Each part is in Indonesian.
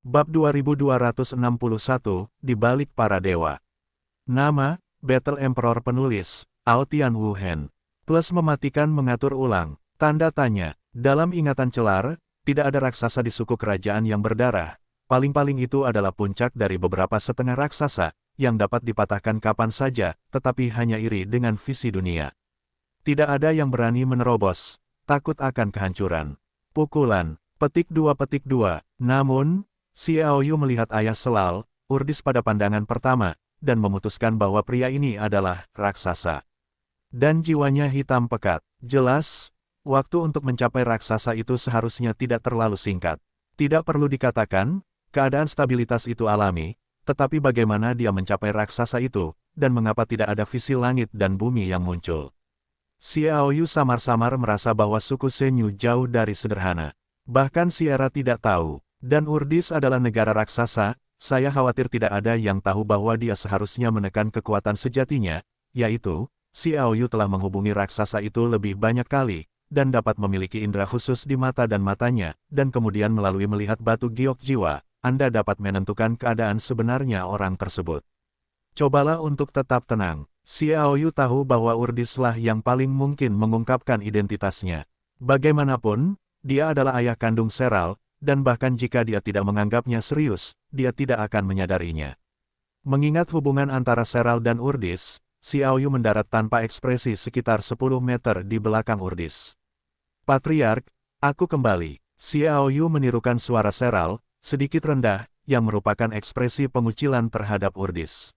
Bab 2261, di balik para dewa. Nama, Battle Emperor penulis, Aotian Wu Hen. Plus mematikan mengatur ulang, tanda tanya. Dalam ingatan Celar, tidak ada raksasa di suku kerajaan yang berdarah. Paling-paling itu adalah puncak dari beberapa setengah raksasa, yang dapat dipatahkan kapan saja, tetapi hanya iri dengan visi dunia. Tidak ada yang berani menerobos, takut akan kehancuran. Pukulan, petik 2. Namun, Xiao Yu melihat ayah Selal, Urdis pada pandangan pertama, dan memutuskan bahwa pria ini adalah raksasa. Dan jiwanya hitam pekat. Jelas, waktu untuk mencapai raksasa itu seharusnya tidak terlalu singkat. Tidak perlu dikatakan, keadaan stabilitas itu alami, tetapi bagaimana dia mencapai raksasa itu, dan mengapa tidak ada visi langit dan bumi yang muncul. Xiao Yu samar-samar merasa bahwa suku Senyu jauh dari sederhana. Bahkan Sierra tidak tahu. Dan Urdis adalah negara raksasa, saya khawatir tidak ada yang tahu bahwa dia seharusnya menekan kekuatan sejatinya, yaitu, Xiao Yu telah menghubungi raksasa itu lebih banyak kali, dan dapat memiliki indera khusus di mata dan matanya, dan kemudian melalui melihat batu giok jiwa, Anda dapat menentukan keadaan sebenarnya orang tersebut. Cobalah untuk tetap tenang. Xiao Yu tahu bahwa Urdislah yang paling mungkin mengungkapkan identitasnya. Bagaimanapun, dia adalah ayah kandung Seral, dan bahkan jika dia tidak menganggapnya serius, dia tidak akan menyadarinya. Mengingat hubungan antara Seral dan Urdis, Xiao Yu mendarat tanpa ekspresi sekitar 10 meter di belakang Urdis. Patriark, aku kembali. Xiao Yu menirukan suara Seral, sedikit rendah, yang merupakan ekspresi pengucilan terhadap Urdis.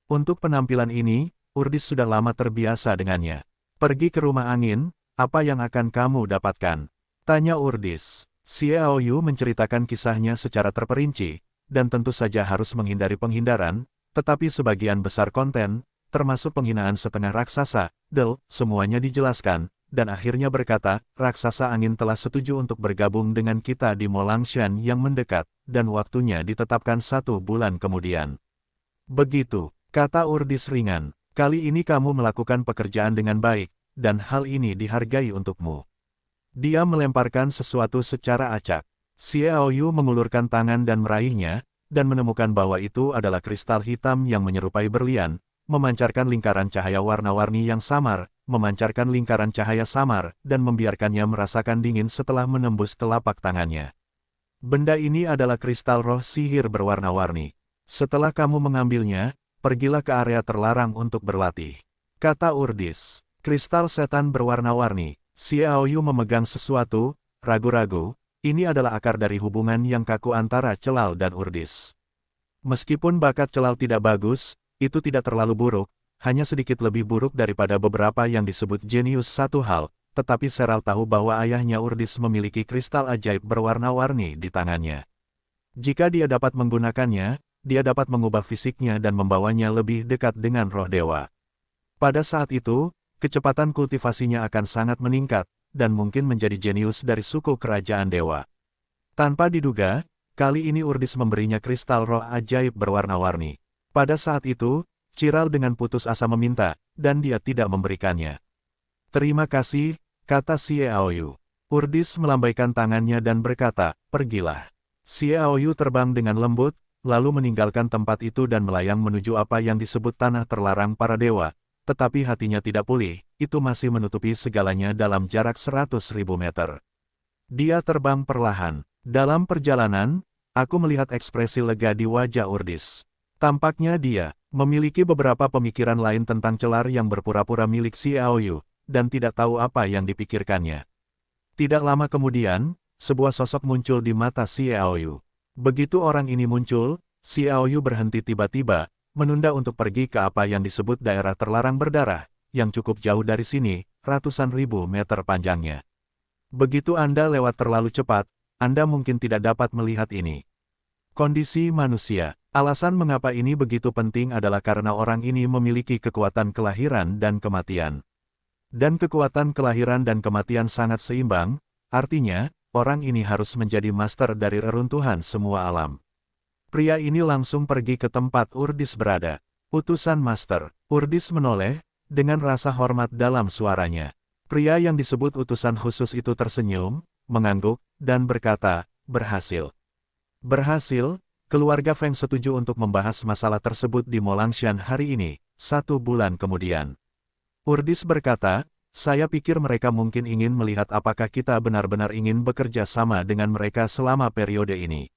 Untuk penampilan ini, Urdis sudah lama terbiasa dengannya. Pergi ke rumah angin, apa yang akan kamu dapatkan? Tanya Urdis. Xiao Yu menceritakan kisahnya secara terperinci, dan tentu saja harus menghindari penghindaran, tetapi sebagian besar konten, termasuk penghinaan setengah raksasa, semuanya dijelaskan, dan akhirnya berkata, raksasa angin telah setuju untuk bergabung dengan kita di Molangshan yang mendekat, dan waktunya ditetapkan 1 bulan kemudian. Begitu, kata Urdis ringan, kali ini kamu melakukan pekerjaan dengan baik, dan hal ini dihargai untukmu. Dia melemparkan sesuatu secara acak. Xiao Yu mengulurkan tangan dan meraihnya, dan menemukan bahwa itu adalah kristal hitam yang menyerupai berlian, memancarkan lingkaran cahaya warna-warni yang samar, memancarkan lingkaran cahaya samar, dan membiarkannya merasakan dingin setelah menembus telapak tangannya. Benda ini adalah kristal roh sihir berwarna-warni. Setelah kamu mengambilnya, pergilah ke area terlarang untuk berlatih. Kata Urdis, kristal setan berwarna-warni. Xiao Yu memegang sesuatu, ragu-ragu, ini adalah akar dari hubungan yang kaku antara Celal dan Urdis. Meskipun bakat Celal tidak bagus, itu tidak terlalu buruk, hanya sedikit lebih buruk daripada beberapa yang disebut jenius satu hal, tetapi Seral tahu bahwa ayahnya Urdis memiliki kristal ajaib berwarna-warni di tangannya. Jika dia dapat menggunakannya, dia dapat mengubah fisiknya dan membawanya lebih dekat dengan roh dewa. Pada saat itu, kecepatan kultivasinya akan sangat meningkat, dan mungkin menjadi jenius dari suku kerajaan dewa. Tanpa diduga, kali ini Urdis memberinya kristal roh ajaib berwarna-warni. Pada saat itu, Chiral dengan putus asa meminta, dan dia tidak memberikannya. Terima kasih, kata Xiao Yu. Urdis melambaikan tangannya dan berkata, pergilah. Xiao Yu terbang dengan lembut, lalu meninggalkan tempat itu dan melayang menuju apa yang disebut tanah terlarang para dewa. Tetapi hatinya tidak pulih, itu masih menutupi segalanya dalam jarak 100.000 meter. Dia terbang perlahan. Dalam perjalanan, aku melihat ekspresi lega di wajah Urdis. Tampaknya dia memiliki beberapa pemikiran lain tentang Celar yang berpura-pura milik Xiao Yu, dan tidak tahu apa yang dipikirkannya. Tidak lama kemudian, sebuah sosok muncul di mata Xiao Yu. Begitu orang ini muncul, Xiao Yu berhenti tiba-tiba, menunda untuk pergi ke apa yang disebut daerah terlarang berdarah, yang cukup jauh dari sini, ratusan ribu meter panjangnya. Begitu Anda lewat terlalu cepat, Anda mungkin tidak dapat melihat ini. Kondisi manusia. Alasan mengapa ini begitu penting adalah karena orang ini memiliki kekuatan kelahiran dan kematian. Dan kekuatan kelahiran dan kematian sangat seimbang, artinya, orang ini harus menjadi master dari reruntuhan semua alam. Pria ini langsung pergi ke tempat Urdis berada. Utusan Master. Urdis menoleh, dengan rasa hormat dalam suaranya. Pria yang disebut utusan khusus itu tersenyum, mengangguk, dan berkata, berhasil. Berhasil, keluarga Feng setuju untuk membahas masalah tersebut di Molangshan hari ini, 1 bulan kemudian. Urdis berkata, saya pikir mereka mungkin ingin melihat apakah kita benar-benar ingin bekerja sama dengan mereka selama periode ini.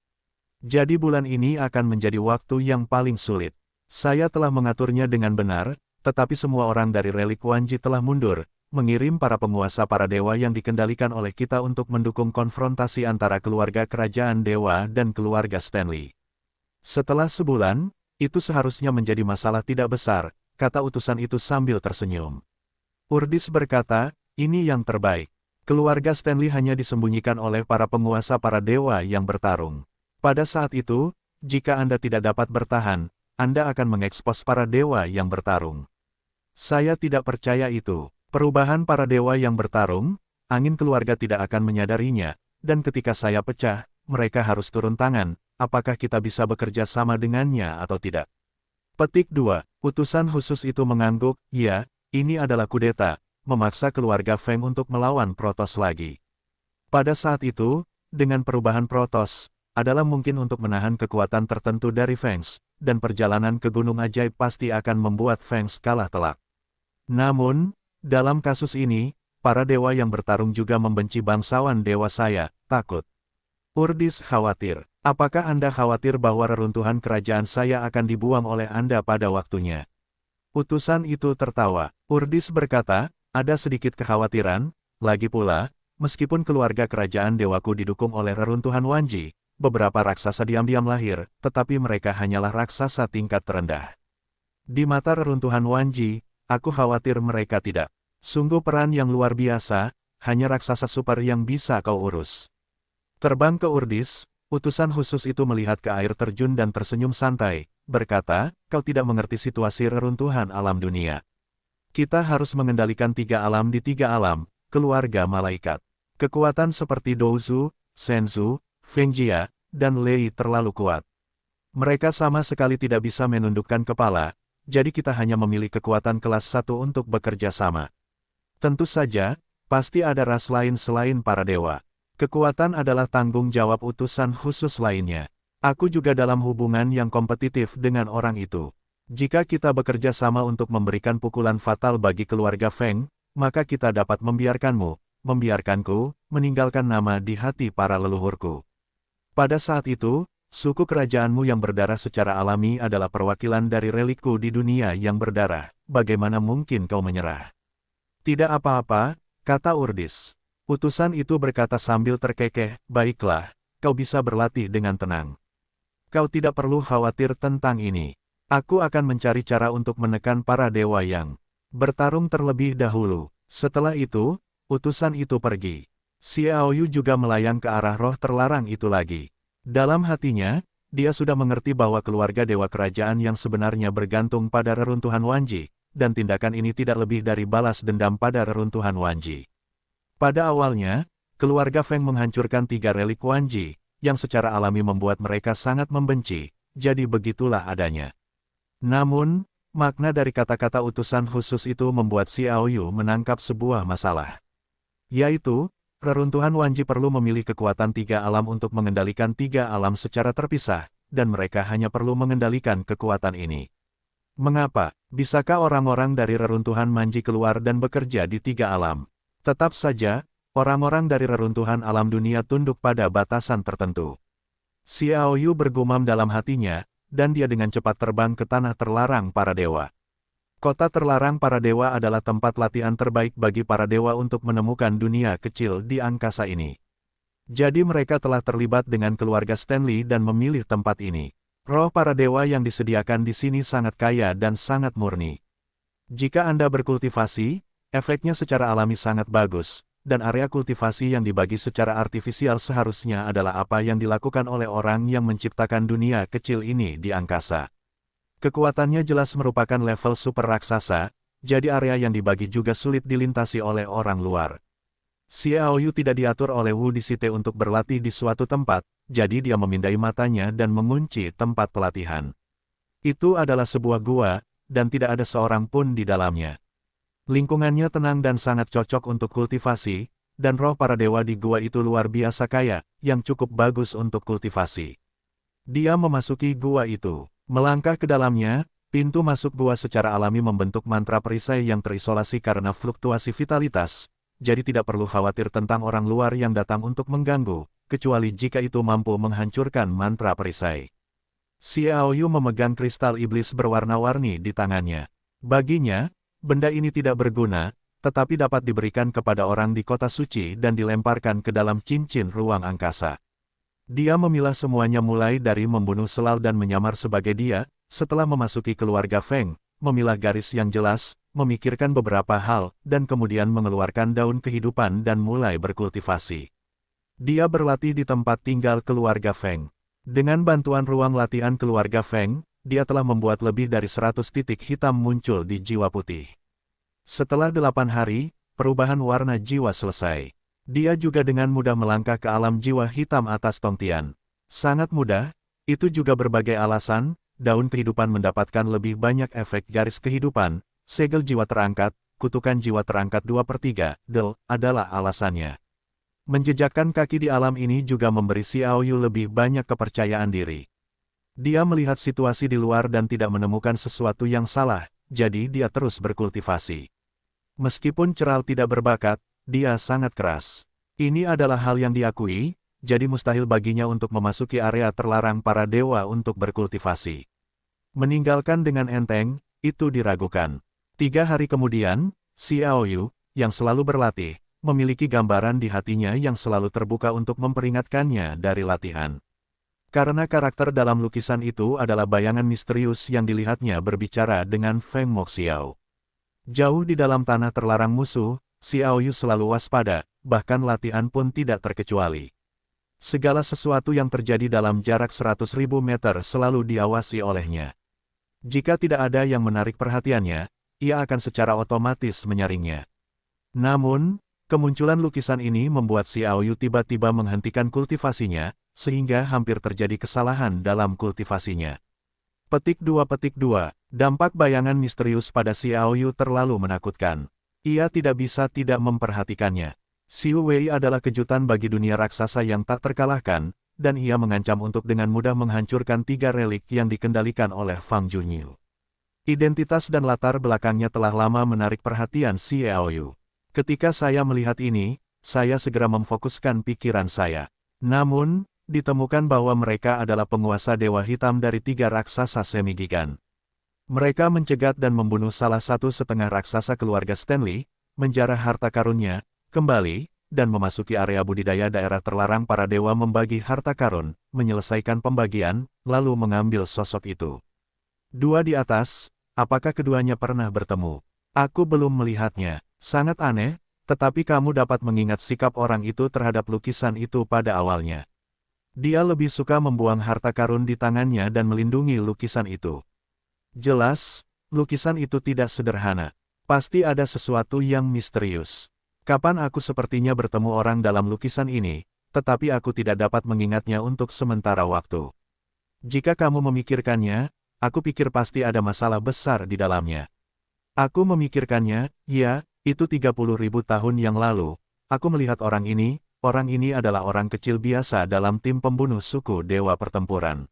Jadi bulan ini akan menjadi waktu yang paling sulit. Saya telah mengaturnya dengan benar, tetapi semua orang dari relik Wanji telah mundur, mengirim para penguasa para dewa yang dikendalikan oleh kita untuk mendukung konfrontasi antara keluarga kerajaan dewa dan keluarga Stanley. Setelah sebulan, itu seharusnya menjadi masalah tidak besar, kata utusan itu sambil tersenyum. Urdis berkata, ini yang terbaik. Keluarga Stanley hanya disembunyikan oleh para penguasa para dewa yang bertarung. Pada saat itu, jika Anda tidak dapat bertahan, Anda akan mengekspos para dewa yang bertarung. Saya tidak percaya itu. Perubahan para dewa yang bertarung, angin keluarga tidak akan menyadarinya, dan ketika saya pecah, mereka harus turun tangan, apakah kita bisa bekerja sama dengannya atau tidak. Petik 2. Utusan khusus itu mengangguk, ya, ini adalah kudeta, memaksa keluarga Feng untuk melawan Protoss lagi. Pada saat itu, dengan perubahan Protoss, adalah mungkin untuk menahan kekuatan tertentu dari Fangs, dan perjalanan ke Gunung Ajaib pasti akan membuat Fangs kalah telak. Namun, dalam kasus ini, para dewa yang bertarung juga membenci bangsawan dewa saya, takut. Urdis khawatir. Apakah Anda khawatir bahwa reruntuhan kerajaan saya akan dibuang oleh Anda pada waktunya? Utusan itu tertawa. Urdis berkata, ada sedikit kekhawatiran, lagi pula, meskipun keluarga kerajaan dewaku didukung oleh reruntuhan Wanji, beberapa raksasa diam-diam lahir, tetapi mereka hanyalah raksasa tingkat terendah. Di mata reruntuhan Wanji, aku khawatir mereka tidak. Sungguh peran yang luar biasa, hanya raksasa super yang bisa kau urus. Terbang ke Urdis, utusan khusus itu melihat ke air terjun dan tersenyum santai, berkata, kau tidak mengerti situasi reruntuhan alam dunia. Kita harus mengendalikan 3 alam di 3 alam, keluarga malaikat. Kekuatan seperti Douzhu, Shenzhou, Fengjia, dan Lei terlalu kuat. Mereka sama sekali tidak bisa menundukkan kepala, jadi kita hanya memilih kekuatan kelas 1 untuk bekerja sama. Tentu saja, pasti ada ras lain selain para dewa. Kekuatan adalah tanggung jawab utusan khusus lainnya. Aku juga dalam hubungan yang kompetitif dengan orang itu. Jika kita bekerja sama untuk memberikan pukulan fatal bagi keluarga Feng, maka kita dapat membiarkanku, meninggalkan nama di hati para leluhurku. Pada saat itu, suku kerajaanmu yang berdarah secara alami adalah perwakilan dari relikku di dunia yang berdarah. Bagaimana mungkin kau menyerah? Tidak apa-apa, kata Urdis. Utusan itu berkata sambil terkekeh, baiklah, kau bisa berlatih dengan tenang. Kau tidak perlu khawatir tentang ini. Aku akan mencari cara untuk menekan para dewa yang bertarung terlebih dahulu. Setelah itu, utusan itu pergi. Xiaoyu juga melayang ke arah roh terlarang itu lagi. Dalam hatinya, dia sudah mengerti bahwa keluarga dewa kerajaan yang sebenarnya bergantung pada reruntuhan Wanji, dan tindakan ini tidak lebih dari balas dendam pada reruntuhan Wanji. Pada awalnya, keluarga Feng menghancurkan 3 relik Wanji, yang secara alami membuat mereka sangat membenci, jadi begitulah adanya. Namun, makna dari kata-kata utusan khusus itu membuat Xiaoyu menangkap sebuah masalah. Yaitu, reruntuhan Wanji perlu memilih kekuatan 3 alam untuk mengendalikan 3 alam secara terpisah, dan mereka hanya perlu mengendalikan kekuatan ini. Mengapa? Bisakah orang-orang dari reruntuhan Manji keluar dan bekerja di 3 alam? Tetap saja, orang-orang dari reruntuhan alam dunia tunduk pada batasan tertentu. Xiaoyu bergumam dalam hatinya, dan dia dengan cepat terbang ke tanah terlarang para dewa. Kota terlarang para dewa adalah tempat latihan terbaik bagi para dewa untuk menemukan dunia kecil di angkasa ini. Jadi mereka telah terlibat dengan keluarga Stanley dan memilih tempat ini. Roh para dewa yang disediakan di sini sangat kaya dan sangat murni. Jika Anda berkultivasi, efeknya secara alami sangat bagus, dan area kultivasi yang dibagi secara artifisial seharusnya adalah apa yang dilakukan oleh orang yang menciptakan dunia kecil ini di angkasa. Kekuatannya jelas merupakan level super raksasa, jadi area yang dibagi juga sulit dilintasi oleh orang luar. Xiaoyu tidak diatur oleh Wu Disite untuk berlatih di suatu tempat, jadi dia memindai matanya dan mengunci tempat pelatihan. Itu adalah sebuah gua, dan tidak ada seorang pun di dalamnya. Lingkungannya tenang dan sangat cocok untuk kultivasi, dan roh para dewa di gua itu luar biasa kaya, yang cukup bagus untuk kultivasi. Dia memasuki gua itu. Melangkah ke dalamnya, pintu masuk gua secara alami membentuk mantra perisai yang terisolasi karena fluktuasi vitalitas, jadi tidak perlu khawatir tentang orang luar yang datang untuk mengganggu, kecuali jika itu mampu menghancurkan mantra perisai. Xiaoyu memegang kristal iblis berwarna-warni di tangannya. Baginya, benda ini tidak berguna, tetapi dapat diberikan kepada orang di kota suci dan dilemparkan ke dalam cincin ruang angkasa. Dia memilah semuanya mulai dari membunuh Selal dan menyamar sebagai dia, setelah memasuki keluarga Feng, memilah garis yang jelas, memikirkan beberapa hal, dan kemudian mengeluarkan daun kehidupan dan mulai berkultivasi. Dia berlatih di tempat tinggal keluarga Feng. Dengan bantuan ruang latihan keluarga Feng, dia telah membuat lebih dari 100 titik hitam muncul di jiwa putih. Setelah 8 hari, perubahan warna jiwa selesai. Dia juga dengan mudah melangkah ke alam jiwa hitam atas Tongtian. Sangat mudah, itu juga berbagai alasan, daun kehidupan mendapatkan lebih banyak efek garis kehidupan, segel jiwa terangkat, kutukan jiwa terangkat 2/3, adalah alasannya. Menjejakkan kaki di alam ini juga memberi Xiaoyu lebih banyak kepercayaan diri. Dia melihat situasi di luar dan tidak menemukan sesuatu yang salah, jadi dia terus berkultivasi. Meskipun Ceral tidak berbakat, dia sangat keras. Ini adalah hal yang diakui, jadi mustahil baginya untuk memasuki area terlarang para dewa untuk berkultivasi. Meninggalkan dengan enteng, itu diragukan. 3 hari kemudian, Xiaoyu, yang selalu berlatih, memiliki gambaran di hatinya yang selalu terbuka untuk memperingatkannya dari latihan. Karena karakter dalam lukisan itu adalah bayangan misterius yang dilihatnya berbicara dengan Feng Moxiao. Jauh di dalam tanah terlarang musuh, Xiaoyu selalu waspada, bahkan latihan pun tidak terkecuali. Segala sesuatu yang terjadi dalam jarak 100.000 meter selalu diawasi olehnya. Jika tidak ada yang menarik perhatiannya, ia akan secara otomatis menyaringnya. Namun, kemunculan lukisan ini membuat Xiaoyu tiba-tiba menghentikan kultivasinya, sehingga hampir terjadi kesalahan dalam kultivasinya. Petik 2. Dampak bayangan misterius pada Xiaoyu terlalu menakutkan. Ia tidak bisa tidak memperhatikannya. Xiu Wei adalah kejutan bagi dunia raksasa yang tak terkalahkan, dan ia mengancam untuk dengan mudah menghancurkan 3 relik yang dikendalikan oleh Fang Junyu. Identitas dan latar belakangnya telah lama menarik perhatian Xiaoyu. Ketika saya melihat ini, saya segera memfokuskan pikiran saya. Namun, ditemukan bahwa mereka adalah penguasa Dewa Hitam dari 3 raksasa semi-gigan. Mereka mencegat dan membunuh salah satu setengah raksasa keluarga Stanley, menjarah harta karunnya, kembali, dan memasuki area budidaya daerah terlarang para dewa membagi harta karun, menyelesaikan pembagian, lalu mengambil sosok itu. 2 di atas, apakah keduanya pernah bertemu? Aku belum melihatnya, sangat aneh, tetapi kamu dapat mengingat sikap orang itu terhadap lukisan itu pada awalnya. Dia lebih suka membuang harta karun di tangannya dan melindungi lukisan itu. Jelas, lukisan itu tidak sederhana. Pasti ada sesuatu yang misterius. Kapan aku sepertinya bertemu orang dalam lukisan ini, tetapi aku tidak dapat mengingatnya untuk sementara waktu. Jika kamu memikirkannya, aku pikir pasti ada masalah besar di dalamnya. Aku memikirkannya, ya, itu 30.000 tahun yang lalu. Aku melihat orang ini adalah orang kecil biasa dalam tim pembunuh suku Dewa Pertempuran.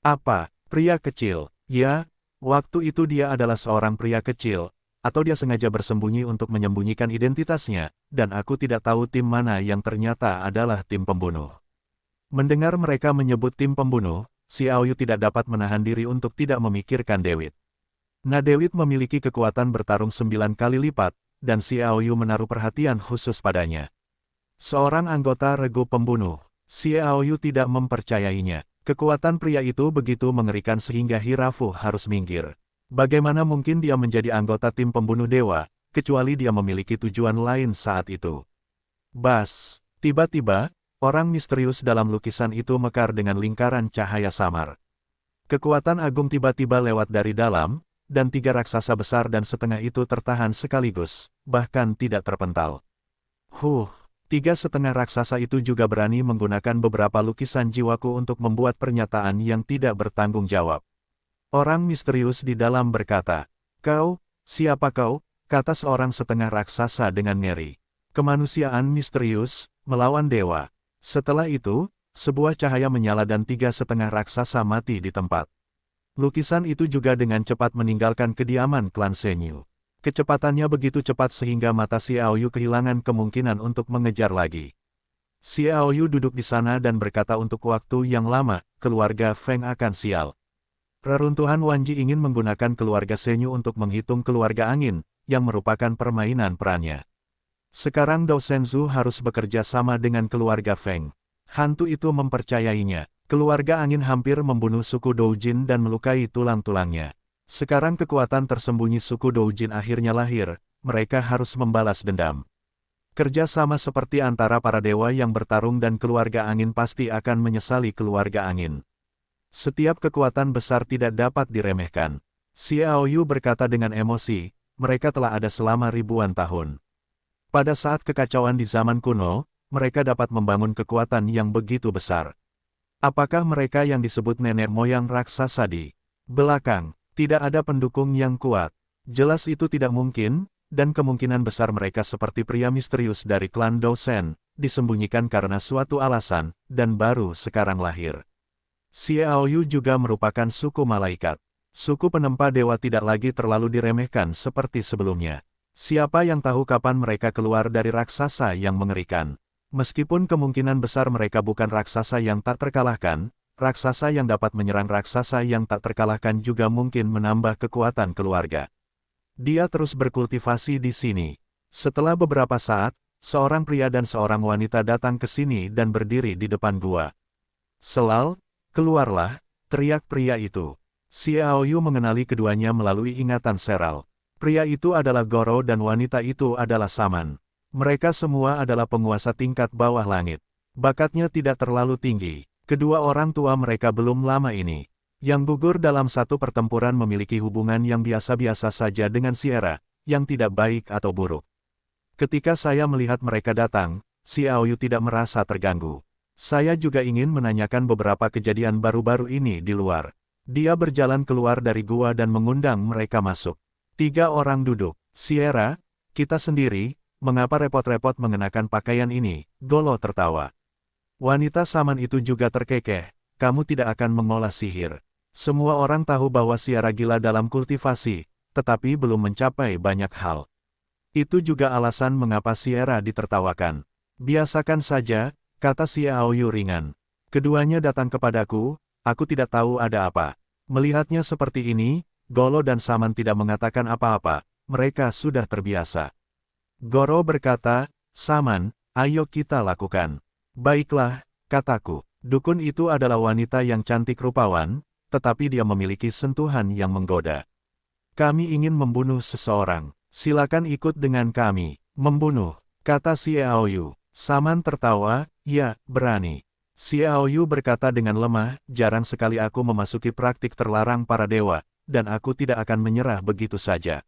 Apa, pria kecil? Ya, waktu itu dia adalah seorang pria kecil, atau dia sengaja bersembunyi untuk menyembunyikan identitasnya, dan aku tidak tahu tim mana yang ternyata adalah tim pembunuh. Mendengar mereka menyebut tim pembunuh, Xiaoyu tidak dapat menahan diri untuk tidak memikirkan Dewit. Dewit memiliki kekuatan bertarung 9 kali lipat, dan Xiaoyu menaruh perhatian khusus padanya. Seorang anggota regu pembunuh, Xiaoyu tidak mempercayainya. Kekuatan pria itu begitu mengerikan sehingga Hirafu harus minggir. Bagaimana mungkin dia menjadi anggota tim pembunuh dewa, kecuali dia memiliki tujuan lain saat itu. Bas, tiba-tiba, orang misterius dalam lukisan itu mekar dengan lingkaran cahaya samar. Kekuatan agung tiba-tiba lewat dari dalam, dan 3 raksasa besar dan setengah itu tertahan sekaligus, bahkan tidak terpental. 3 setengah raksasa itu juga berani menggunakan beberapa lukisan jiwaku untuk membuat pernyataan yang tidak bertanggung jawab. Orang misterius di dalam berkata, "Kau, siapa kau?" kata seorang setengah raksasa dengan ngeri. Kemanusiaan misterius, melawan dewa. Setelah itu, Sebuah cahaya menyala dan 3,5 raksasa mati di tempat. Lukisan itu juga dengan cepat meninggalkan kediaman klan Senyu. Kecepatannya begitu cepat sehingga mata Xiaoyu kehilangan kemungkinan untuk mengejar lagi. Xiaoyu duduk di sana dan berkata untuk waktu yang lama, keluarga Feng akan sial. Reruntuhan Wanji ingin menggunakan keluarga Senyu untuk menghitung keluarga angin, yang merupakan permainan perannya. Sekarang Dao Shenzhou harus bekerja sama dengan keluarga Feng. Hantu itu mempercayainya. Keluarga angin hampir membunuh suku Doujin dan melukai tulang-tulangnya. Sekarang kekuatan tersembunyi suku Doujin akhirnya lahir, mereka harus membalas dendam. Kerja sama seperti antara para dewa yang bertarung dan keluarga angin pasti akan menyesali keluarga angin. Setiap kekuatan besar tidak dapat diremehkan. Xiaoyu berkata dengan emosi, mereka telah ada selama ribuan tahun. Pada saat kekacauan di zaman kuno, mereka dapat membangun kekuatan yang begitu besar. Apakah mereka yang disebut nenek moyang raksasa di belakang, tidak ada pendukung yang kuat? Jelas itu tidak mungkin, dan kemungkinan besar mereka seperti pria misterius dari klan Dosen, disembunyikan karena suatu alasan, dan baru sekarang lahir. Xiaoyu juga merupakan suku malaikat. Suku penempa dewa tidak lagi terlalu diremehkan seperti sebelumnya. Siapa yang tahu kapan mereka keluar dari raksasa yang mengerikan? Meskipun kemungkinan besar mereka bukan raksasa yang tak terkalahkan, raksasa yang dapat menyerang raksasa yang tak terkalahkan juga mungkin menambah kekuatan keluarga. Dia terus berkultivasi di sini. Setelah beberapa saat, seorang pria dan seorang wanita datang ke sini dan berdiri di depan gua. "Selal, keluarlah," teriak pria itu. Xiaoyu mengenali keduanya melalui ingatan Seral. Pria itu adalah Goro dan wanita itu adalah Saman. Mereka semua adalah penguasa tingkat bawah langit. Bakatnya tidak terlalu tinggi. Kedua orang tua mereka belum lama ini. Yang gugur dalam satu pertempuran memiliki hubungan yang biasa-biasa saja dengan Sierra, yang tidak baik atau buruk. Ketika saya melihat mereka datang, Xiaoyu tidak merasa terganggu. Saya juga ingin menanyakan beberapa kejadian baru-baru ini di luar. Dia berjalan keluar dari gua dan mengundang mereka masuk. 3 orang duduk. "Sierra, kita sendiri, mengapa repot-repot mengenakan pakaian ini?" Golo tertawa. Wanita Saman itu juga terkekeh, "Kamu tidak akan mengolah sihir." Semua orang tahu bahwa Sierra gila dalam kultivasi, tetapi belum mencapai banyak hal. Itu juga alasan mengapa Sierra ditertawakan. "Biasakan saja," kata Xiaoyu ringan. "Keduanya datang kepadaku, aku tidak tahu ada apa." Melihatnya seperti ini, Golo dan Saman tidak mengatakan apa-apa, mereka sudah terbiasa. Goro berkata, "Saman, ayo kita lakukan." "Baiklah," kataku. Dukun itu adalah wanita yang cantik rupawan, tetapi dia memiliki sentuhan yang menggoda. "Kami ingin membunuh seseorang. Silakan ikut dengan kami." "Membunuh," kata Xiaoyu. Saman tertawa, "Ya, berani." Xiaoyu berkata dengan lemah, "Jarang sekali aku memasuki praktik terlarang para dewa, dan aku tidak akan menyerah begitu saja."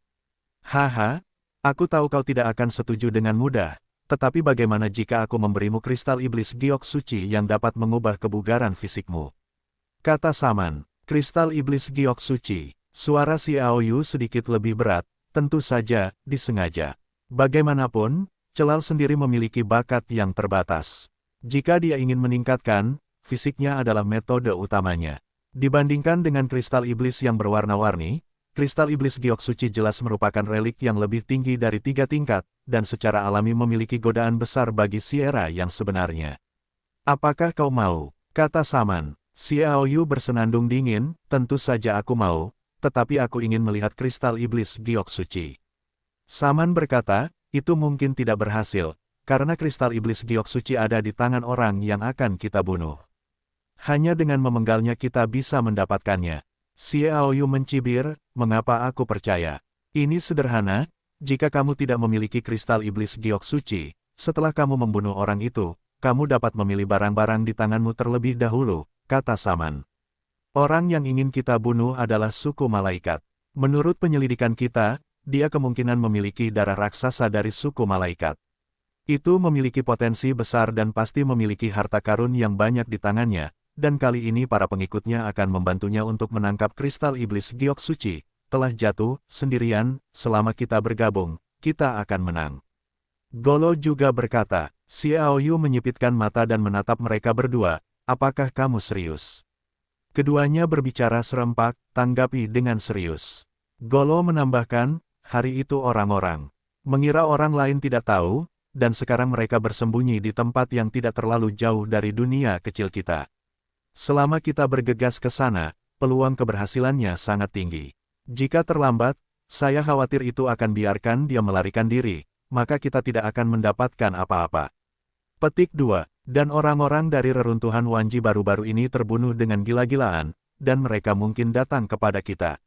"Haha, aku tahu kau tidak akan setuju dengan mudah, tetapi bagaimana jika aku memberimu kristal iblis giok suci yang dapat mengubah kebugaran fisikmu?" Kata Saman. "Kristal iblis giok suci." Suara Xiaoyu sedikit lebih berat, "Tentu saja, disengaja. Bagaimanapun, Celal sendiri memiliki bakat yang terbatas. Jika dia ingin meningkatkan, fisiknya adalah metode utamanya. Dibandingkan dengan kristal iblis yang berwarna-warni, kristal iblis giok suci jelas merupakan relik yang lebih tinggi dari 3 tingkat, dan secara alami memiliki godaan besar bagi Sierra yang sebenarnya. "Apakah kau mau?" kata Saman. Xiaoyu bersenandung dingin, "Tentu saja aku mau, tetapi aku ingin melihat kristal iblis giok suci." Saman berkata, "Itu mungkin tidak berhasil, karena kristal iblis giok suci ada di tangan orang yang akan kita bunuh. Hanya dengan memenggalnya kita bisa mendapatkannya." Xiaoyu mencibir, "Mengapa aku percaya? Ini sederhana, jika kamu tidak memiliki kristal iblis giok suci, setelah kamu membunuh orang itu, kamu dapat memilih barang-barang di tanganmu terlebih dahulu," kata Saman. "Orang yang ingin kita bunuh adalah suku malaikat. Menurut penyelidikan kita, dia kemungkinan memiliki darah raksasa dari suku malaikat. Itu memiliki potensi besar dan pasti memiliki harta karun yang banyak di tangannya, dan kali ini para pengikutnya akan membantunya untuk menangkap kristal iblis giok suci. Telah jatuh, sendirian, selama kita bergabung, kita akan menang." Golo juga berkata. Xiaoyu menyipitkan mata dan menatap mereka berdua, apakah kamu serius? Keduanya berbicara serempak, tanggapi dengan serius. Golo menambahkan, hari itu orang-orang mengira orang lain tidak tahu, dan sekarang mereka bersembunyi di tempat yang tidak terlalu jauh dari dunia kecil kita. Selama kita bergegas ke sana, peluang keberhasilannya sangat tinggi. Jika terlambat, saya khawatir itu akan biarkan dia melarikan diri, maka kita tidak akan mendapatkan apa-apa. Petik 2. Dan orang-orang dari reruntuhan Wanji baru-baru ini terbunuh dengan gila-gilaan, dan mereka mungkin datang kepada kita.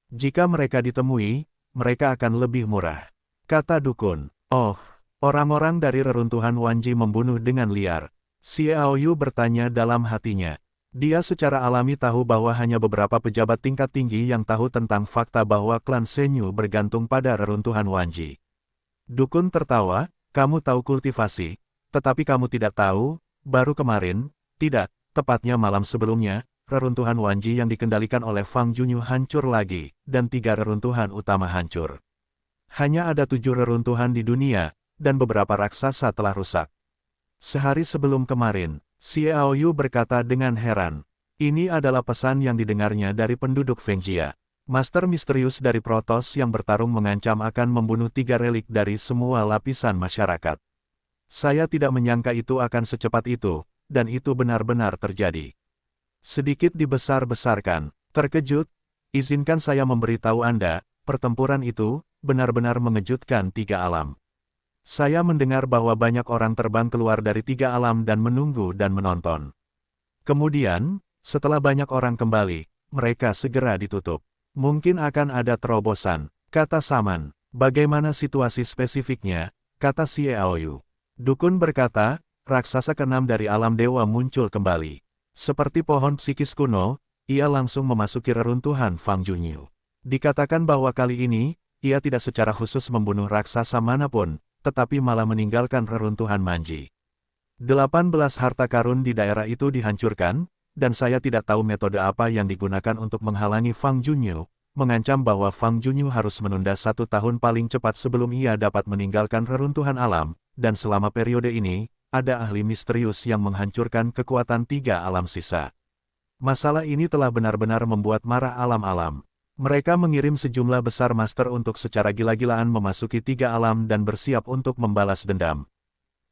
Jika mereka ditemui, mereka akan lebih murah. Kata dukun. Oh, orang-orang dari reruntuhan Wanji membunuh dengan liar. Xiaoyu bertanya dalam hatinya. Dia secara alami tahu bahwa hanya beberapa pejabat tingkat tinggi yang tahu tentang fakta bahwa klan Senyu bergantung pada reruntuhan Wanji. Dukun tertawa, kamu tahu kultivasi, tetapi kamu tidak tahu, baru kemarin, tidak, tepatnya malam sebelumnya, reruntuhan Wanji yang dikendalikan oleh Fang Junyu hancur lagi, dan 3 reruntuhan utama hancur. Hanya ada 7 reruntuhan di dunia, dan beberapa raksasa telah rusak. Sehari sebelum kemarin, Xiaoyu berkata dengan heran. Ini adalah pesan yang didengarnya dari penduduk Fengjia. Master misterius dari Protoss yang bertarung mengancam akan membunuh 3 relik dari semua lapisan masyarakat. Saya tidak menyangka itu akan secepat itu, dan itu benar-benar terjadi. Sedikit dibesar-besarkan, terkejut, izinkan saya memberitahu Anda, pertempuran itu benar-benar mengejutkan 3 alam. Saya mendengar bahwa banyak orang terbang keluar dari 3 alam dan menunggu dan menonton. Kemudian, setelah banyak orang kembali, mereka segera ditutup. Mungkin akan ada terobosan, kata Saman. Bagaimana situasi spesifiknya, kata Xiaoyu. Dukun berkata, raksasa ke-6 dari alam dewa muncul kembali. Seperti pohon psikis kuno, ia langsung memasuki reruntuhan Fang Junyu. Dikatakan bahwa kali ini, ia tidak secara khusus membunuh raksasa manapun, tetapi malah meninggalkan reruntuhan Manji. 18 harta karun di daerah itu dihancurkan, dan saya tidak tahu metode apa yang digunakan untuk menghalangi Fang Junyu, mengancam bahwa Fang Junyu harus menunda 1 tahun paling cepat sebelum ia dapat meninggalkan reruntuhan alam, dan selama periode ini, ada ahli misterius yang menghancurkan kekuatan 3 alam sisa. Masalah ini telah benar-benar membuat marah alam-alam. Mereka mengirim sejumlah besar master untuk secara gila-gilaan memasuki 3 alam dan bersiap untuk membalas dendam.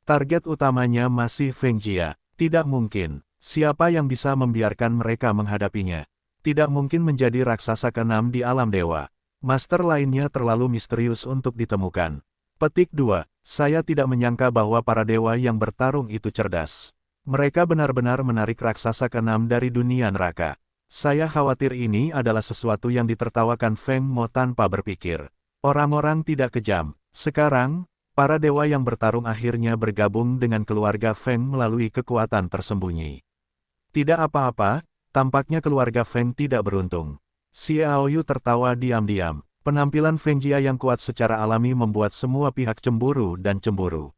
Target utamanya masih Fengjia. Tidak mungkin. Siapa yang bisa membiarkan mereka menghadapinya? Tidak mungkin menjadi raksasa ke-6 di alam dewa. Master lainnya terlalu misterius untuk ditemukan. Petik 2. Saya tidak menyangka bahwa para dewa yang bertarung itu cerdas. Mereka benar-benar menarik raksasa ke-6 dari dunia neraka. Saya khawatir ini adalah sesuatu yang ditertawakan Feng Mo tanpa berpikir. Orang-orang tidak kejam. Sekarang, para dewa yang bertarung akhirnya bergabung dengan keluarga Feng melalui kekuatan tersembunyi. Tidak apa-apa, tampaknya keluarga Feng tidak beruntung. Xiaoyu tertawa diam-diam. Penampilan Fengjia yang kuat secara alami membuat semua pihak cemburu dan cemburu.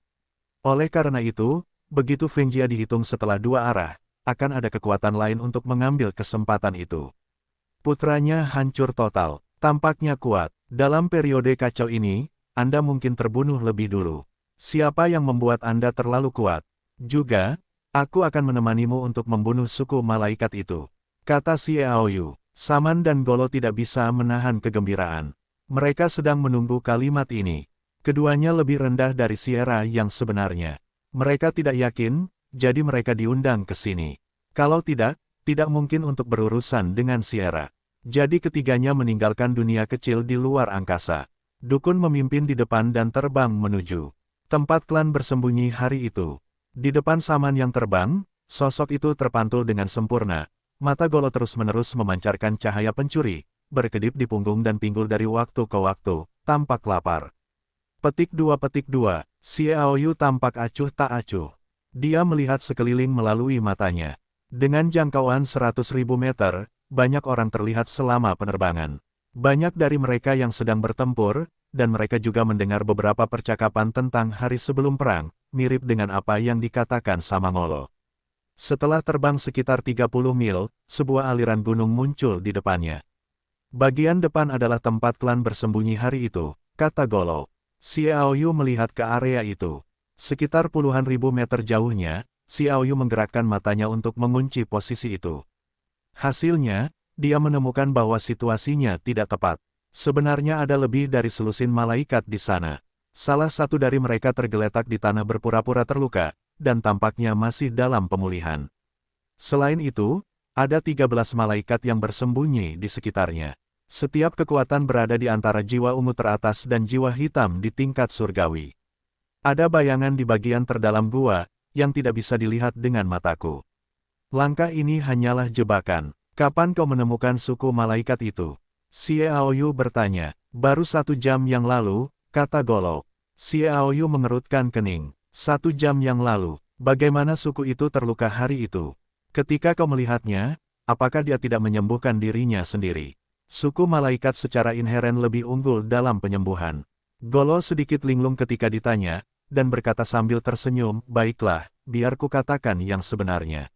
Oleh karena itu, begitu Fengjia dihitung setelah 2 arah, akan ada kekuatan lain untuk mengambil kesempatan itu. Putranya hancur total, tampaknya kuat. Dalam periode kacau ini, Anda mungkin terbunuh lebih dulu. Siapa yang membuat Anda terlalu kuat? Juga, aku akan menemanimu untuk membunuh suku malaikat itu. Kata Xiaoyu. Saman dan Golo tidak bisa menahan kegembiraan. Mereka sedang menunggu kalimat ini. Keduanya lebih rendah dari Sierra yang sebenarnya. Mereka tidak yakin, jadi mereka diundang ke sini. Kalau tidak, tidak mungkin untuk berurusan dengan Sierra. Jadi ketiganya meninggalkan dunia kecil di luar angkasa. Dukun memimpin di depan dan terbang menuju tempat klan bersembunyi hari itu. Di depan Saman yang terbang, sosok itu terpantul dengan sempurna. Mata Golo terus-menerus memancarkan cahaya pencuri, berkedip di punggung dan pinggul dari waktu ke waktu, tampak lapar. Petik 2. Xiaoyu tampak acuh tak acuh. Dia melihat sekeliling melalui matanya. Dengan jangkauan 100.000 meter, banyak orang terlihat selama penerbangan. Banyak dari mereka yang sedang bertempur, dan mereka juga mendengar beberapa percakapan tentang hari sebelum perang, mirip dengan apa yang dikatakan Samangolo. Setelah terbang sekitar 30 mil, sebuah aliran gunung muncul di depannya. Bagian depan adalah tempat klan bersembunyi hari itu, kata Golo. Xiaoyu melihat ke area itu. Sekitar puluhan ribu meter jauhnya, Xiaoyu menggerakkan matanya untuk mengunci posisi itu. Hasilnya, dia menemukan bahwa situasinya tidak tepat. Sebenarnya ada lebih dari selusin malaikat di sana. Salah satu dari mereka tergeletak di tanah berpura-pura terluka, dan tampaknya masih dalam pemulihan. Selain itu, ada 13 malaikat yang bersembunyi di sekitarnya. Setiap kekuatan berada di antara jiwa ungu teratas dan jiwa hitam di tingkat surgawi. Ada bayangan di bagian terdalam gua, yang tidak bisa dilihat dengan mataku. Langkah ini hanyalah jebakan. Kapan kau menemukan suku malaikat itu? Xiaoyu bertanya. Baru 1 jam yang lalu, kata Golo. Xiaoyu mengerutkan kening. 1 jam yang lalu, bagaimana suku itu terluka hari itu? Ketika kau melihatnya, apakah dia tidak menyembuhkan dirinya sendiri? Suku malaikat secara inheren lebih unggul dalam penyembuhan. Golo sedikit linglung ketika ditanya, dan berkata sambil tersenyum, baiklah, biar ku katakan yang sebenarnya.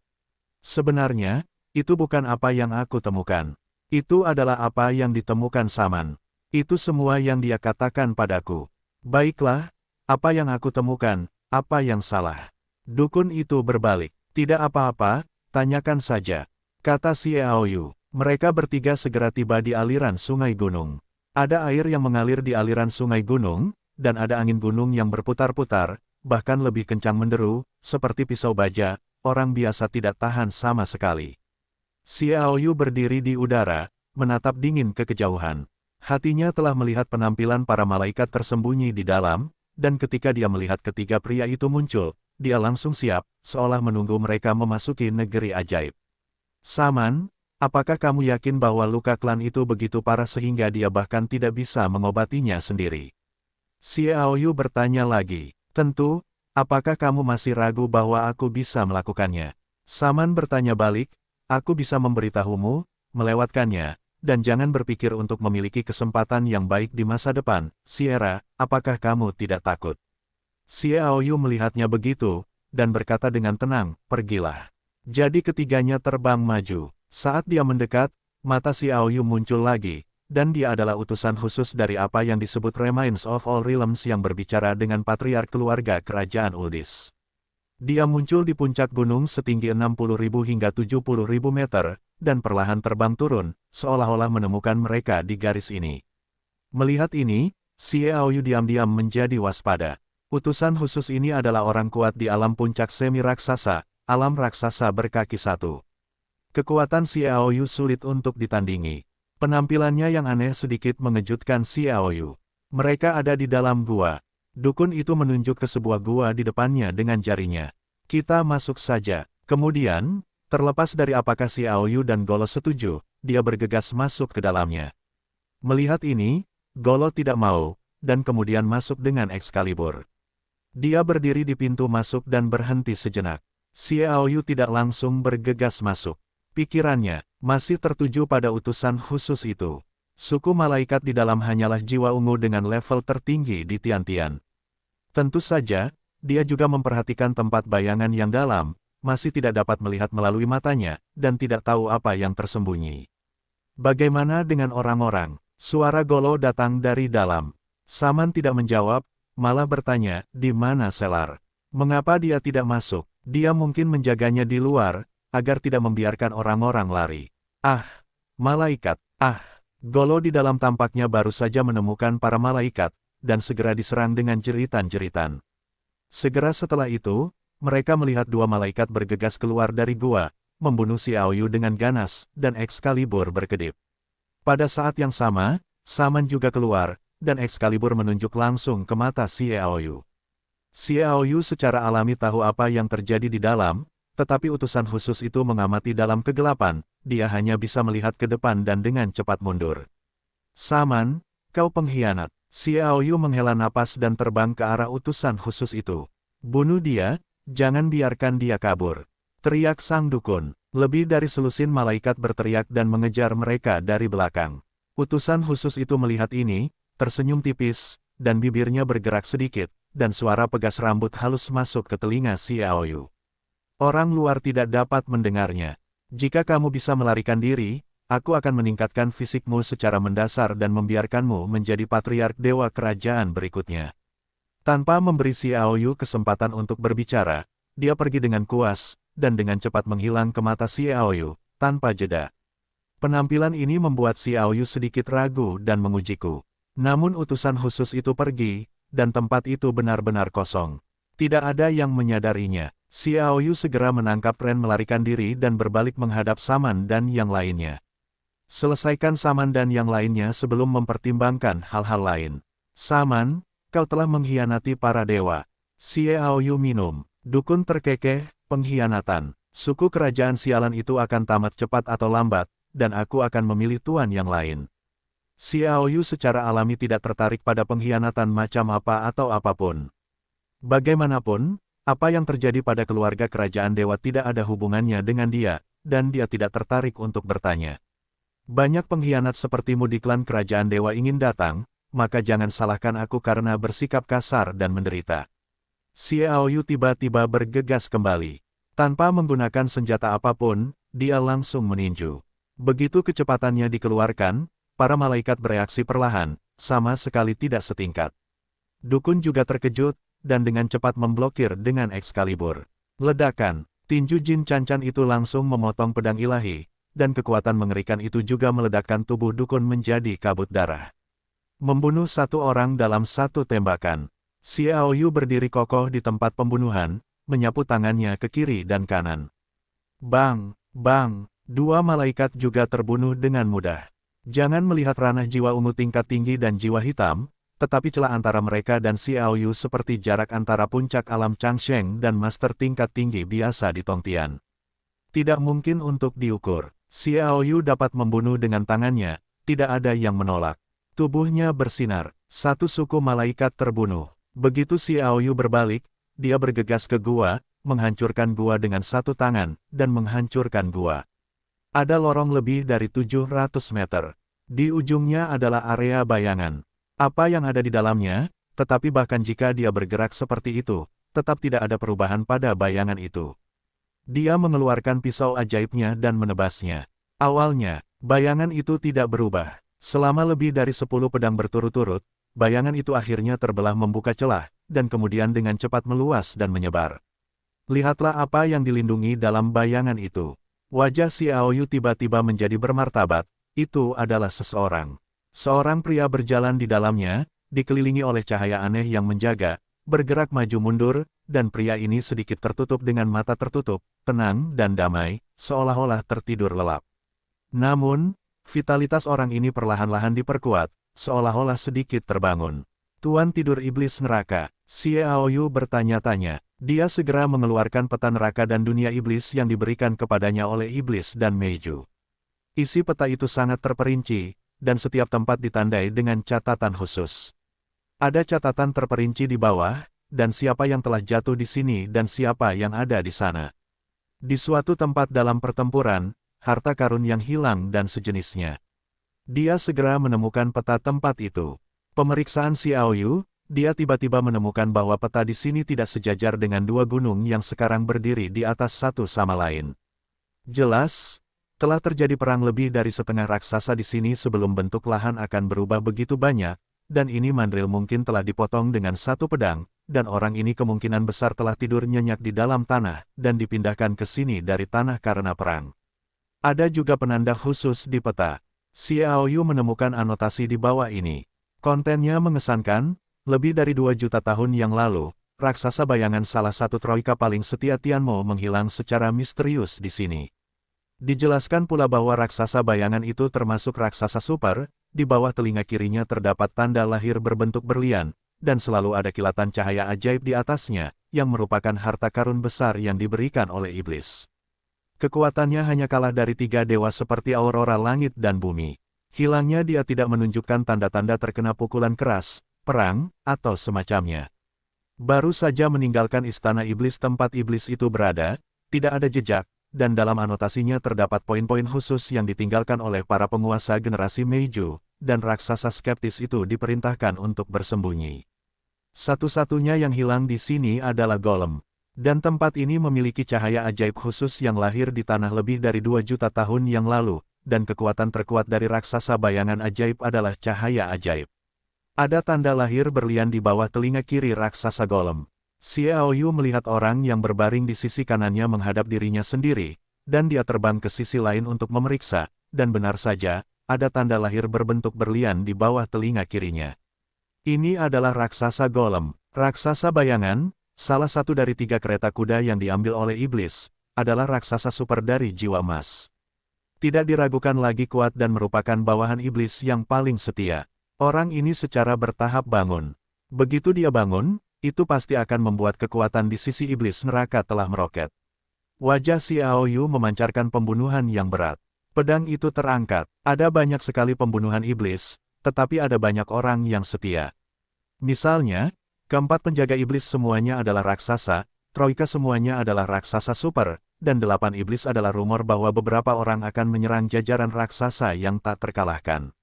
Sebenarnya, itu bukan apa yang aku temukan. Itu adalah apa yang ditemukan Saman. Itu semua yang dia katakan padaku. Baiklah, apa yang aku temukan, apa yang salah? Dukun itu berbalik. Tidak apa-apa, tanyakan saja, kata Xiaoyu. Mereka bertiga segera tiba di aliran sungai gunung. Ada air yang mengalir di aliran sungai gunung, dan ada angin gunung yang berputar-putar, bahkan lebih kencang menderu, seperti pisau baja, orang biasa tidak tahan sama sekali. Xiaoyu berdiri di udara, menatap dingin ke kejauhan. Hatinya telah melihat penampilan para malaikat tersembunyi di dalam, dan ketika dia melihat ketiga pria itu muncul, dia langsung siap, seolah menunggu mereka memasuki negeri ajaib. Saman, apakah kamu yakin bahwa luka klan itu begitu parah sehingga dia bahkan tidak bisa mengobatinya sendiri? Xiaoyu bertanya lagi. Tentu, apakah kamu masih ragu bahwa aku bisa melakukannya? Saman bertanya balik, aku bisa memberitahumu, melewatkannya, dan jangan berpikir untuk memiliki kesempatan yang baik di masa depan. Sierra, apakah kamu tidak takut? Xiaoyu melihatnya begitu, dan berkata dengan tenang, pergilah. Jadi ketiganya terbang maju. Saat dia mendekat, mata Xiaoyu muncul lagi, dan dia adalah utusan khusus dari apa yang disebut Remains of All Realms yang berbicara dengan patriark keluarga kerajaan Uldis. Dia muncul di puncak gunung setinggi 60.000 hingga 70.000 meter, dan perlahan terbang turun, seolah-olah menemukan mereka di garis ini. Melihat ini, Xiaoyu diam-diam menjadi waspada. Utusan khusus ini adalah orang kuat di alam puncak semi raksasa, alam raksasa berkaki 1. Kekuatan Xiaoyu sulit untuk ditandingi. Penampilannya yang aneh sedikit mengejutkan Xiaoyu. Mereka ada di dalam gua. Dukun itu menunjuk ke sebuah gua di depannya dengan jarinya. Kita masuk saja. Kemudian, terlepas dari apakah Xiaoyu dan Golo setuju, dia bergegas masuk ke dalamnya. Melihat ini, Golo tidak mau, dan kemudian masuk dengan Excalibur. Dia berdiri di pintu masuk dan berhenti sejenak. Xiaoyu tidak langsung bergegas masuk. Pikirannya masih tertuju pada utusan khusus itu. Suku malaikat di dalam hanyalah jiwa ungu dengan level tertinggi di Tiantian. Tentu saja, dia juga memperhatikan tempat bayangan yang dalam, masih tidak dapat melihat melalui matanya, dan tidak tahu apa yang tersembunyi. Bagaimana dengan orang-orang? Suara Golo datang dari dalam. Saman tidak menjawab, malah bertanya, di mana Selar? Mengapa dia tidak masuk? Dia mungkin menjaganya di luar, agar tidak membiarkan orang-orang lari. Ah, malaikat, ah. Golo di dalam tampaknya baru saja menemukan para malaikat, dan segera diserang dengan jeritan-jeritan. Segera setelah itu, mereka melihat 2 malaikat bergegas keluar dari gua, membunuh Xiaoyu dengan ganas, dan Excalibur berkedip. Pada saat yang sama, Saman juga keluar, dan Excalibur menunjuk langsung ke mata Xiaoyu. Xiaoyu secara alami tahu apa yang terjadi di dalam, tetapi utusan khusus itu mengamati dalam kegelapan, dia hanya bisa melihat ke depan dan dengan cepat mundur. Saman, kau pengkhianat. Xiaoyu menghela napas dan terbang ke arah utusan khusus itu. Bunuh dia, jangan biarkan dia kabur. Teriak sang dukun. Lebih dari selusin malaikat berteriak dan mengejar mereka dari belakang. Utusan khusus itu melihat ini, tersenyum tipis, dan bibirnya bergerak sedikit, dan suara pegas rambut halus masuk ke telinga Xiaoyu. Orang luar tidak dapat mendengarnya. Jika kamu bisa melarikan diri, aku akan meningkatkan fisikmu secara mendasar dan membiarkanmu menjadi patriark dewa kerajaan berikutnya. Tanpa memberi Xiaoyu kesempatan untuk berbicara, dia pergi dengan kuas, dan dengan cepat menghilang ke mata Xiaoyu, tanpa jeda. Penampilan ini membuat Xiaoyu sedikit ragu dan mengujiku. Namun utusan khusus itu pergi, dan tempat itu benar-benar kosong. Tidak ada yang menyadarinya. Xiaoyu segera menangkap tren melarikan diri dan berbalik menghadap Saman dan yang lainnya. Selesaikan Saman dan yang lainnya sebelum mempertimbangkan hal-hal lain. Saman, kau telah mengkhianati para dewa. Xiaoyu minum. Dukun terkekeh, pengkhianatan. Suku kerajaan sialan itu akan tamat cepat atau lambat, dan aku akan memilih tuan yang lain. Xiaoyu secara alami tidak tertarik pada pengkhianatan macam apa atau apapun. Bagaimanapun, apa yang terjadi pada keluarga kerajaan dewa tidak ada hubungannya dengan dia, dan dia tidak tertarik untuk bertanya. Banyak pengkhianat sepertimu di klan kerajaan dewa ingin datang, maka jangan salahkan aku karena bersikap kasar dan menderita. Xiaoyu tiba-tiba bergegas kembali. Tanpa menggunakan senjata apapun, dia langsung meninju. Begitu kecepatannya dikeluarkan, para malaikat bereaksi perlahan, sama sekali tidak setingkat. Dukun juga terkejut, dan dengan cepat memblokir dengan Excalibur. Ledakan, tinju Jin Cancan itu langsung memotong pedang ilahi, dan kekuatan mengerikan itu juga meledakkan tubuh dukun menjadi kabut darah. Membunuh satu orang dalam satu tembakan. Xiaoyu berdiri kokoh di tempat pembunuhan, menyapu tangannya ke kiri dan kanan. Bang, bang. Dua malaikat juga terbunuh dengan mudah. Jangan melihat ranah jiwa ungu tingkat tinggi dan jiwa hitam, tetapi celah antara mereka dan Xiaoyu seperti jarak antara puncak alam Changsheng dan master tingkat tinggi biasa di Tongtian. Tidak mungkin untuk diukur. Xiaoyu dapat membunuh dengan tangannya, tidak ada yang menolak. Tubuhnya bersinar, satu suku malaikat terbunuh. Begitu Xiaoyu berbalik, dia bergegas ke gua, menghancurkan gua dengan satu tangan, dan menghancurkan gua. Ada lorong lebih dari 700 meter. Di ujungnya adalah area bayangan. Apa yang ada di dalamnya, tetapi bahkan jika dia bergerak seperti itu, tetap tidak ada perubahan pada bayangan itu. Dia mengeluarkan pisau ajaibnya dan menebasnya. Awalnya, bayangan itu tidak berubah. Selama lebih dari 10 pedang berturut-turut, bayangan itu akhirnya terbelah membuka celah, dan kemudian dengan cepat meluas dan menyebar. Lihatlah apa yang dilindungi dalam bayangan itu. Wajah Xiaoyu tiba-tiba menjadi bermartabat, itu adalah seseorang. Seorang pria berjalan di dalamnya, dikelilingi oleh cahaya aneh yang menjaga, bergerak maju mundur, dan pria ini sedikit tertutup dengan mata tertutup, tenang dan damai, seolah-olah tertidur lelap. Namun, vitalitas orang ini perlahan-lahan diperkuat, seolah-olah sedikit terbangun. Tuan tidur iblis neraka, Xiaoyu bertanya-tanya. Dia segera mengeluarkan peta neraka dan dunia iblis yang diberikan kepadanya oleh iblis dan Meiju. Isi peta itu sangat terperinci, dan setiap tempat ditandai dengan catatan khusus. Ada catatan terperinci di bawah, dan siapa yang telah jatuh di sini dan siapa yang ada di sana. Di suatu tempat dalam pertempuran, harta karun yang hilang dan sejenisnya. Dia segera menemukan peta tempat itu. Pemeriksaan Xiaoyu, dia tiba-tiba menemukan bahwa peta di sini tidak sejajar dengan dua gunung yang sekarang berdiri di atas satu sama lain. Jelas, telah terjadi perang lebih dari setengah raksasa di sini sebelum bentuk lahan akan berubah begitu banyak, dan ini mandril mungkin telah dipotong dengan satu pedang, dan orang ini kemungkinan besar telah tidur nyenyak di dalam tanah, dan dipindahkan ke sini dari tanah karena perang. Ada juga penanda khusus di peta. Xiaoyu menemukan anotasi di bawah ini. Kontennya mengesankan. Lebih dari 2 juta tahun yang lalu, raksasa bayangan salah satu troika paling setia Tianmo menghilang secara misterius di sini. Dijelaskan pula bahwa raksasa bayangan itu termasuk raksasa super, di bawah telinga kirinya terdapat tanda lahir berbentuk berlian, dan selalu ada kilatan cahaya ajaib di atasnya, yang merupakan harta karun besar yang diberikan oleh iblis. Kekuatannya hanya kalah dari 3 dewa seperti aurora langit dan bumi. Hilangnya dia tidak menunjukkan tanda-tanda terkena pukulan keras, perang, atau semacamnya. Baru saja meninggalkan istana iblis tempat iblis itu berada, tidak ada jejak, dan dalam anotasinya terdapat poin-poin khusus yang ditinggalkan oleh para penguasa generasi Meiju, dan raksasa skeptis itu diperintahkan untuk bersembunyi. Satu-satunya yang hilang di sini adalah golem, dan tempat ini memiliki cahaya ajaib khusus yang lahir di tanah lebih dari 2 juta tahun yang lalu, dan kekuatan terkuat dari raksasa bayangan ajaib adalah cahaya ajaib. Ada tanda lahir berlian di bawah telinga kiri raksasa golem. Xiaoyu melihat orang yang berbaring di sisi kanannya menghadap dirinya sendiri, dan dia terbang ke sisi lain untuk memeriksa, dan benar saja, ada tanda lahir berbentuk berlian di bawah telinga kirinya. Ini adalah raksasa golem, raksasa bayangan, salah satu dari 3 kereta kuda yang diambil oleh iblis, adalah raksasa super dari jiwa emas. Tidak diragukan lagi kuat dan merupakan bawahan iblis yang paling setia. Orang ini secara bertahap bangun. Begitu dia bangun, itu pasti akan membuat kekuatan di sisi iblis neraka telah meroket. Wajah Xiaoyu memancarkan pembunuhan yang berat. Pedang itu terangkat. Ada banyak sekali pembunuhan iblis, tetapi ada banyak orang yang setia. Misalnya, keempat penjaga iblis semuanya adalah raksasa, troika semuanya adalah raksasa super, dan 8 iblis adalah rumor bahwa beberapa orang akan menyerang jajaran raksasa yang tak terkalahkan.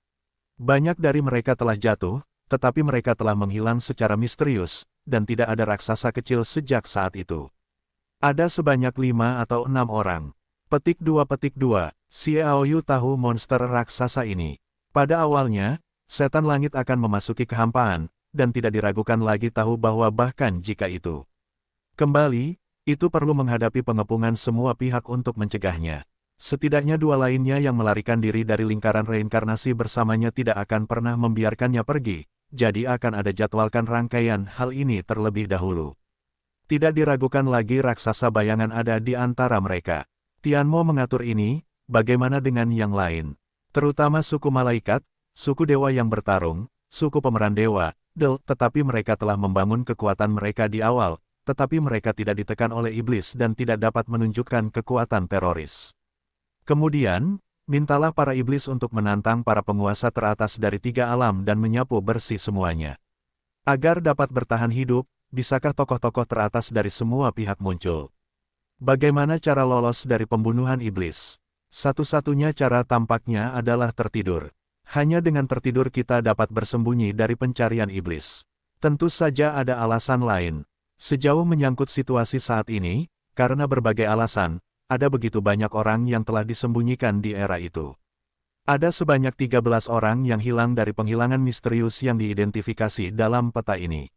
Banyak dari mereka telah jatuh, tetapi mereka telah menghilang secara misterius, dan tidak ada raksasa kecil sejak saat itu. Ada sebanyak 5 atau 6 orang. Petik 2. Xiaoyu tahu monster raksasa ini. Pada awalnya, setan langit akan memasuki kehampaan, dan tidak diragukan lagi tahu bahwa bahkan jika itu kembali, itu perlu menghadapi pengepungan semua pihak untuk mencegahnya. Setidaknya 2 lainnya yang melarikan diri dari lingkaran reinkarnasi bersamanya tidak akan pernah membiarkannya pergi. Jadi akan ada jadwalkan rangkaian hal ini terlebih dahulu. Tidak diragukan lagi raksasa bayangan ada di antara mereka. Tianmo mengatur ini, bagaimana dengan yang lain? Terutama suku malaikat, suku dewa yang bertarung, suku pemeran dewa, tetapi mereka telah membangun kekuatan mereka di awal, tetapi mereka tidak ditekan oleh iblis dan tidak dapat menunjukkan kekuatan teroris. Kemudian, mintalah para iblis untuk menantang para penguasa teratas dari 3 alam dan menyapu bersih semuanya. Agar dapat bertahan hidup, bisakah tokoh-tokoh teratas dari semua pihak muncul? Bagaimana cara lolos dari pembunuhan iblis? Satu-satunya cara tampaknya adalah tertidur. Hanya dengan tertidur kita dapat bersembunyi dari pencarian iblis. Tentu saja ada alasan lain. Sejauh menyangkut situasi saat ini, karena berbagai alasan, ada begitu banyak orang yang telah disembunyikan di era itu. Ada sebanyak 13 orang yang hilang dari penghilangan misterius yang diidentifikasi dalam peta ini.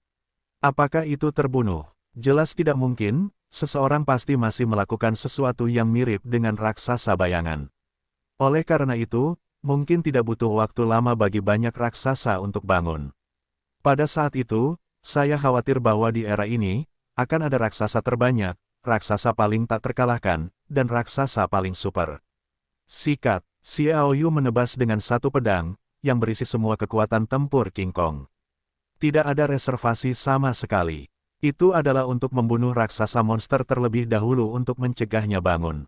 Apakah itu terbunuh? Jelas tidak mungkin, seseorang pasti masih melakukan sesuatu yang mirip dengan raksasa bayangan. Oleh karena itu, mungkin tidak butuh waktu lama bagi banyak raksasa untuk bangun. Pada saat itu, saya khawatir bahwa di era ini, akan ada raksasa terbanyak, raksasa paling tak terkalahkan, dan raksasa paling super. Sikat, Xiaoyu menebas dengan satu pedang, yang berisi semua kekuatan tempur King Kong. Tidak ada reservasi sama sekali. Itu adalah untuk membunuh raksasa monster terlebih dahulu untuk mencegahnya bangun.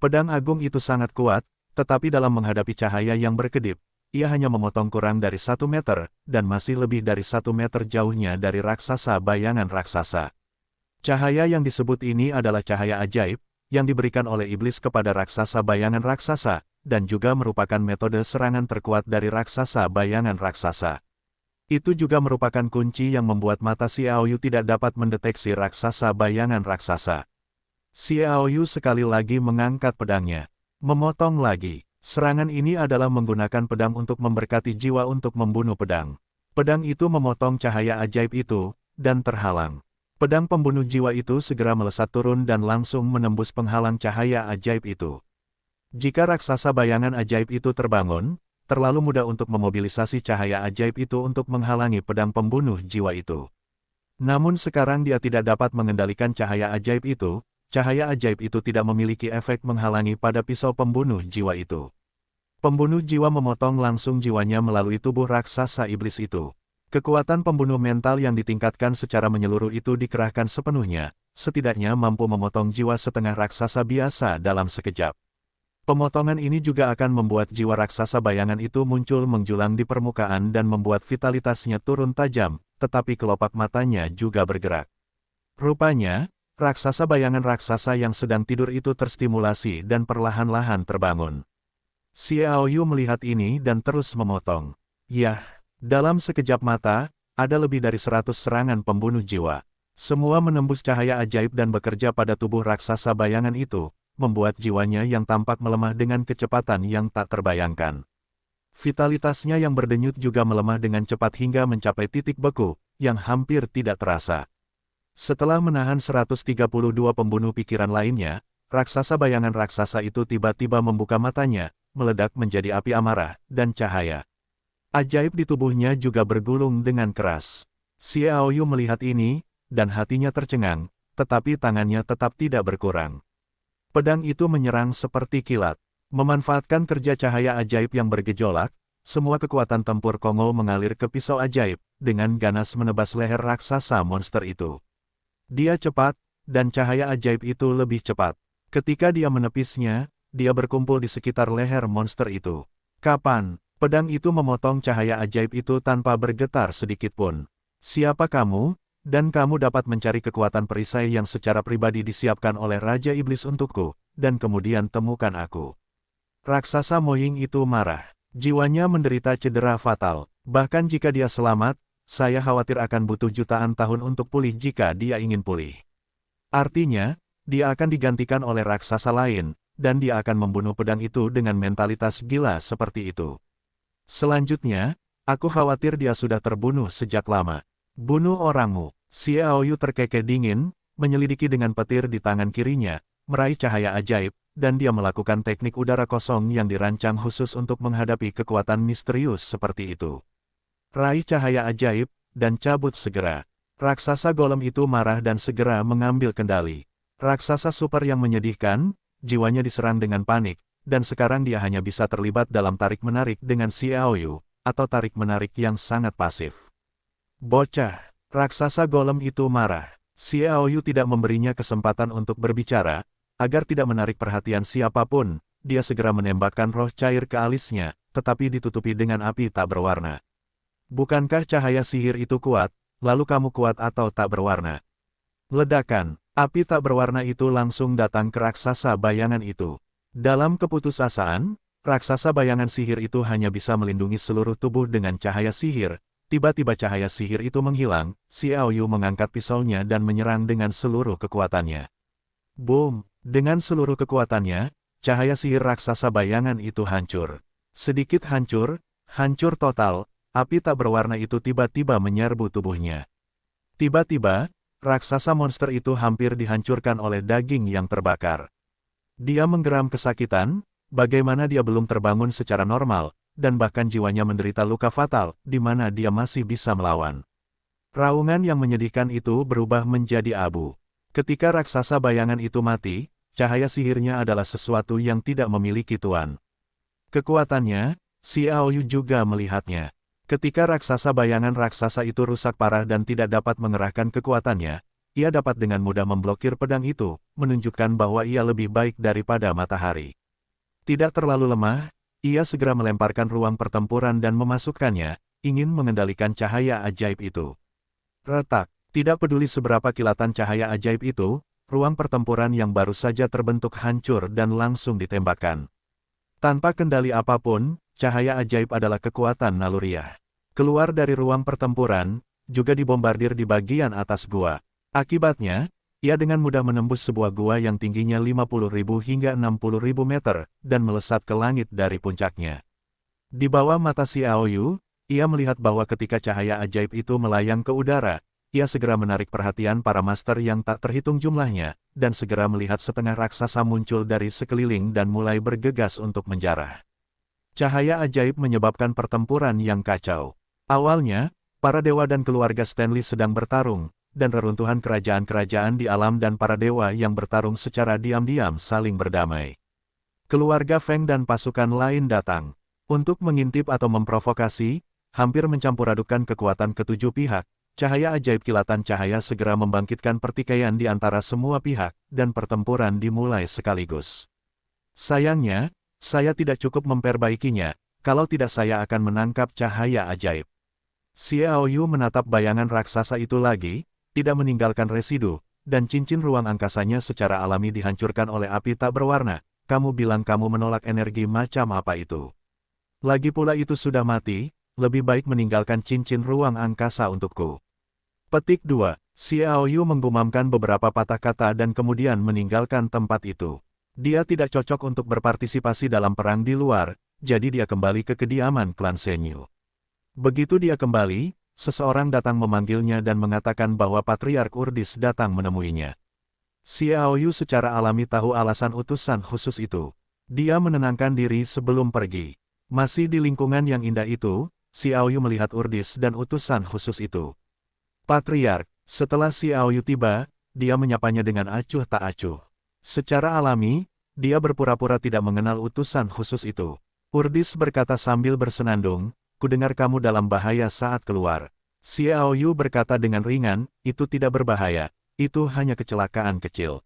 Pedang agung itu sangat kuat, tetapi dalam menghadapi cahaya yang berkedip, ia hanya memotong kurang dari 1 meter, dan masih lebih dari 1 meter jauhnya dari raksasa bayangan raksasa. Cahaya yang disebut ini adalah cahaya ajaib, yang diberikan oleh iblis kepada raksasa bayangan raksasa, dan juga merupakan metode serangan terkuat dari raksasa bayangan raksasa. Itu juga merupakan kunci yang membuat mata Xiaoyu tidak dapat mendeteksi raksasa bayangan raksasa. Xiaoyu sekali lagi mengangkat pedangnya. Memotong lagi. Serangan ini adalah menggunakan pedang untuk memberkati jiwa untuk membunuh pedang. Pedang itu memotong cahaya ajaib itu, dan terhalang. Pedang pembunuh jiwa itu segera melesat turun dan langsung menembus penghalang cahaya ajaib itu. Jika raksasa bayangan ajaib itu terbangun, terlalu mudah untuk memobilisasi cahaya ajaib itu untuk menghalangi pedang pembunuh jiwa itu. Namun sekarang dia tidak dapat mengendalikan cahaya ajaib itu, cahaya ajaib itu tidak memiliki efek menghalangi pada pisau pembunuh jiwa itu. Pembunuh jiwa memotong langsung jiwanya melalui tubuh raksasa iblis itu. Kekuatan pembunuh mental yang ditingkatkan secara menyeluruh itu dikerahkan sepenuhnya, setidaknya mampu memotong jiwa setengah raksasa biasa dalam sekejap. Pemotongan ini juga akan membuat jiwa raksasa bayangan itu muncul menjulang di permukaan dan membuat vitalitasnya turun tajam, tetapi kelopak matanya juga bergerak. Rupanya, raksasa bayangan raksasa yang sedang tidur itu terstimulasi dan perlahan-lahan terbangun. Xiaoyu melihat ini dan terus memotong. Yah! Dalam sekejap mata, ada lebih dari 100 serangan pembunuh jiwa. Semua menembus cahaya ajaib dan bekerja pada tubuh raksasa bayangan itu, membuat jiwanya yang tampak melemah dengan kecepatan yang tak terbayangkan. Vitalitasnya yang berdenyut juga melemah dengan cepat hingga mencapai titik beku, yang hampir tidak terasa. Setelah menahan 132 pembunuh pikiran lainnya, raksasa bayangan raksasa itu tiba-tiba membuka matanya, meledak menjadi api amarah, dan cahaya ajaib di tubuhnya juga bergulung dengan keras. Xiao Yu melihat ini, dan hatinya tercengang, tetapi tangannya tetap tidak berkurang. Pedang itu menyerang seperti kilat. Memanfaatkan kerja cahaya ajaib yang bergejolak, semua kekuatan tempur Kongou mengalir ke pisau ajaib, dengan ganas menebas leher raksasa monster itu. Dia cepat, dan cahaya ajaib itu lebih cepat. Ketika dia menepisnya, dia berkumpul di sekitar leher monster itu. Kapan? Pedang itu memotong cahaya ajaib itu tanpa bergetar sedikitpun. Siapa kamu? Dan kamu dapat mencari kekuatan perisai yang secara pribadi disiapkan oleh Raja Iblis untukku, dan kemudian temukan aku. Raksasa Moying itu marah. Jiwanya menderita cedera fatal. Bahkan jika dia selamat, saya khawatir akan butuh jutaan tahun untuk pulih jika dia ingin pulih. Artinya, dia akan digantikan oleh raksasa lain, dan dia akan membunuh pedang itu dengan mentalitas gila seperti itu. Selanjutnya, aku khawatir dia sudah terbunuh sejak lama. Bunuh orangmu. Xiao Yu terkekeh dingin, menyelidiki dengan petir di tangan kirinya, meraih cahaya ajaib, dan dia melakukan teknik udara kosong yang dirancang khusus untuk menghadapi kekuatan misterius seperti itu. Raih cahaya ajaib, dan cabut segera. Raksasa golem itu marah dan segera mengambil kendali. Raksasa super yang menyedihkan, jiwanya diserang dengan panik, dan sekarang dia hanya bisa terlibat dalam tarik-menarik dengan Xiao Yu, atau tarik-menarik yang sangat pasif. Bocah, raksasa golem itu marah. Xiao Yu tidak memberinya kesempatan untuk berbicara, agar tidak menarik perhatian siapapun, dia segera menembakkan roh cair ke alisnya, tetapi ditutupi dengan api tak berwarna. Bukankah cahaya sihir itu kuat, lalu kamu kuat atau tak berwarna? Ledakan, api tak berwarna itu langsung datang ke raksasa bayangan itu. Dalam keputusasaan, raksasa bayangan sihir itu hanya bisa melindungi seluruh tubuh dengan cahaya sihir. Tiba-tiba cahaya sihir itu menghilang, Xiao Yu mengangkat pisaunya dan menyerang dengan seluruh kekuatannya. Boom! Dengan seluruh kekuatannya, cahaya sihir raksasa bayangan itu hancur. Sedikit hancur, hancur total, api tak berwarna itu tiba-tiba menyerbu tubuhnya. Tiba-tiba, raksasa monster itu hampir dihancurkan oleh daging yang terbakar. Dia menggeram kesakitan, bagaimana dia belum terbangun secara normal, dan bahkan jiwanya menderita luka fatal, di mana dia masih bisa melawan. Raungan yang menyedihkan itu berubah menjadi abu. Ketika raksasa bayangan itu mati, cahaya sihirnya adalah sesuatu yang tidak memiliki tuan. Kekuatannya, Xiao Yu juga melihatnya. Ketika raksasa bayangan raksasa itu rusak parah dan tidak dapat mengerahkan kekuatannya, ia dapat dengan mudah memblokir pedang itu, menunjukkan bahwa ia lebih baik daripada matahari. Tidak terlalu lemah, ia segera melemparkan ruang pertempuran dan memasukkannya, ingin mengendalikan cahaya ajaib itu. Retak, tidak peduli seberapa kilatan cahaya ajaib itu, ruang pertempuran yang baru saja terbentuk hancur dan langsung ditembakkan. Tanpa kendali apapun, cahaya ajaib adalah kekuatan naluriah. Keluar dari ruang pertempuran, juga dibombardir di bagian atas gua. Akibatnya, ia dengan mudah menembus sebuah gua yang tingginya 50.000 hingga 60.000 meter, dan melesat ke langit dari puncaknya. Di bawah mata Xiao Yu, ia melihat bahwa ketika cahaya ajaib itu melayang ke udara, ia segera menarik perhatian para master yang tak terhitung jumlahnya, dan segera melihat setengah raksasa muncul dari sekeliling dan mulai bergegas untuk menjarah. Cahaya ajaib menyebabkan pertempuran yang kacau. Awalnya, para dewa dan keluarga Stanley sedang bertarung, dan reruntuhan kerajaan-kerajaan di alam dan para dewa yang bertarung secara diam-diam saling berdamai. Keluarga Feng dan pasukan lain datang. Untuk mengintip atau memprovokasi, hampir mencampur-adukan kekuatan ketujuh pihak, cahaya ajaib kilatan cahaya segera membangkitkan pertikaian di antara semua pihak, dan pertempuran dimulai sekaligus. Sayangnya, saya tidak cukup memperbaikinya, kalau tidak saya akan menangkap cahaya ajaib. Xiao Yu menatap bayangan raksasa itu lagi, tidak meninggalkan residu, dan cincin ruang angkasanya secara alami dihancurkan oleh api tak berwarna. Kamu bilang kamu menolak energi macam apa itu? Lagi pula itu sudah mati, lebih baik meninggalkan cincin ruang angkasa untukku. Petik 2. Xiao Yu menggumamkan beberapa patah kata dan kemudian meninggalkan tempat itu. Dia tidak cocok untuk berpartisipasi dalam perang di luar, jadi dia kembali ke kediaman klan Senyu. Begitu dia kembali, seseorang datang memanggilnya dan mengatakan bahwa Patriark Urdis datang menemuinya. Xiaoyu secara alami tahu alasan utusan khusus itu. Dia menenangkan diri sebelum pergi. Masih di lingkungan yang indah itu, Xiaoyu melihat Urdis dan utusan khusus itu. Patriark, setelah Xiaoyu tiba, dia menyapanya dengan acuh tak acuh. Secara alami, dia berpura-pura tidak mengenal utusan khusus itu. Urdis berkata sambil bersenandung, "Kudengar kamu dalam bahaya saat keluar." Xiaoyu berkata dengan ringan, "Itu tidak berbahaya, itu hanya kecelakaan kecil."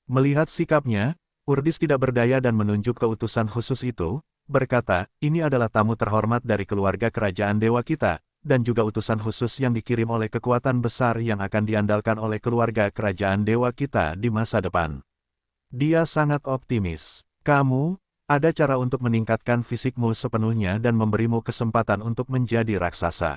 Melihat sikapnya, Urdis tidak berdaya dan menunjuk ke utusan khusus itu, berkata, "Ini adalah tamu terhormat dari keluarga kerajaan dewa kita, dan juga utusan khusus yang dikirim oleh kekuatan besar yang akan diandalkan oleh keluarga kerajaan dewa kita di masa depan." Dia sangat optimis. "Kamu, ada cara untuk meningkatkan fisikmu sepenuhnya dan memberimu kesempatan untuk menjadi raksasa.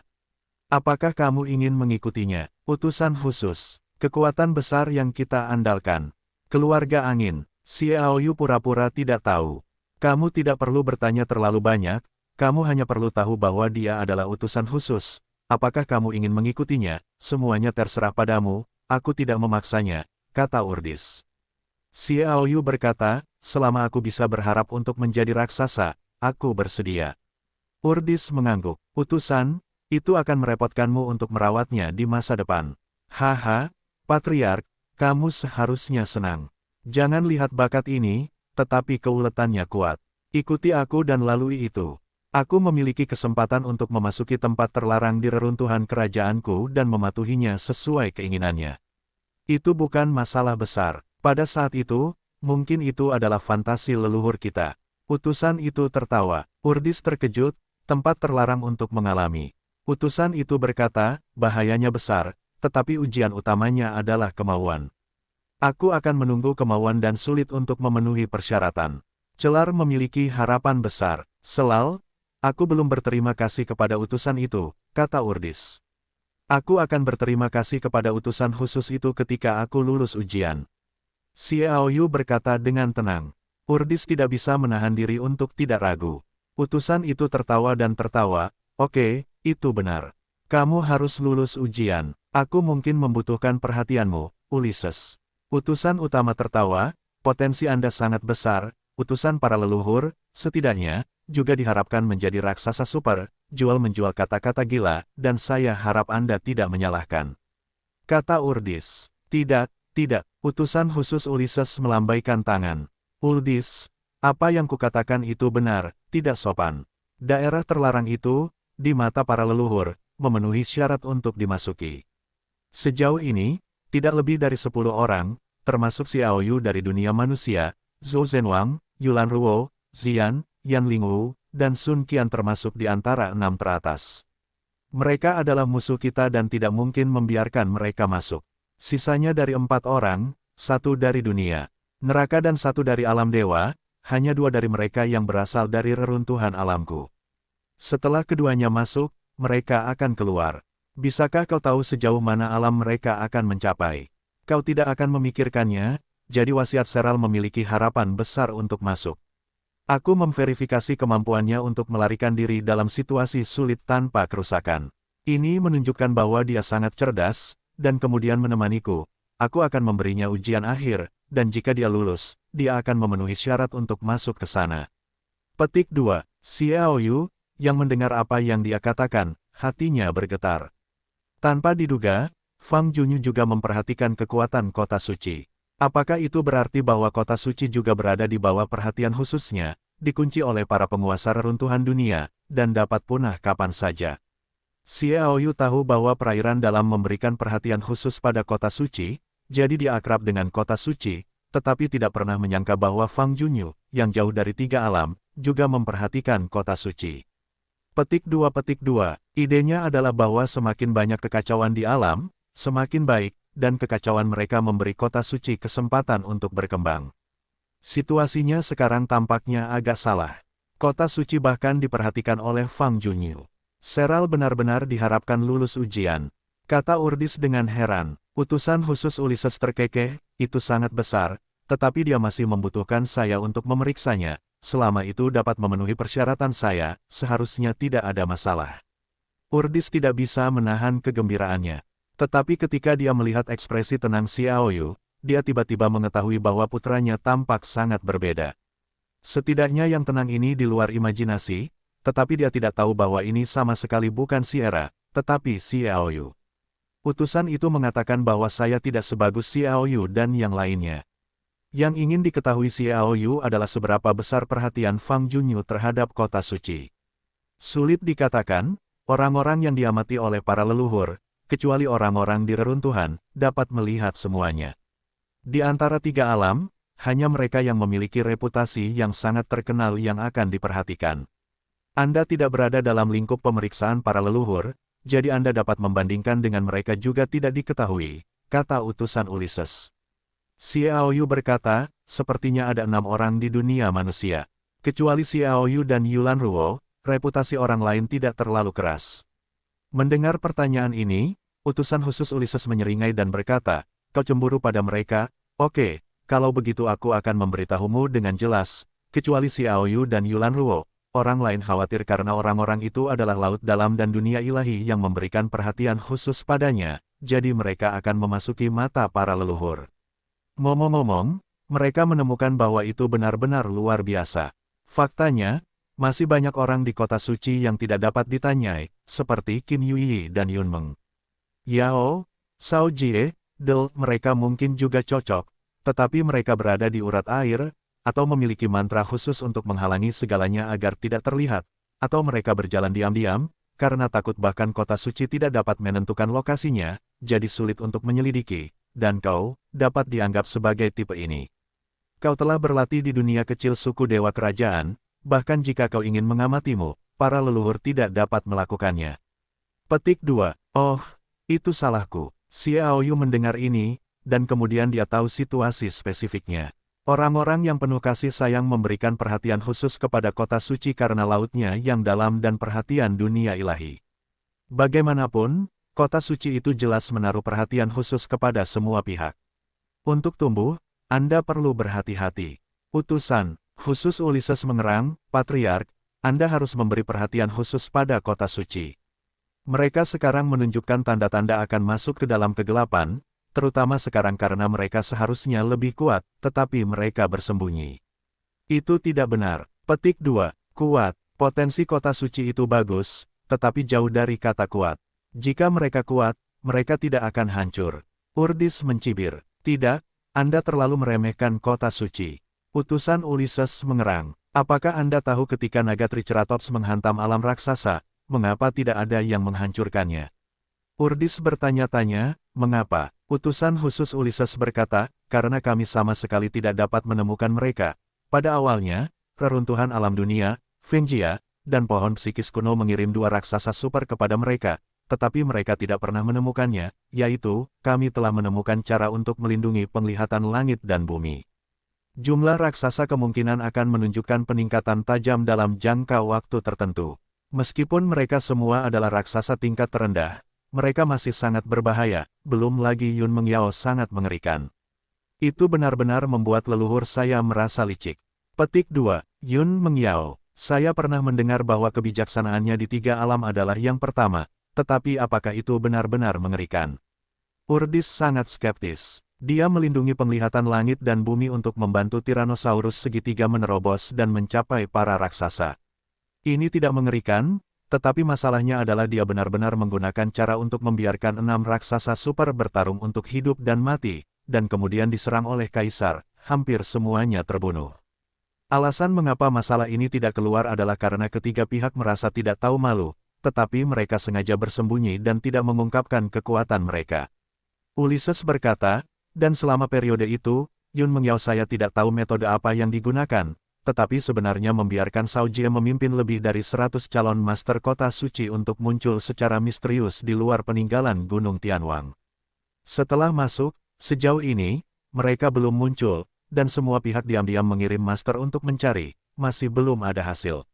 Apakah kamu ingin mengikutinya?" Utusan khusus, kekuatan besar yang kita andalkan. Keluarga angin, Xiaoyu pura-pura tidak tahu. "Kamu tidak perlu bertanya terlalu banyak, kamu hanya perlu tahu bahwa dia adalah utusan khusus. Apakah kamu ingin mengikutinya? Semuanya terserah padamu, aku tidak memaksanya," kata Urdis. Xiaoyu berkata, "Selama aku bisa berharap untuk menjadi raksasa, aku bersedia." Urdis mengangguk, "Utusan, itu akan merepotkanmu untuk merawatnya di masa depan." "Haha, Patriark, kamu seharusnya senang. Jangan lihat bakat ini, tetapi keuletannya kuat. Ikuti aku dan lalui itu. Aku memiliki kesempatan untuk memasuki tempat terlarang di reruntuhan kerajaanku dan mematuhinya sesuai keinginannya. Itu bukan masalah besar. Pada saat itu, mungkin itu adalah fantasi leluhur kita." Utusan itu tertawa. Urdis terkejut, tempat terlarang untuk mengalami. Utusan itu berkata, "Bahayanya besar, tetapi ujian utamanya adalah kemauan. Aku akan menunggu kemauan dan sulit untuk memenuhi persyaratan." Celar memiliki harapan besar. "Selal, aku belum berterima kasih kepada utusan itu," kata Urdis. "Aku akan berterima kasih kepada utusan khusus itu ketika aku lulus ujian." Xiaoyu berkata dengan tenang. Urdis tidak bisa menahan diri untuk tidak ragu. Utusan itu tertawa dan tertawa, "Oke, itu benar. Kamu harus lulus ujian. Aku mungkin membutuhkan perhatianmu, Ulysses." Utusan utama tertawa, "Potensi Anda sangat besar, utusan para leluhur, setidaknya, juga diharapkan menjadi raksasa super, menjual kata-kata gila, dan saya harap Anda tidak menyalahkan," kata Urdis. "Tidak, tidak." Utusan khusus Ulysses melambaikan tangan. "Urdis, apa yang kukatakan itu benar, tidak sopan. Daerah terlarang itu, di mata para leluhur, memenuhi syarat untuk dimasuki. Sejauh ini, tidak lebih dari 10 orang, termasuk Xiaoyu dari dunia manusia, Zhou Zhenwang, Yulan Ruo, Xian, Yan Lingwu, dan Sun Qian termasuk di antara 6 teratas. Mereka adalah musuh kita dan tidak mungkin membiarkan mereka masuk. Sisanya dari 4 orang, 1 dari dunia neraka dan 1 dari alam dewa, hanya 2 dari mereka yang berasal dari reruntuhan alamku. Setelah keduanya masuk, mereka akan keluar. Bisakah kau tahu sejauh mana alam mereka akan mencapai? Kau tidak akan memikirkannya, jadi wasiat Seral memiliki harapan besar untuk masuk. Aku memverifikasi kemampuannya untuk melarikan diri dalam situasi sulit tanpa kerusakan. Ini menunjukkan bahwa dia sangat cerdas, dan kemudian menemaniku. Aku akan memberinya ujian akhir, dan jika dia lulus, dia akan memenuhi syarat untuk masuk ke sana." Petik 2. Xiaoyu, yang mendengar apa yang dia katakan, hatinya bergetar. Tanpa diduga, Fang Junyu juga memperhatikan kekuatan kota suci. Apakah itu berarti bahwa kota suci juga berada di bawah perhatian khususnya, dikunci oleh para penguasa reruntuhan dunia, dan dapat punah kapan saja? Xiaoyu tahu bahwa perairan dalam memberikan perhatian khusus pada kota suci, jadi dia akrab dengan kota suci, tetapi tidak pernah menyangka bahwa Fang Junyu, yang jauh dari 3 alam, juga memperhatikan kota suci. Petik 2. Idenya adalah bahwa semakin banyak kekacauan di alam, semakin baik, dan kekacauan mereka memberi kota suci kesempatan untuk berkembang. Situasinya sekarang tampaknya agak salah. Kota suci bahkan diperhatikan oleh Fang Junyu. Seral benar-benar diharapkan lulus ujian, kata Urdis dengan heran. Utusan khusus Ulysses terkekeh, itu sangat besar, tetapi dia masih membutuhkan saya untuk memeriksanya. Selama itu dapat memenuhi persyaratan saya, seharusnya tidak ada masalah. Urdis tidak bisa menahan kegembiraannya. Tetapi ketika dia melihat ekspresi tenang Xiaoyu, dia tiba-tiba mengetahui bahwa putranya tampak sangat berbeda. Setidaknya yang tenang ini di luar imajinasi, tetapi dia tidak tahu bahwa ini sama sekali bukan Sierra, tetapi Xiaoyu. Utusan itu mengatakan bahwa saya tidak sebagus Xiaoyu dan yang lainnya. Yang ingin diketahui Xiaoyu adalah seberapa besar perhatian Fang Junyu terhadap kota suci. Sulit dikatakan, orang-orang yang diamati oleh para leluhur, kecuali orang-orang di reruntuhan, dapat melihat semuanya. Di antara tiga alam, hanya mereka yang memiliki reputasi yang sangat terkenal yang akan diperhatikan. Anda tidak berada dalam lingkup pemeriksaan para leluhur, jadi Anda dapat membandingkan dengan mereka juga tidak diketahui, kata utusan Ulysses. Xiaoyu berkata, sepertinya ada 6 orang di dunia manusia. Kecuali Xiaoyu dan Yulan Ruo, reputasi orang lain tidak terlalu keras. Mendengar pertanyaan ini, utusan khusus Ulysses menyeringai dan berkata, kau cemburu pada mereka? Oke, kalau begitu aku akan memberitahumu dengan jelas, kecuali Xiaoyu dan Yulan Ruo. Orang lain khawatir karena orang-orang itu adalah laut dalam dan dunia ilahi yang memberikan perhatian khusus padanya, jadi mereka akan memasuki mata para leluhur. Ngomong-ngomong, mereka menemukan bahwa itu benar-benar luar biasa. Faktanya, masih banyak orang di kota suci yang tidak dapat ditanyai, seperti Qin Yuyi dan Yun Meng. Yao, Shao Jie, Del, mereka mungkin juga cocok, tetapi mereka berada di urat air, atau memiliki mantra khusus untuk menghalangi segalanya agar tidak terlihat, atau mereka berjalan diam-diam, karena takut bahkan kota suci tidak dapat menentukan lokasinya, jadi sulit untuk menyelidiki. Dan kau, dapat dianggap sebagai tipe ini. Kau telah berlatih di dunia kecil suku dewa kerajaan, bahkan jika kau ingin mengamatimu, para leluhur tidak dapat melakukannya. Petik 2. Oh, itu salahku. Xiaoyu mendengar ini, dan kemudian dia tahu situasi spesifiknya. Orang-orang yang penuh kasih sayang memberikan perhatian khusus kepada kota suci karena lautnya yang dalam dan perhatian dunia ilahi. Bagaimanapun, kota suci itu jelas menaruh perhatian khusus kepada semua pihak. Untuk tumbuh, Anda perlu berhati-hati. Utusan, khusus Ulysses mengerang, Patriark, Anda harus memberi perhatian khusus pada kota suci. Mereka sekarang menunjukkan tanda-tanda akan masuk ke dalam kegelapan, terutama sekarang karena mereka seharusnya lebih kuat, tetapi mereka bersembunyi. Itu tidak benar. Petik 2. Kuat. Potensi kota suci itu bagus, tetapi jauh dari kata kuat. Jika mereka kuat, mereka tidak akan hancur. Urdis mencibir. Tidak, Anda terlalu meremehkan kota suci. Utusan Ulysses mengerang. Apakah Anda tahu ketika naga Triceratops menghantam alam raksasa, mengapa tidak ada yang menghancurkannya? Urdis bertanya-tanya, mengapa? Utusan khusus Ulysses berkata, karena kami sama sekali tidak dapat menemukan mereka. Pada awalnya, reruntuhan alam dunia, Fengia, dan pohon psikis kuno mengirim 2 raksasa super kepada mereka. Tetapi mereka tidak pernah menemukannya, yaitu, kami telah menemukan cara untuk melindungi penglihatan langit dan bumi. Jumlah raksasa kemungkinan akan menunjukkan peningkatan tajam dalam jangka waktu tertentu. Meskipun mereka semua adalah raksasa tingkat terendah, mereka masih sangat berbahaya, belum lagi Yun Meng Yao sangat mengerikan. Itu benar-benar membuat leluhur saya merasa licik. Petik 2. Yun Meng Yao. Saya pernah mendengar bahwa kebijaksanaannya di 3 alam adalah yang pertama. Tetapi apakah itu benar-benar mengerikan? Urdis sangat skeptis. Dia melindungi penglihatan langit dan bumi untuk membantu Tyrannosaurus segitiga menerobos dan mencapai para raksasa. Ini tidak mengerikan, tetapi masalahnya adalah dia benar-benar menggunakan cara untuk membiarkan 6 raksasa super bertarung untuk hidup dan mati, dan kemudian diserang oleh Kaisar, hampir semuanya terbunuh. Alasan mengapa masalah ini tidak keluar adalah karena ketiga pihak merasa tidak tahu malu, tetapi mereka sengaja bersembunyi dan tidak mengungkapkan kekuatan mereka. Ulysses berkata, dan selama periode itu, Yun Meng Yao saya tidak tahu metode apa yang digunakan, tetapi sebenarnya membiarkan Shao Jie memimpin lebih dari 100 calon master kota suci untuk muncul secara misterius di luar peninggalan Gunung Tianwang. Setelah masuk, sejauh ini, mereka belum muncul, dan semua pihak diam-diam mengirim master untuk mencari, masih belum ada hasil.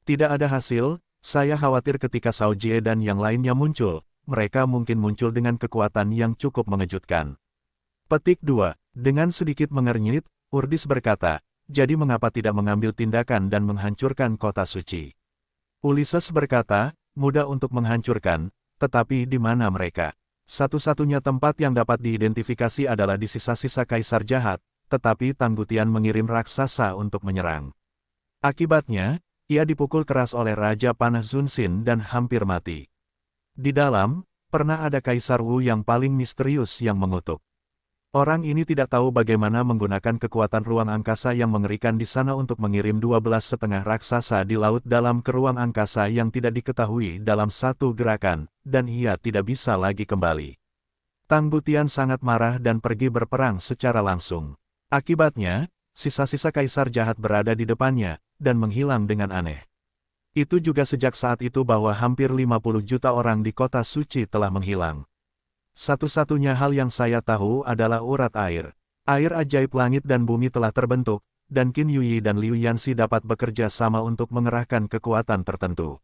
Tidak ada hasil. Saya khawatir ketika Shao Jie dan yang lainnya muncul, mereka mungkin muncul dengan kekuatan yang cukup mengejutkan. Petik 2. Dengan sedikit mengernyit, Urdis berkata, jadi mengapa tidak mengambil tindakan dan menghancurkan kota suci? Ulysses berkata, mudah untuk menghancurkan, tetapi di mana mereka? Satu-satunya tempat yang dapat diidentifikasi adalah di sisa-sisa kaisar jahat, tetapi Tang Gutian mengirim raksasa untuk menyerang. Akibatnya, ia dipukul keras oleh Raja Panah Zunsin dan hampir mati. Di dalam, pernah ada Kaisar Wu yang paling misterius yang mengutuk. Orang ini tidak tahu bagaimana menggunakan kekuatan ruang angkasa yang mengerikan di sana untuk mengirim 12,5 raksasa di laut dalam ke ruang angkasa yang tidak diketahui dalam satu gerakan, dan ia tidak bisa lagi kembali. Tang Gutian sangat marah dan pergi berperang secara langsung. Akibatnya, sisa-sisa kaisar jahat berada di depannya, dan menghilang dengan aneh. Itu juga sejak saat itu bahwa hampir 50 juta orang di kota suci telah menghilang. Satu-satunya hal yang saya tahu adalah urat air. Air ajaib langit dan bumi telah terbentuk, dan Qin Yuyi dan Liu Yanxi dapat bekerja sama untuk mengerahkan kekuatan tertentu.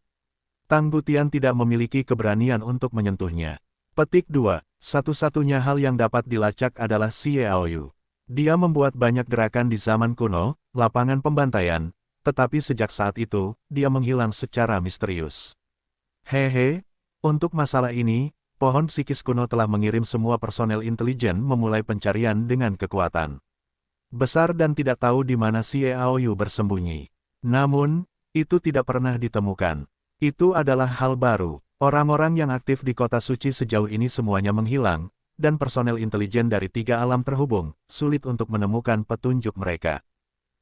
Tang Gutian tidak memiliki keberanian untuk menyentuhnya. Petik 2. Satu-satunya hal yang dapat dilacak adalah Xie Aoyu. Dia membuat banyak gerakan di zaman kuno, lapangan pembantaian, tetapi sejak saat itu, dia menghilang secara misterius. Hehe, untuk masalah ini, pohon psikis kuno telah mengirim semua personel intelijen memulai pencarian dengan kekuatan besar dan tidak tahu di mana Xie Aoyu bersembunyi. Namun, itu tidak pernah ditemukan. Itu adalah hal baru. Orang-orang yang aktif di kota suci sejauh ini semuanya menghilang, dan personel intelijen dari 3 alam terhubung, sulit untuk menemukan petunjuk mereka.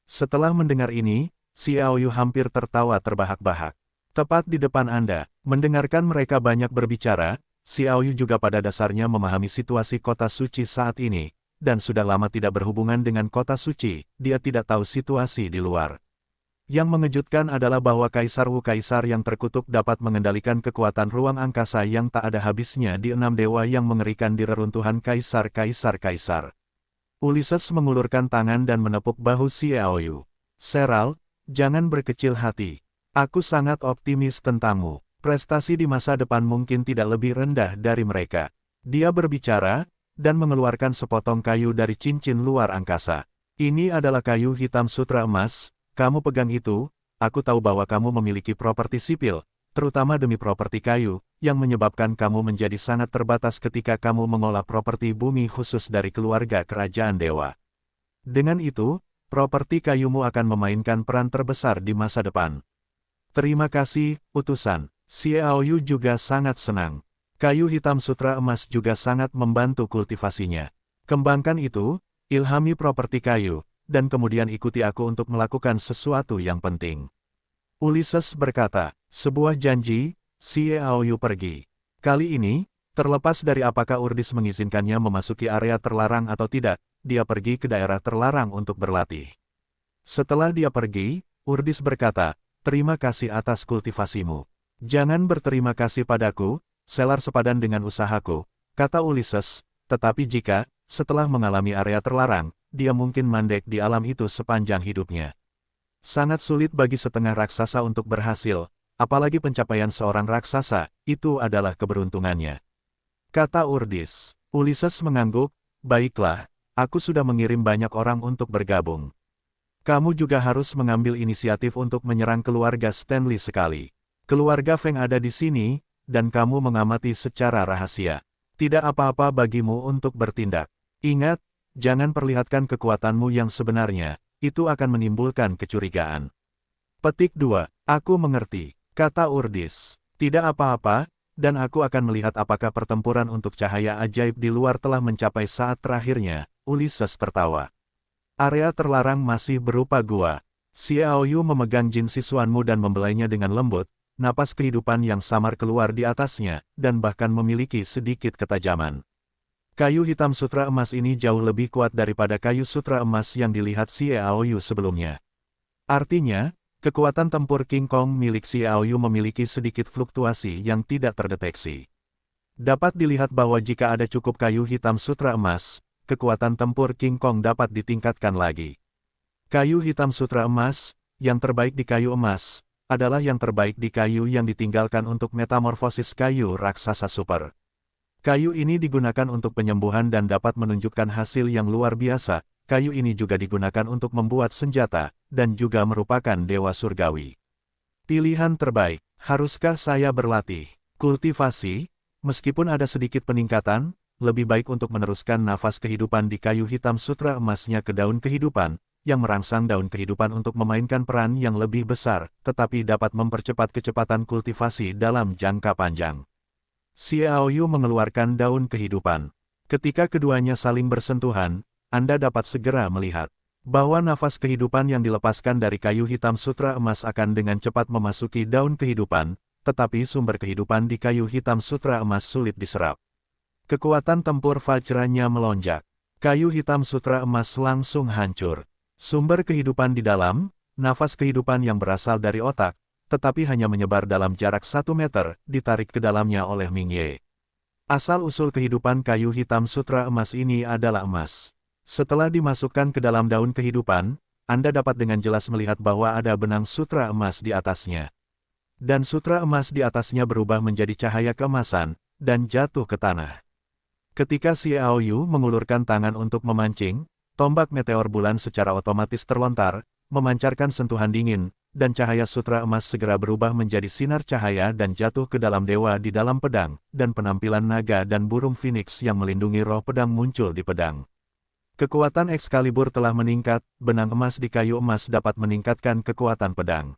Setelah mendengar ini, Xie Aoyu hampir tertawa terbahak-bahak. Tepat di depan Anda, mendengarkan mereka banyak berbicara, Xie Aoyu juga pada dasarnya memahami situasi kota suci saat ini, dan sudah lama tidak berhubungan dengan kota suci, dia tidak tahu situasi di luar. Yang mengejutkan adalah bahwa Kaisar Wu Kaisar yang terkutuk dapat mengendalikan kekuatan ruang angkasa yang tak ada habisnya di 6 dewa yang mengerikan di reruntuhan kaisar-kaisar-kaisar. Ulysses mengulurkan tangan dan menepuk bahu Xie Aoyu. Serral, jangan berkecil hati. Aku sangat optimis tentangmu. Prestasi di masa depan mungkin tidak lebih rendah dari mereka. Dia berbicara, dan mengeluarkan sepotong kayu dari cincin luar angkasa. Ini adalah kayu hitam sutra emas, kamu pegang itu, aku tahu bahwa kamu memiliki properti sipil, terutama demi properti kayu, yang menyebabkan kamu menjadi sangat terbatas ketika kamu mengolah properti bumi khusus dari keluarga kerajaan dewa. Dengan itu, properti kayumu akan memainkan peran terbesar di masa depan. Terima kasih, utusan. Xie Aoyu juga sangat senang. Kayu hitam sutra emas juga sangat membantu kultivasinya. Kembangkan itu, ilhami properti kayu, dan kemudian ikuti aku untuk melakukan sesuatu yang penting. Ulysses berkata, sebuah janji, Xie Aoyu pergi. Kali ini, terlepas dari apakah Urdis mengizinkannya memasuki area terlarang atau tidak, dia pergi ke daerah terlarang untuk berlatih. Setelah dia pergi, Urdis berkata, terima kasih atas kultivasimu. Jangan berterima kasih padaku, selar sepadan dengan usahaku, kata Ulysses, tetapi jika, setelah mengalami area terlarang, dia mungkin mandek di alam itu sepanjang hidupnya. Sangat sulit bagi setengah raksasa untuk berhasil, apalagi pencapaian seorang raksasa, itu adalah keberuntungannya. Kata Urdis. Ulysses mengangguk, baiklah, aku sudah mengirim banyak orang untuk bergabung. Kamu juga harus mengambil inisiatif untuk menyerang keluarga Stanley sekali. Keluarga Feng ada di sini, dan kamu mengamati secara rahasia. Tidak apa-apa bagimu untuk bertindak. Ingat, jangan perlihatkan kekuatanmu yang sebenarnya, itu akan menimbulkan kecurigaan. Petik 2. Aku mengerti, kata Urdis. Tidak apa-apa, dan aku akan melihat apakah pertempuran untuk cahaya ajaib di luar telah mencapai saat terakhirnya. Ulysses tertawa. Area terlarang masih berupa gua. Xie Aoyu memegang jin siswanmu dan membelainya dengan lembut. Napas kehidupan yang samar keluar di atasnya, dan bahkan memiliki sedikit ketajaman. Kayu hitam sutra emas ini jauh lebih kuat daripada kayu sutra emas yang dilihat Xie Aoyu sebelumnya. Artinya, kekuatan tempur King Kong milik Xie Aoyu memiliki sedikit fluktuasi yang tidak terdeteksi. Dapat dilihat bahwa jika ada cukup kayu hitam sutra emas, kekuatan tempur King Kong dapat ditingkatkan lagi. Kayu hitam sutra emas, yang terbaik di kayu emas, adalah yang terbaik di kayu yang ditinggalkan untuk metamorfosis kayu raksasa super. Kayu ini digunakan untuk penyembuhan dan dapat menunjukkan hasil yang luar biasa. Kayu ini juga digunakan untuk membuat senjata, dan juga merupakan dewa surgawi. Pilihan terbaik. Haruskah saya berlatih? Kultivasi? Meskipun ada sedikit peningkatan, lebih baik untuk meneruskan nafas kehidupan di kayu hitam sutra emasnya ke daun kehidupan, yang merangsang daun kehidupan untuk memainkan peran yang lebih besar, tetapi dapat mempercepat kecepatan kultivasi dalam jangka panjang. Xiaoyu mengeluarkan daun kehidupan. Ketika keduanya saling bersentuhan, Anda dapat segera melihat bahwa nafas kehidupan yang dilepaskan dari kayu hitam sutra emas akan dengan cepat memasuki daun kehidupan, tetapi sumber kehidupan di kayu hitam sutra emas sulit diserap. Kekuatan tempur Vajranya melonjak. Kayu hitam sutra emas langsung hancur. Sumber kehidupan di dalam, nafas kehidupan yang berasal dari otak, tetapi hanya menyebar dalam jarak 1 meter, ditarik ke dalamnya oleh Ming Ye. Asal-usul kehidupan kayu hitam sutra emas ini adalah emas. Setelah dimasukkan ke dalam daun kehidupan, Anda dapat dengan jelas melihat bahwa ada benang sutra emas di atasnya. Dan sutra emas di atasnya berubah menjadi cahaya keemasan, dan jatuh ke tanah. Ketika Xiaoyu mengulurkan tangan untuk memancing, tombak meteor bulan secara otomatis terlontar, memancarkan sentuhan dingin, dan cahaya sutra emas segera berubah menjadi sinar cahaya dan jatuh ke dalam dewa di dalam pedang, dan penampilan naga dan burung phoenix yang melindungi roh pedang muncul di pedang. Kekuatan Excalibur telah meningkat, benang emas di kayu emas dapat meningkatkan kekuatan pedang.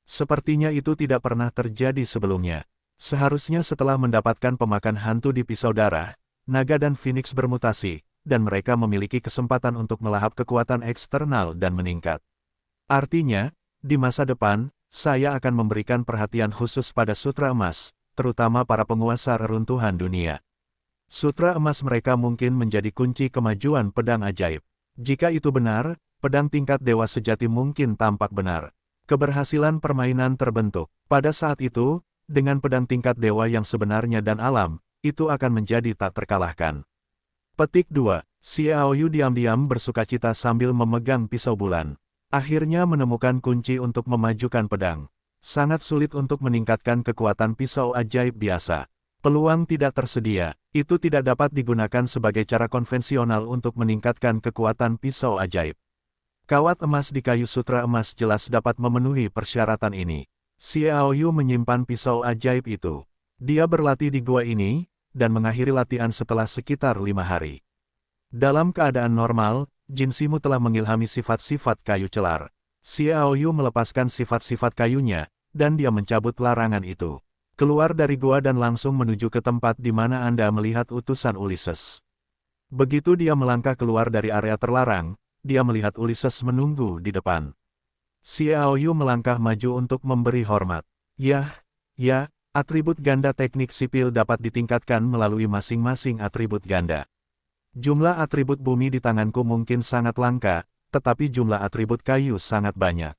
Sepertinya itu tidak pernah terjadi sebelumnya. Seharusnya setelah mendapatkan pemakan hantu di pisau darah, naga dan phoenix bermutasi, dan mereka memiliki kesempatan untuk melahap kekuatan eksternal dan meningkat. Artinya, di masa depan, saya akan memberikan perhatian khusus pada sutra emas, terutama para penguasa reruntuhan dunia. Sutra emas mereka mungkin menjadi kunci kemajuan pedang ajaib. Jika itu benar, pedang tingkat dewa sejati mungkin tampak benar. Keberhasilan permainan terbentuk. Pada saat itu, dengan pedang tingkat dewa yang sebenarnya dan alam, itu akan menjadi tak terkalahkan. Petik 2. Xiaoyu diam-diam bersukacita sambil memegang pisau bulan. Akhirnya menemukan kunci untuk memajukan pedang. Sangat sulit untuk meningkatkan kekuatan pisau ajaib biasa. Peluang tidak tersedia. Itu tidak dapat digunakan sebagai cara konvensional untuk meningkatkan kekuatan pisau ajaib. Kawat emas di kayu sutra emas jelas dapat memenuhi persyaratan ini. Xiaoyu menyimpan pisau ajaib itu. Dia berlatih di gua ini, dan mengakhiri latihan setelah sekitar 5 hari. Dalam keadaan normal, Jin Simu telah mengilhami sifat-sifat kayu celar. Xiaoyu melepaskan sifat-sifat kayunya, dan dia mencabut larangan itu. Keluar dari gua dan langsung menuju ke tempat di mana Anda melihat utusan Ulysses. Begitu dia melangkah keluar dari area terlarang, dia melihat Ulysses menunggu di depan. Xiaoyu melangkah maju untuk memberi hormat. Ya, atribut ganda teknik sipil dapat ditingkatkan melalui masing-masing atribut ganda. Jumlah atribut bumi di tanganku mungkin sangat langka, tetapi jumlah atribut kayu sangat banyak.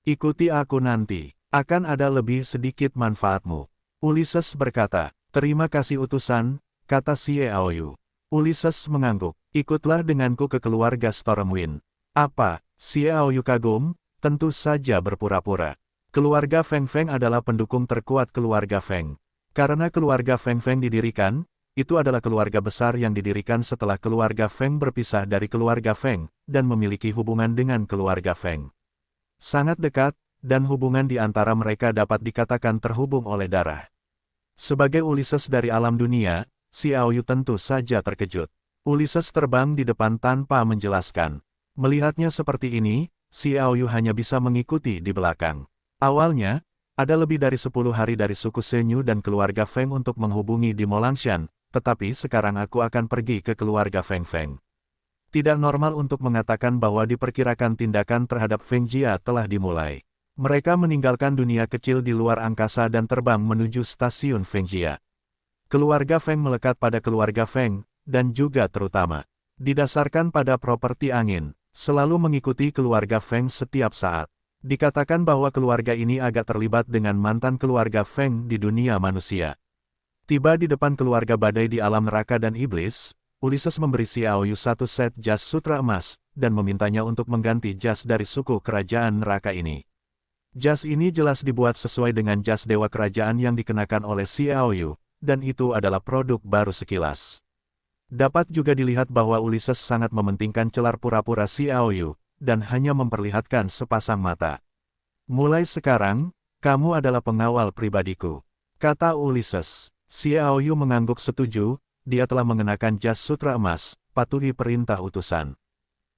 Ikuti aku nanti, akan ada lebih sedikit manfaatmu. Ulysses berkata, terima kasih utusan, kata Xiaoyu. Ulysses mengangguk, ikutlah denganku ke keluarga Stormwind. Apa? Xiaoyu kagum, tentu saja berpura-pura. Keluarga Feng Feng adalah pendukung terkuat keluarga Feng. Karena keluarga Feng Feng didirikan, itu adalah keluarga besar yang didirikan setelah keluarga Feng berpisah dari keluarga Feng, dan memiliki hubungan dengan keluarga Feng. Sangat dekat, dan hubungan di antara mereka dapat dikatakan terhubung oleh darah. Sebagai Ulysses dari alam dunia, Xiaoyu tentu saja terkejut. Ulysses terbang di depan tanpa menjelaskan. Melihatnya seperti ini, Xiaoyu hanya bisa mengikuti di belakang. Awalnya, ada lebih dari 10 hari dari suku Senyu dan keluarga Feng untuk menghubungi di Molangshan, tetapi sekarang aku akan pergi ke keluarga Feng Feng. Tidak normal untuk mengatakan bahwa diperkirakan tindakan terhadap Feng Jia telah dimulai. Mereka meninggalkan dunia kecil di luar angkasa dan terbang menuju stasiun Feng Jia. Keluarga Feng melekat pada keluarga Feng, dan juga terutama, didasarkan pada properti angin, selalu mengikuti keluarga Feng setiap saat. Dikatakan bahwa keluarga ini agak terlibat dengan mantan keluarga Feng di dunia manusia. Tiba di depan keluarga badai di alam neraka dan iblis, Ulysses memberi Xiaoyu satu set jas sutra emas, dan memintanya untuk mengganti jas dari suku kerajaan neraka ini. Jas ini jelas dibuat sesuai dengan jas dewa kerajaan yang dikenakan oleh Xiaoyu, dan itu adalah produk baru sekilas. Dapat juga dilihat bahwa Ulysses sangat mementingkan celar pura-pura Xiaoyu, dan hanya memperlihatkan sepasang mata. Mulai sekarang, Kamu adalah pengawal pribadiku, kata Ulysses. Xiao Yu mengangguk setuju, dia telah mengenakan jas sutra emas, patuhi perintah utusan.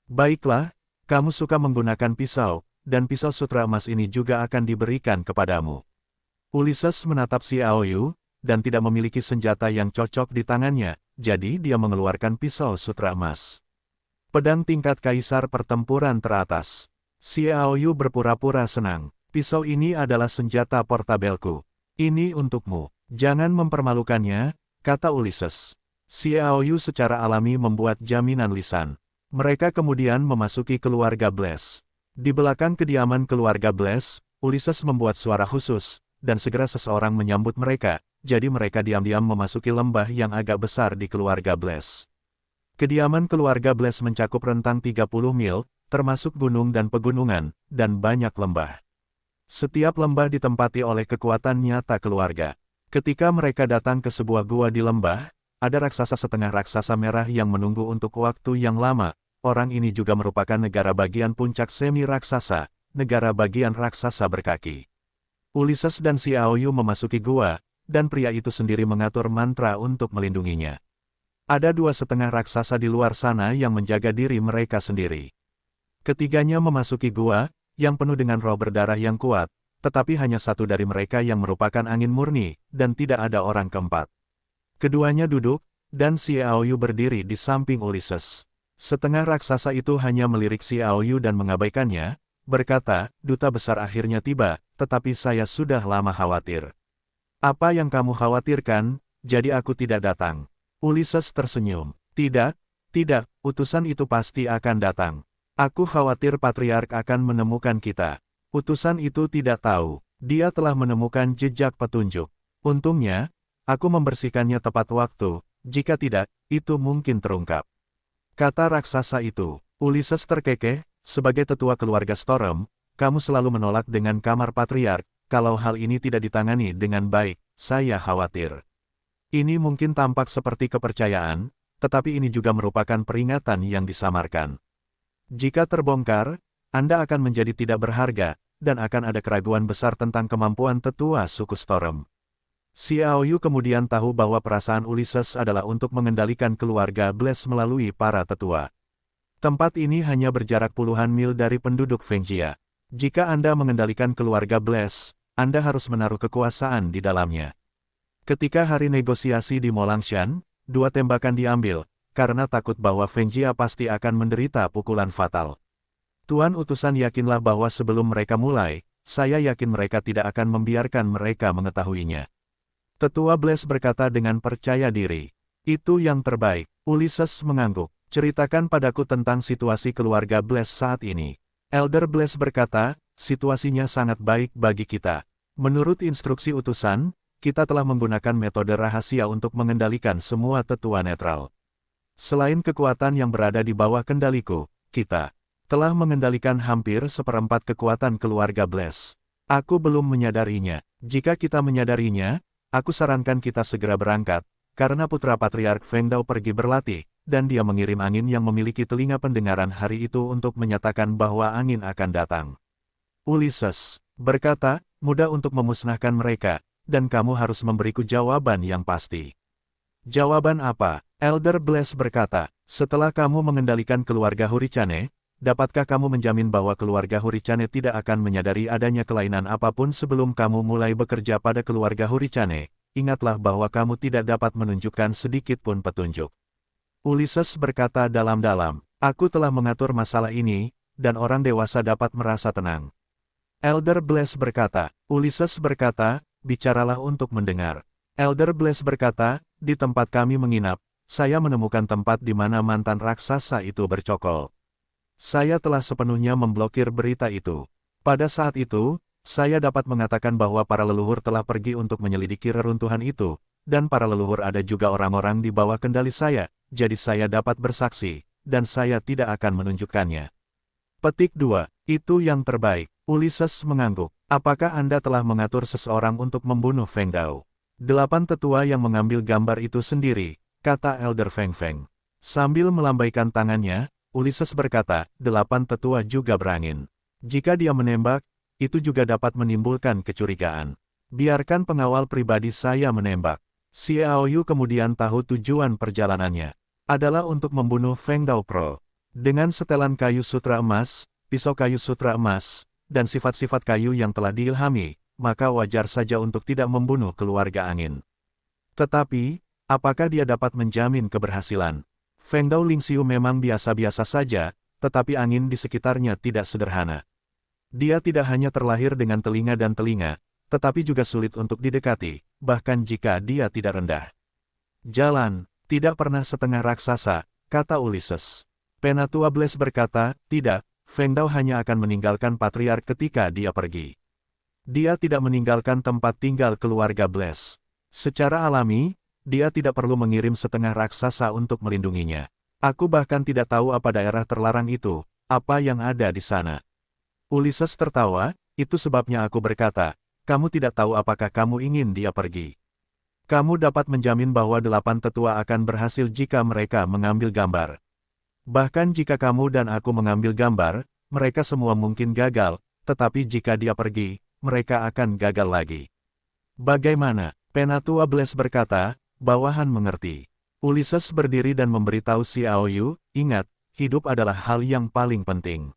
Baiklah, kamu suka menggunakan pisau, dan pisau sutra emas ini juga akan diberikan kepadamu. Ulysses menatap Xiao Yu, dan tidak memiliki senjata yang cocok di tangannya, jadi dia mengeluarkan pisau sutra emas. Pedang tingkat kaisar pertempuran teratas. Xiao Yu berpura-pura senang. Pisau ini adalah senjata portabelku. Ini untukmu. Jangan mempermalukannya, kata Ulysses. Xiao Yu secara alami membuat jaminan lisan. Mereka kemudian memasuki keluarga Blaise. Di belakang kediaman keluarga Blaise, Ulysses membuat suara khusus, dan segera seseorang menyambut mereka, jadi mereka diam-diam memasuki lembah yang agak besar di keluarga Blaise. Kediaman keluarga Blaise mencakup rentang 30 mil, termasuk gunung dan pegunungan, dan banyak lembah. Setiap lembah ditempati oleh kekuatan nyata keluarga. Ketika mereka datang ke sebuah gua di lembah, ada raksasa setengah raksasa merah yang menunggu untuk waktu yang lama. Orang ini juga merupakan negara bagian puncak semi-raksasa, negara bagian raksasa berkaki. Ulysses dan Xiao Yu memasuki gua, dan pria itu sendiri mengatur mantra untuk melindunginya. Ada 2,5 raksasa di luar sana yang menjaga diri mereka sendiri. Ketiganya memasuki gua, yang penuh dengan roh berdarah yang kuat, tetapi hanya satu dari mereka yang merupakan angin murni, dan tidak ada orang keempat. Keduanya duduk, dan Xiao Yu berdiri di samping Ulysses. Setengah raksasa itu hanya melirik Xiao Yu dan mengabaikannya, berkata, duta besar akhirnya tiba, tetapi saya sudah lama khawatir. Apa yang kamu khawatirkan, jadi aku tidak datang. Ulysses tersenyum. Tidak, utusan itu pasti akan datang. Aku khawatir Patriark akan menemukan kita. Utusan itu tidak tahu, dia telah menemukan jejak petunjuk. Untungnya, aku membersihkannya tepat waktu, jika tidak, itu mungkin terungkap. Kata raksasa itu. Ulysses terkekeh, sebagai tetua keluarga Storm, kamu selalu menolak dengan kamar Patriark, kalau hal ini tidak ditangani dengan baik, saya khawatir. Ini mungkin tampak seperti kepercayaan, tetapi ini juga merupakan peringatan yang disamarkan. Jika terbongkar, Anda akan menjadi tidak berharga, dan akan ada keraguan besar tentang kemampuan tetua suku Storm. Xiao Yu kemudian tahu bahwa perasaan Ulysses adalah untuk mengendalikan keluarga Blaise melalui para tetua. Tempat ini hanya berjarak puluhan mil dari penduduk Fengjia. Jika Anda mengendalikan keluarga Blaise, Anda harus menaruh kekuasaan di dalamnya. Ketika hari negosiasi di Molangshan, 2 tembakan diambil, karena takut bahwa Fengjia pasti akan menderita pukulan fatal. Tuan utusan yakinlah bahwa sebelum mereka mulai, saya yakin mereka tidak akan membiarkan mereka mengetahuinya. Tetua Blaise berkata dengan percaya diri. Itu yang terbaik. Ulysses mengangguk. Ceritakan padaku tentang situasi keluarga Blaise saat ini. Elder Blaise berkata, situasinya sangat baik bagi kita. Menurut instruksi utusan, kita telah menggunakan metode rahasia untuk mengendalikan semua tetua netral. Selain kekuatan yang berada di bawah kendaliku, kita telah mengendalikan hampir seperempat kekuatan keluarga Blaise. Aku belum menyadarinya. Jika kita menyadarinya, aku sarankan kita segera berangkat, karena putra Patriark Feng Dao pergi berlatih, dan dia mengirim angin yang memiliki telinga pendengaran hari itu untuk menyatakan bahwa angin akan datang. Ulysses berkata, mudah untuk memusnahkan mereka, dan kamu harus memberiku jawaban yang pasti. Jawaban apa? Elder Blaise berkata, setelah kamu mengendalikan keluarga Hurichane, dapatkah kamu menjamin bahwa keluarga Hurichane tidak akan menyadari adanya kelainan apapun sebelum kamu mulai bekerja pada keluarga Hurichane? Ingatlah bahwa kamu tidak dapat menunjukkan sedikit pun petunjuk. Ulysses berkata dalam-dalam, aku telah mengatur masalah ini, dan orang dewasa dapat merasa tenang. Elder Blaise berkata, Ulysses berkata, bicaralah untuk mendengar. Elder Blaise berkata, di tempat kami menginap, saya menemukan tempat di mana mantan raksasa itu bercokol. Saya telah sepenuhnya memblokir berita itu. Pada saat itu, saya dapat mengatakan bahwa para leluhur telah pergi untuk menyelidiki reruntuhan itu, dan para leluhur ada juga orang-orang di bawah kendali saya, jadi saya dapat bersaksi, dan saya tidak akan menunjukkannya. Petik 2. Itu yang terbaik. Ulysses mengangguk. Apakah Anda telah mengatur seseorang untuk membunuh Feng Dao? 8 tetua yang mengambil gambar itu sendiri, kata Elder Feng Feng. Sambil melambaikan tangannya, Ulysses berkata, 8 tetua juga berangin. Jika dia menembak, itu juga dapat menimbulkan kecurigaan. Biarkan pengawal pribadi saya menembak. Xiao Yu kemudian tahu tujuan perjalanannya adalah untuk membunuh Feng Dao Pro. Dengan setelan kayu sutra emas, pisau kayu sutra emas, dan sifat-sifat kayu yang telah diilhami, maka wajar saja untuk tidak membunuh keluarga angin. Tetapi, apakah dia dapat menjamin keberhasilan? Feng Dao Lingxiu memang biasa-biasa saja, tetapi angin di sekitarnya tidak sederhana. Dia tidak hanya terlahir dengan telinga dan telinga, tetapi juga sulit untuk didekati, bahkan jika dia tidak rendah. Jalan, tidak pernah setengah raksasa, kata Ulysses. Penatua Blaise berkata, tidak, Feng Dao hanya akan meninggalkan patriark ketika dia pergi. Dia tidak meninggalkan tempat tinggal keluarga Blaise. Secara alami, dia tidak perlu mengirim setengah raksasa untuk melindunginya. Aku bahkan tidak tahu apa daerah terlarang itu, apa yang ada di sana. Ulysses tertawa, itu sebabnya aku berkata, kamu tidak tahu apakah kamu ingin dia pergi. Kamu dapat menjamin bahwa 8 tetua akan berhasil jika mereka mengambil gambar. Bahkan jika kamu dan aku mengambil gambar, mereka semua mungkin gagal, tetapi jika dia pergi, mereka akan gagal lagi. Bagaimana? Penatua Blaise berkata, bawahan mengerti. Ulysses berdiri dan memberitahu Xiao Yu, ingat, hidup adalah hal yang paling penting.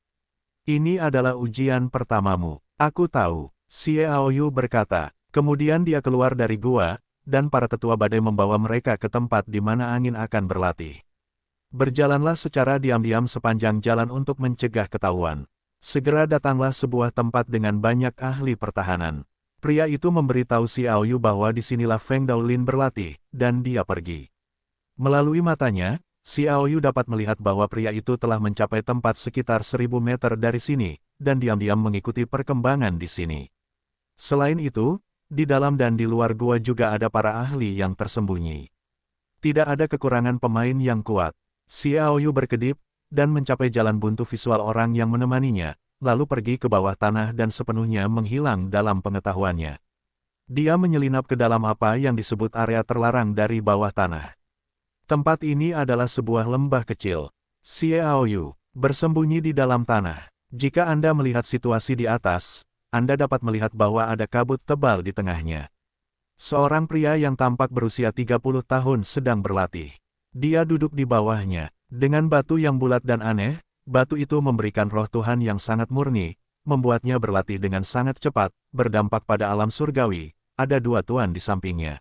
Ini adalah ujian pertamamu. Aku tahu, Xiao Yu berkata. Kemudian dia keluar dari gua, dan para tetua badai membawa mereka ke tempat di mana angin akan berlatih. Berjalanlah secara diam-diam sepanjang jalan untuk mencegah ketahuan. Segera datanglah sebuah tempat dengan banyak ahli pertahanan. Pria itu memberitahu Xiao Yu bahwa disinilah Feng Daolin berlatih, dan dia pergi. Melalui matanya, Xiao Yu dapat melihat bahwa pria itu telah mencapai tempat sekitar 1000 meter dari sini, dan diam-diam mengikuti perkembangan di sini. Selain itu, di dalam dan di luar gua juga ada para ahli yang tersembunyi. Tidak ada kekurangan pemain yang kuat. Xiao Yu berkedip, dan mencapai jalan buntu visual orang yang menemaninya, lalu pergi ke bawah tanah dan sepenuhnya menghilang dalam pengetahuannya. Dia menyelinap ke dalam apa yang disebut area terlarang dari bawah tanah. Tempat ini adalah sebuah lembah kecil. Xiao Yu bersembunyi di dalam tanah. Jika Anda melihat situasi di atas, Anda dapat melihat bahwa ada kabut tebal di tengahnya. Seorang pria yang tampak berusia 30 tahun sedang berlatih. Dia duduk di bawahnya. Dengan batu yang bulat dan aneh, batu itu memberikan roh Tuhan yang sangat murni, membuatnya berlatih dengan sangat cepat, berdampak pada alam surgawi. Ada 2 tuan di sampingnya.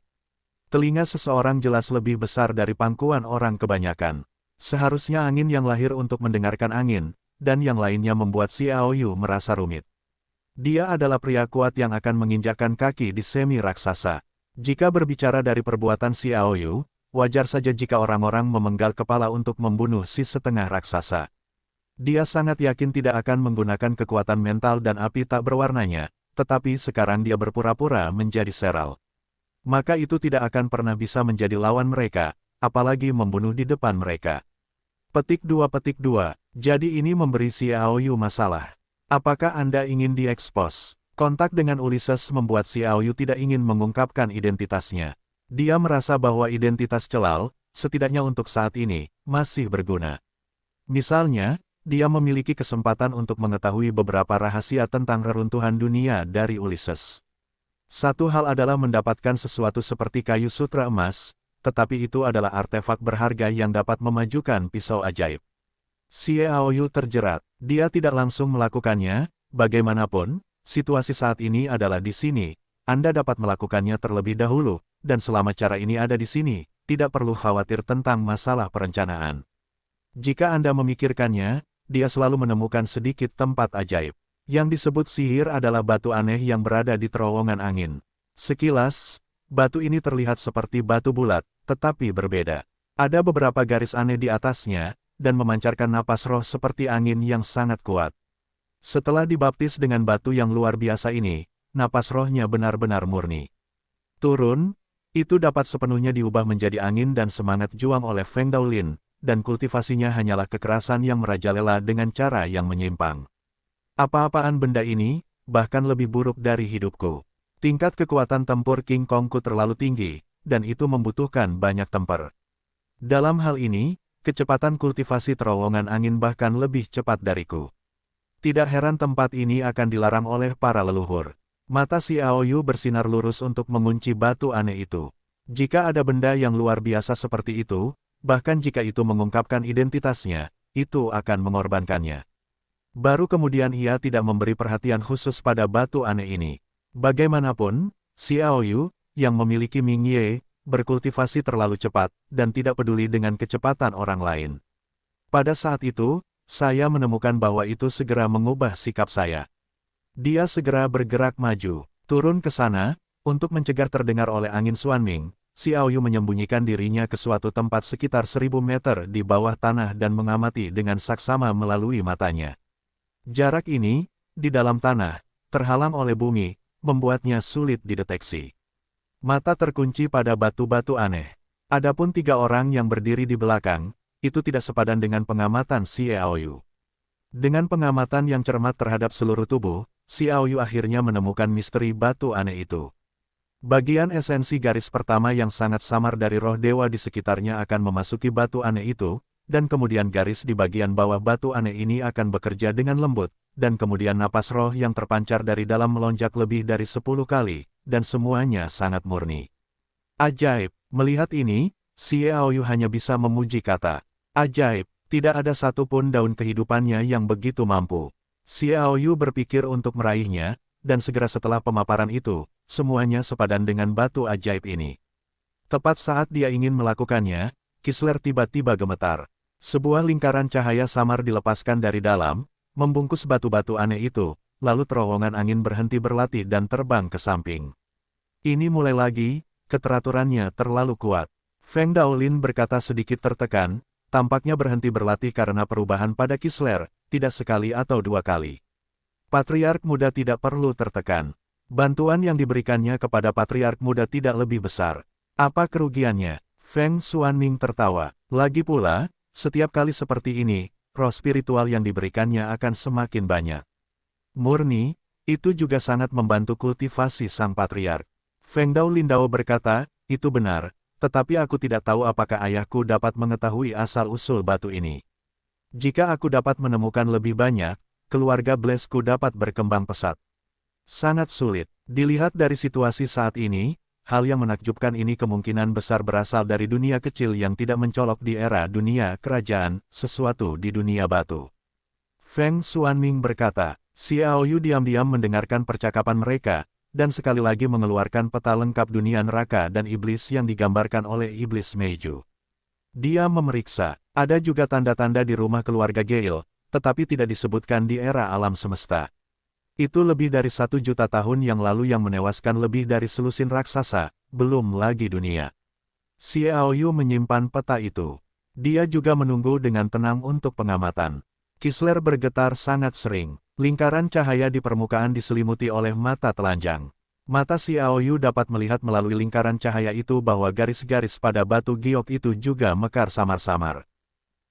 Telinga seseorang jelas lebih besar dari pangkuan orang kebanyakan. Seharusnya angin yang lahir untuk mendengarkan angin, dan yang lainnya membuat Xiao Yu merasa rumit. Dia adalah pria kuat yang akan menginjakkan kaki di semi raksasa. Jika berbicara dari perbuatan Xiao Yu, wajar saja jika orang-orang memenggal kepala untuk membunuh si setengah raksasa. Dia sangat yakin tidak akan menggunakan kekuatan mental dan api tak berwarnanya, tetapi sekarang dia berpura-pura menjadi seral. Maka itu tidak akan pernah bisa menjadi lawan mereka, apalagi membunuh di depan mereka. Petik 2. Jadi ini memberi Xiao Yu masalah. Apakah Anda ingin diekspos? Kontak dengan Ulysses membuat Xiao Yu tidak ingin mengungkapkan identitasnya. Dia merasa bahwa identitas Celal, setidaknya untuk saat ini, masih berguna. Misalnya, dia memiliki kesempatan untuk mengetahui beberapa rahasia tentang reruntuhan dunia dari Ulysses. Satu hal adalah mendapatkan sesuatu seperti kayu sutra emas, tetapi itu adalah artefak berharga yang dapat memajukan pisau ajaib. Xiao Yu terjerat. Dia tidak langsung melakukannya, bagaimanapun, situasi saat ini adalah di sini. Anda dapat melakukannya terlebih dahulu, dan selama cara ini ada di sini, tidak perlu khawatir tentang masalah perencanaan. Jika Anda memikirkannya, dia selalu menemukan sedikit tempat ajaib. Yang disebut sihir adalah batu aneh yang berada di terowongan angin. Sekilas, batu ini terlihat seperti batu bulat, tetapi berbeda. Ada beberapa garis aneh di atasnya, dan memancarkan napas roh seperti angin yang sangat kuat. Setelah dibaptis dengan batu yang luar biasa ini, napas rohnya benar-benar murni. Turun, itu dapat sepenuhnya diubah menjadi angin dan semangat juang oleh Feng Daolin, dan kultivasinya hanyalah kekerasan yang merajalela dengan cara yang menyimpang. Apa-apaan benda ini, bahkan lebih buruk dari hidupku. Tingkat kekuatan tempur King Kongku terlalu tinggi, dan itu membutuhkan banyak temper. Dalam hal ini, kecepatan kultivasi terowongan angin bahkan lebih cepat dariku. Tidak heran tempat ini akan dilarang oleh para leluhur. Mata Xiao Yu bersinar lurus untuk mengunci batu aneh itu. Jika ada benda yang luar biasa seperti itu, bahkan jika itu mengungkapkan identitasnya, itu akan mengorbankannya. Baru kemudian ia tidak memberi perhatian khusus pada batu aneh ini. Bagaimanapun, Xiao Yu, yang memiliki Ming Ye, berkultivasi terlalu cepat, dan tidak peduli dengan kecepatan orang lain. Pada saat itu, saya menemukan bahwa itu segera mengubah sikap saya. Dia segera bergerak maju, turun ke sana, untuk mencegah terdengar oleh angin Xuanming. Xiao Yu menyembunyikan dirinya ke suatu tempat sekitar 1000 meter di bawah tanah dan mengamati dengan saksama melalui matanya. Jarak ini, di dalam tanah, terhalang oleh bumi, membuatnya sulit dideteksi. Mata terkunci pada batu-batu aneh. Adapun 3 orang yang berdiri di belakang, itu tidak sepadan dengan pengamatan Xiao Yu. Dengan pengamatan yang cermat terhadap seluruh tubuh, Xiao Yu akhirnya menemukan misteri batu aneh itu. Bagian esensi garis pertama yang sangat samar dari roh dewa di sekitarnya akan memasuki batu aneh itu, dan kemudian garis di bagian bawah batu aneh ini akan bekerja dengan lembut, dan kemudian napas roh yang terpancar dari dalam melonjak lebih dari 10 kali, dan semuanya sangat murni. Ajaib, melihat ini, Xiao Yu hanya bisa memuji kata. Ajaib, tidak ada satupun daun kehidupannya yang begitu mampu. Xiao Yu berpikir untuk meraihnya, dan segera setelah pemaparan itu, semuanya sepadan dengan batu ajaib ini. Tepat saat dia ingin melakukannya, Kislev tiba-tiba gemetar. Sebuah lingkaran cahaya samar dilepaskan dari dalam, membungkus batu-batu aneh itu, lalu terowongan angin berhenti berlatih dan terbang ke samping. Ini mulai lagi, keteraturannya terlalu kuat. Feng Daolin berkata sedikit tertekan, tampaknya berhenti berlatih karena perubahan pada Kislev, tidak sekali atau 2 kali. Patriark muda tidak perlu tertekan. Bantuan yang diberikannya kepada Patriark muda tidak lebih besar. Apa kerugiannya? Feng Xuanming tertawa. Lagi pula, setiap kali seperti ini, roh spiritual yang diberikannya akan semakin banyak. Murni, itu juga sangat membantu kultivasi sang Patriark. Feng Daolindao berkata, itu benar, tetapi aku tidak tahu apakah ayahku dapat mengetahui asal-usul batu ini. Jika aku dapat menemukan lebih banyak, keluarga Blessku dapat berkembang pesat. Sangat sulit. Dilihat dari situasi saat ini, hal yang menakjubkan ini kemungkinan besar berasal dari dunia kecil yang tidak mencolok di era dunia kerajaan, sesuatu di dunia batu. Feng Xuanming berkata, Xiao Yu diam-diam mendengarkan percakapan mereka, dan sekali lagi mengeluarkan peta lengkap dunia neraka dan iblis yang digambarkan oleh iblis Meiju. Dia memeriksa, ada juga tanda-tanda di rumah keluarga Gale, tetapi tidak disebutkan di era alam semesta. Itu lebih dari 1 juta tahun yang lalu yang menewaskan lebih dari selusin raksasa, belum lagi dunia. Xiao Yu menyimpan peta itu. Dia juga menunggu dengan tenang untuk pengamatan. Kislev bergetar sangat sering. Lingkaran cahaya di permukaan diselimuti oleh mata telanjang. Mata Xiao Yu dapat melihat melalui lingkaran cahaya itu bahwa garis-garis pada batu giok itu juga mekar samar-samar.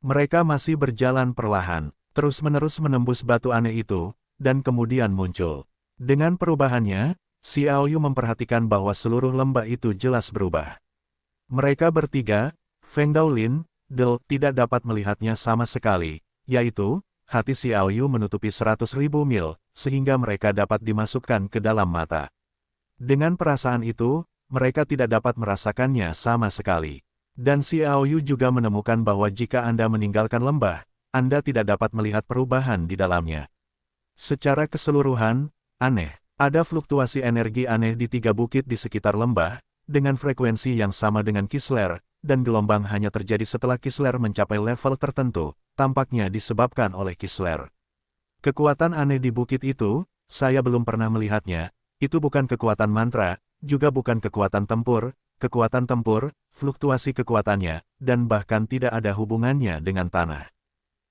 Mereka masih berjalan perlahan, terus-menerus menembus batu aneh itu, dan kemudian muncul. Dengan perubahannya, Xiao Yu memperhatikan bahwa seluruh lembah itu jelas berubah. Mereka bertiga, Feng Daolin, Del, tidak dapat melihatnya sama sekali, yaitu, hati Xiao Yu menutupi 100.000 mil, sehingga mereka dapat dimasukkan ke dalam mata. Dengan perasaan itu, mereka tidak dapat merasakannya sama sekali. Dan Xiao Yu juga menemukan bahwa jika Anda meninggalkan lembah, Anda tidak dapat melihat perubahan di dalamnya. Secara keseluruhan, aneh. Ada fluktuasi energi aneh di 3 bukit di sekitar lembah, dengan frekuensi yang sama dengan Kislev, dan gelombang hanya terjadi setelah Kislev mencapai level tertentu, tampaknya disebabkan oleh Kislev. Kekuatan aneh di bukit itu, saya belum pernah melihatnya, itu bukan kekuatan mantra, juga bukan kekuatan tempur, fluktuasi kekuatannya, dan bahkan tidak ada hubungannya dengan tanah.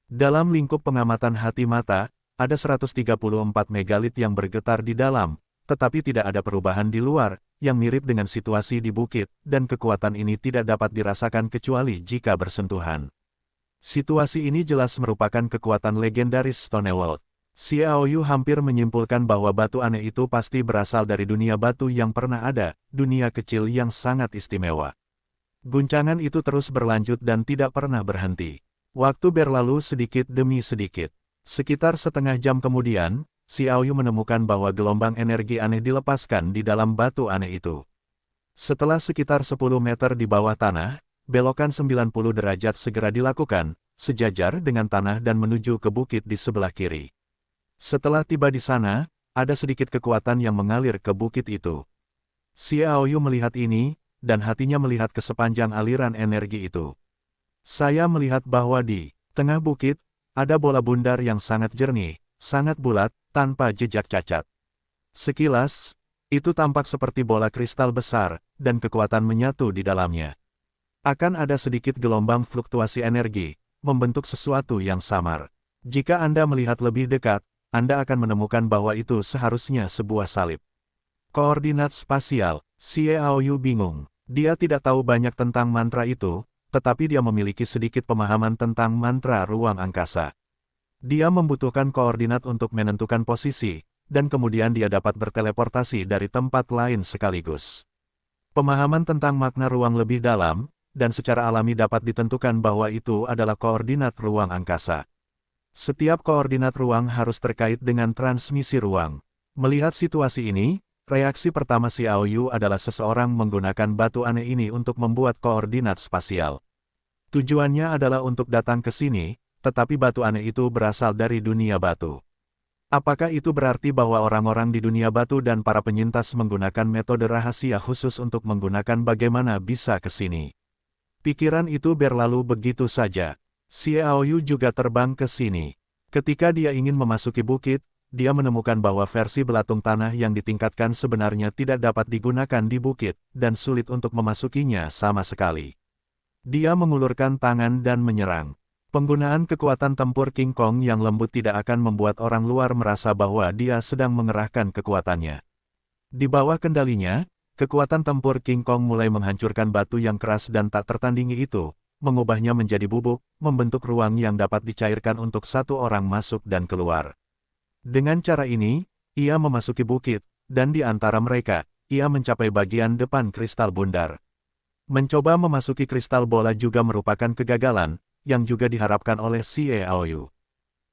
Dalam lingkup pengamatan hati mata, ada 134 megalit yang bergetar di dalam, tetapi tidak ada perubahan di luar, yang mirip dengan situasi di bukit, dan kekuatan ini tidak dapat dirasakan kecuali jika bersentuhan. Situasi ini jelas merupakan kekuatan legendaris Stoneworld. Xiao Yu hampir menyimpulkan bahwa batu aneh itu pasti berasal dari dunia batu yang pernah ada, dunia kecil yang sangat istimewa. Guncangan itu terus berlanjut dan tidak pernah berhenti. Waktu berlalu sedikit demi sedikit. Sekitar setengah jam kemudian, Xiao Yu menemukan bahwa gelombang energi aneh dilepaskan di dalam batu aneh itu. Setelah sekitar 10 meter di bawah tanah, belokan 90 derajat segera dilakukan, sejajar dengan tanah dan menuju ke bukit di sebelah kiri. Setelah tiba di sana, ada sedikit kekuatan yang mengalir ke bukit itu. Xiao Yu melihat ini, dan hatinya melihat ke sepanjang aliran energi itu. Saya melihat bahwa di tengah bukit, ada bola bundar yang sangat jernih, sangat bulat, tanpa jejak cacat. Sekilas, itu tampak seperti bola kristal besar, dan kekuatan menyatu di dalamnya. Akan ada sedikit gelombang fluktuasi energi, membentuk sesuatu yang samar. Jika Anda melihat lebih dekat, Anda akan menemukan bahwa itu seharusnya sebuah salib. Koordinat spasial, Xiao Yu bingung. Dia tidak tahu banyak tentang mantra itu, tetapi dia memiliki sedikit pemahaman tentang mantra ruang angkasa. Dia membutuhkan koordinat untuk menentukan posisi, dan kemudian dia dapat berteleportasi dari tempat lain sekaligus. Pemahaman tentang makna ruang lebih dalam, dan secara alami dapat ditentukan bahwa itu adalah koordinat ruang angkasa. Setiap koordinat ruang harus terkait dengan transmisi ruang. Melihat situasi ini, reaksi pertama Xiao Yu adalah seseorang menggunakan batu aneh ini untuk membuat koordinat spasial. Tujuannya adalah untuk datang ke sini, tetapi batu aneh itu berasal dari dunia batu. Apakah itu berarti bahwa orang-orang di dunia batu dan para penyintas menggunakan metode rahasia khusus untuk menggunakan bagaimana bisa ke sini? Pikiran itu berlalu begitu saja. Xiao Yu juga terbang ke sini. Ketika dia ingin memasuki bukit, dia menemukan bahwa versi belatung tanah yang ditingkatkan sebenarnya tidak dapat digunakan di bukit, dan sulit untuk memasukinya sama sekali. Dia mengulurkan tangan dan menyerang. Penggunaan kekuatan tempur King Kong yang lembut tidak akan membuat orang luar merasa bahwa dia sedang mengerahkan kekuatannya. Di bawah kendalinya, kekuatan tempur King Kong mulai menghancurkan batu yang keras dan tak tertandingi itu, mengubahnya menjadi bubuk, membentuk ruang yang dapat dicairkan untuk satu orang masuk dan keluar. Dengan cara ini, ia memasuki bukit, dan di antara mereka, ia mencapai bagian depan kristal bundar. Mencoba memasuki kristal bola juga merupakan kegagalan, yang juga diharapkan oleh Xiao Yu.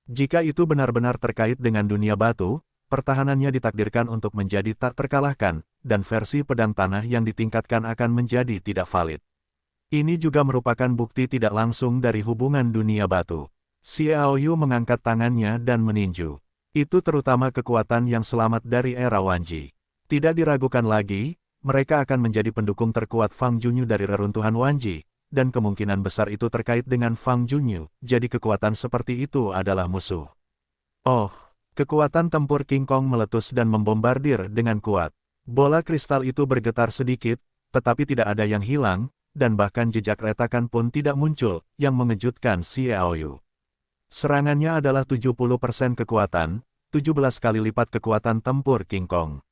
Jika itu benar-benar terkait dengan dunia batu, pertahanannya ditakdirkan untuk menjadi tak terkalahkan, dan versi pedang tanah yang ditingkatkan akan menjadi tidak valid. Ini juga merupakan bukti tidak langsung dari hubungan dunia batu. Xiao Yu mengangkat tangannya dan meninju. Itu terutama kekuatan yang selamat dari era Wanji. Tidak diragukan lagi, mereka akan menjadi pendukung terkuat Fang Junyu dari reruntuhan Wanji, dan kemungkinan besar itu terkait dengan Fang Junyu, jadi kekuatan seperti itu adalah musuh. Oh, kekuatan tempur King Kong meletus dan membombardir dengan kuat. Bola kristal itu bergetar sedikit, tetapi tidak ada yang hilang, dan bahkan jejak retakan pun tidak muncul, yang mengejutkan Xiao Yu. Serangannya adalah 70% kekuatan, 17 kali lipat kekuatan tempur King Kong.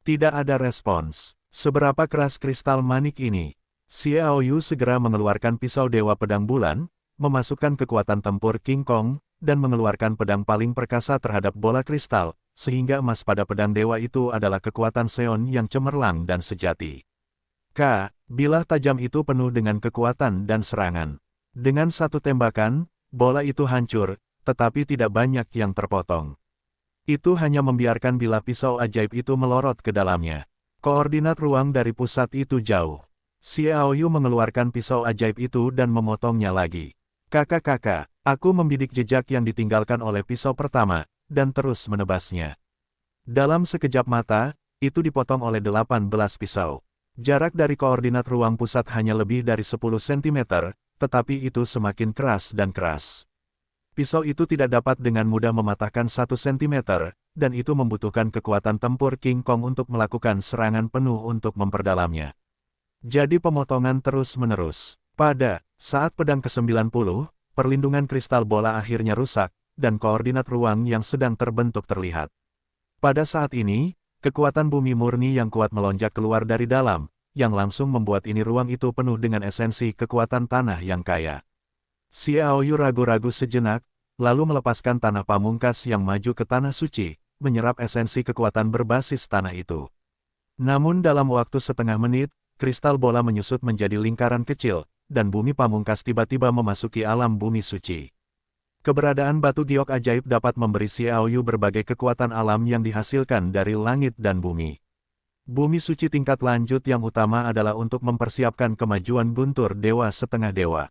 Tidak ada respons. Seberapa keras kristal manik ini? Xiao Yu segera mengeluarkan pisau Dewa Pedang Bulan, memasukkan kekuatan tempur King Kong, dan mengeluarkan pedang paling perkasa terhadap bola kristal, sehingga emas pada pedang dewa itu adalah kekuatan Seon yang cemerlang dan sejati. Bilah tajam itu penuh dengan kekuatan dan serangan. Dengan satu tembakan, bola itu hancur, tetapi tidak banyak yang terpotong. Itu hanya membiarkan bilah pisau ajaib itu melorot ke dalamnya. Koordinat ruang dari pusat itu jauh. Xiao Yu mengeluarkan pisau ajaib itu dan memotongnya lagi. Kakak, aku membidik jejak yang ditinggalkan oleh pisau pertama, dan terus menebasnya. Dalam sekejap mata, itu dipotong oleh 18 pisau. Jarak dari koordinat ruang pusat hanya lebih dari 10 cm, tetapi itu semakin keras dan keras. Pisau itu tidak dapat dengan mudah mematahkan 1 cm, dan itu membutuhkan kekuatan tempur King Kong untuk melakukan serangan penuh untuk memperdalamnya. Jadi pemotongan terus-menerus. Pada saat pedang ke-90, perlindungan kristal bola akhirnya rusak, dan koordinat ruang yang sedang terbentuk terlihat. Pada saat ini, kekuatan bumi murni yang kuat melonjak keluar dari dalam, yang langsung membuat ini ruang itu penuh dengan esensi kekuatan tanah yang kaya. Xiao Yu ragu-ragu sejenak, lalu melepaskan tanah pamungkas yang maju ke tanah suci, menyerap esensi kekuatan berbasis tanah itu. Namun dalam waktu setengah menit, kristal bola menyusut menjadi lingkaran kecil, dan bumi pamungkas tiba-tiba memasuki alam bumi suci. Keberadaan batu giok ajaib dapat memberi Xiaoyu berbagai kekuatan alam yang dihasilkan dari langit dan bumi. Bumi suci tingkat lanjut yang utama adalah untuk mempersiapkan kemajuan guntur dewa setengah dewa.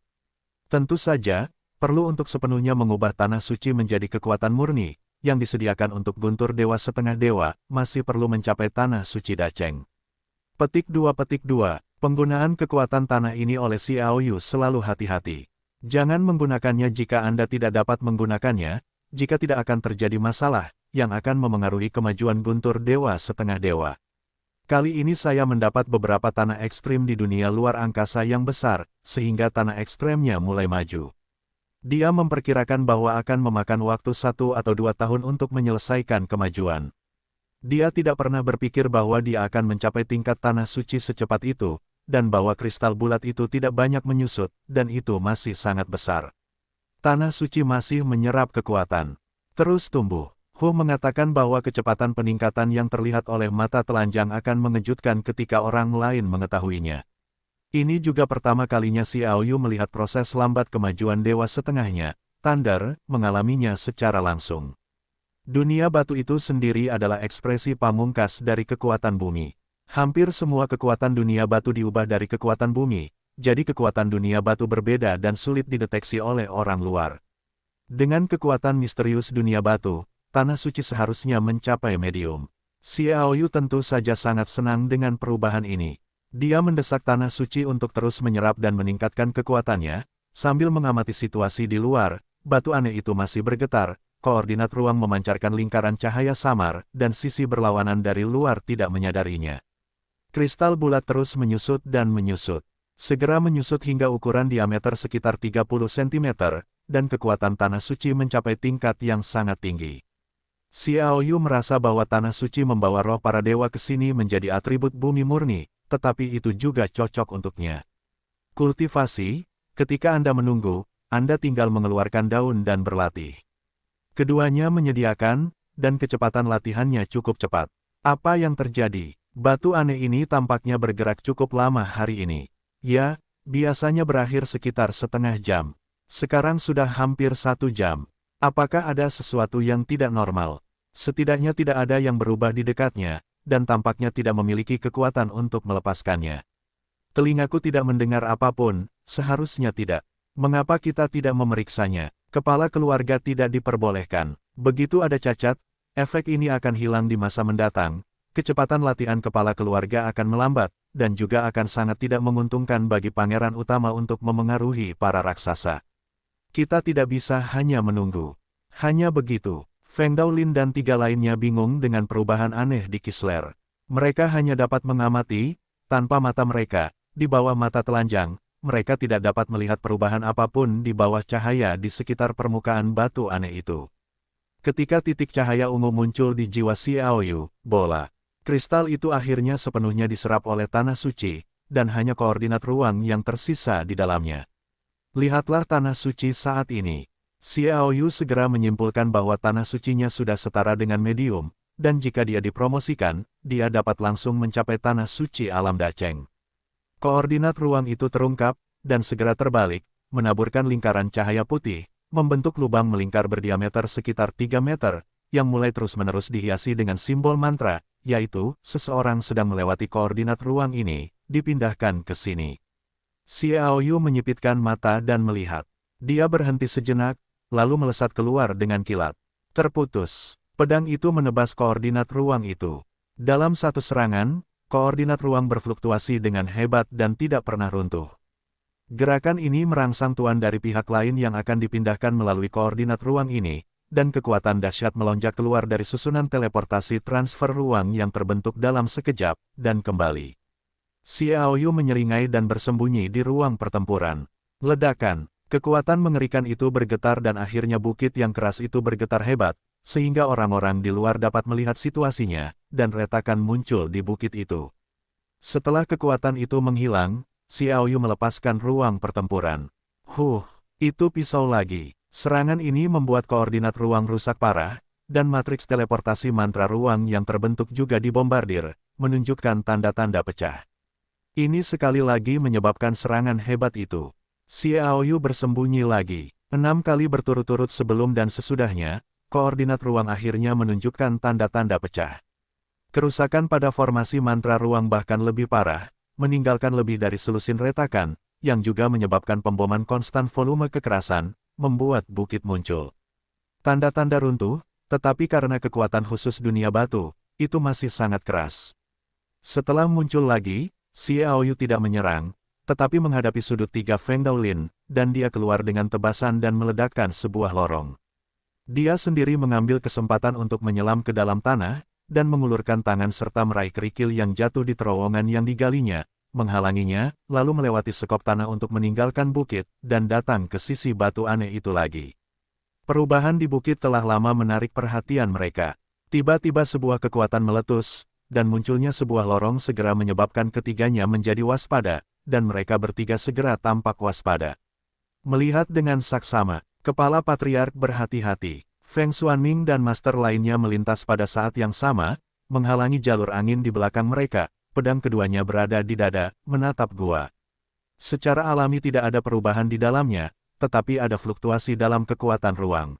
Tentu saja, perlu untuk sepenuhnya mengubah tanah suci menjadi kekuatan murni, yang disediakan untuk guntur dewa setengah dewa, masih perlu mencapai tanah suci Dacheng. Petik 2. Penggunaan kekuatan tanah ini oleh Xiaoyu selalu hati-hati. Jangan menggunakannya jika Anda tidak dapat menggunakannya, jika tidak akan terjadi masalah, yang akan memengaruhi kemajuan guntur dewa setengah dewa. Kali ini saya mendapat beberapa tanah ekstrim di dunia luar angkasa yang besar, sehingga tanah ekstremnya mulai maju. Dia memperkirakan bahwa akan memakan waktu 1 atau 2 tahun untuk menyelesaikan kemajuan. Dia tidak pernah berpikir bahwa dia akan mencapai tingkat tanah suci secepat itu, dan bahwa kristal bulat itu tidak banyak menyusut, dan itu masih sangat besar. Tanah suci masih menyerap kekuatan. Terus tumbuh. Hu mengatakan bahwa kecepatan peningkatan yang terlihat oleh mata telanjang akan mengejutkan ketika orang lain mengetahuinya. Ini juga pertama kalinya Xiaoyu melihat proses lambat kemajuan dewa setengahnya, Thunder, mengalaminya secara langsung. Dunia batu itu sendiri adalah ekspresi pamungkas dari kekuatan bumi. Hampir semua kekuatan dunia batu diubah dari kekuatan bumi, jadi kekuatan dunia batu berbeda dan sulit dideteksi oleh orang luar. Dengan kekuatan misterius dunia batu, tanah suci seharusnya mencapai medium. Xiaoyu tentu saja sangat senang dengan perubahan ini. Dia mendesak tanah suci untuk terus menyerap dan meningkatkan kekuatannya, sambil mengamati situasi di luar. Batu aneh itu masih bergetar, koordinat ruang memancarkan lingkaran cahaya samar, dan sisi berlawanan dari luar tidak menyadarinya. Kristal bulat terus menyusut dan menyusut. Segera menyusut hingga ukuran diameter sekitar 30 cm, dan kekuatan tanah suci mencapai tingkat yang sangat tinggi. Xiaoyu merasa bahwa tanah suci membawa roh para dewa ke sini menjadi atribut bumi murni, tetapi itu juga cocok untuknya. Kultivasi, ketika Anda menunggu, Anda tinggal mengeluarkan daun dan berlatih. Keduanya menyediakan, dan kecepatan latihannya cukup cepat. Apa yang terjadi? Batu aneh ini tampaknya bergerak cukup lama hari ini. Ya, biasanya berakhir sekitar setengah jam. Sekarang sudah hampir 1 jam. Apakah ada sesuatu yang tidak normal? Setidaknya tidak ada yang berubah di dekatnya, dan tampaknya tidak memiliki kekuatan untuk melepaskannya. Telingaku tidak mendengar apapun, seharusnya tidak. Mengapa kita tidak memeriksanya? Kepala keluarga tidak diperbolehkan. Begitu ada cacat, efek ini akan hilang di masa mendatang. Kecepatan latihan kepala keluarga akan melambat, dan juga akan sangat tidak menguntungkan bagi pangeran utama untuk memengaruhi para raksasa. Kita tidak bisa hanya menunggu. Hanya begitu, Feng Daolin dan 3 lainnya bingung dengan perubahan aneh di Kislev. Mereka hanya dapat mengamati, tanpa mata mereka, di bawah mata telanjang, mereka tidak dapat melihat perubahan apapun di bawah cahaya di sekitar permukaan batu aneh itu. Ketika titik cahaya ungu muncul di jiwa Xiaoyu, bola kristal itu akhirnya sepenuhnya diserap oleh tanah suci, dan hanya koordinat ruang yang tersisa di dalamnya. Lihatlah tanah suci saat ini. Xiaoyu segera menyimpulkan bahwa tanah sucinya sudah setara dengan medium, dan jika dia dipromosikan, dia dapat langsung mencapai tanah suci alam Dacheng. Koordinat ruang itu terungkap, dan segera terbalik, menaburkan lingkaran cahaya putih, membentuk lubang melingkar berdiameter sekitar 3 meter, yang mulai terus-menerus dihiasi dengan simbol mantra, yaitu, seseorang sedang melewati koordinat ruang ini, dipindahkan ke sini. Xiaoyu menyipitkan mata dan melihat. Dia berhenti sejenak, lalu melesat keluar dengan kilat. Terputus. Pedang itu menebas koordinat ruang itu. Dalam satu serangan, koordinat ruang berfluktuasi dengan hebat dan tidak pernah runtuh. Gerakan ini merangsang tuan dari pihak lain yang akan dipindahkan melalui koordinat ruang ini, dan kekuatan dahsyat melonjak keluar dari susunan teleportasi transfer ruang yang terbentuk dalam sekejap, dan kembali. Xiaoyu menyeringai dan bersembunyi di ruang pertempuran. Ledakan, kekuatan mengerikan itu bergetar dan akhirnya bukit yang keras itu bergetar hebat, sehingga orang-orang di luar dapat melihat situasinya, dan retakan muncul di bukit itu. Setelah kekuatan itu menghilang, Xiaoyu melepaskan ruang pertempuran. Itu pisau lagi. Serangan ini membuat koordinat ruang rusak parah, dan matriks teleportasi mantra ruang yang terbentuk juga dibombardir, menunjukkan tanda-tanda pecah. Ini sekali lagi menyebabkan serangan hebat itu. Xiaoyu bersembunyi lagi. 6 kali berturut-turut sebelum dan sesudahnya, koordinat ruang akhirnya menunjukkan tanda-tanda pecah. Kerusakan pada formasi mantra ruang bahkan lebih parah, meninggalkan lebih dari selusin retakan, yang juga menyebabkan pemboman konstan volume kekerasan, membuat bukit muncul. Tanda-tanda runtuh, tetapi karena kekuatan khusus dunia batu, itu masih sangat keras. Setelah muncul lagi, Xiaoyu tidak menyerang, tetapi menghadapi sudut 3 Feng Daolin, dan dia keluar dengan tebasan dan meledakkan sebuah lorong. Dia sendiri mengambil kesempatan untuk menyelam ke dalam tanah, dan mengulurkan tangan serta meraih kerikil yang jatuh di terowongan yang digalinya, menghalanginya, lalu melewati sekop tanah untuk meninggalkan bukit, dan datang ke sisi batu aneh itu lagi. Perubahan di bukit telah lama menarik perhatian mereka. Tiba-tiba sebuah kekuatan meletus, dan munculnya sebuah lorong segera menyebabkan ketiganya menjadi waspada, dan mereka bertiga segera tampak waspada. Melihat dengan saksama, kepala patriark berhati-hati. Feng Xuanming dan master lainnya melintas pada saat yang sama, menghalangi jalur angin di belakang mereka, pedang keduanya berada di dada, menatap gua. Secara alami tidak ada perubahan di dalamnya, tetapi ada fluktuasi dalam kekuatan ruang.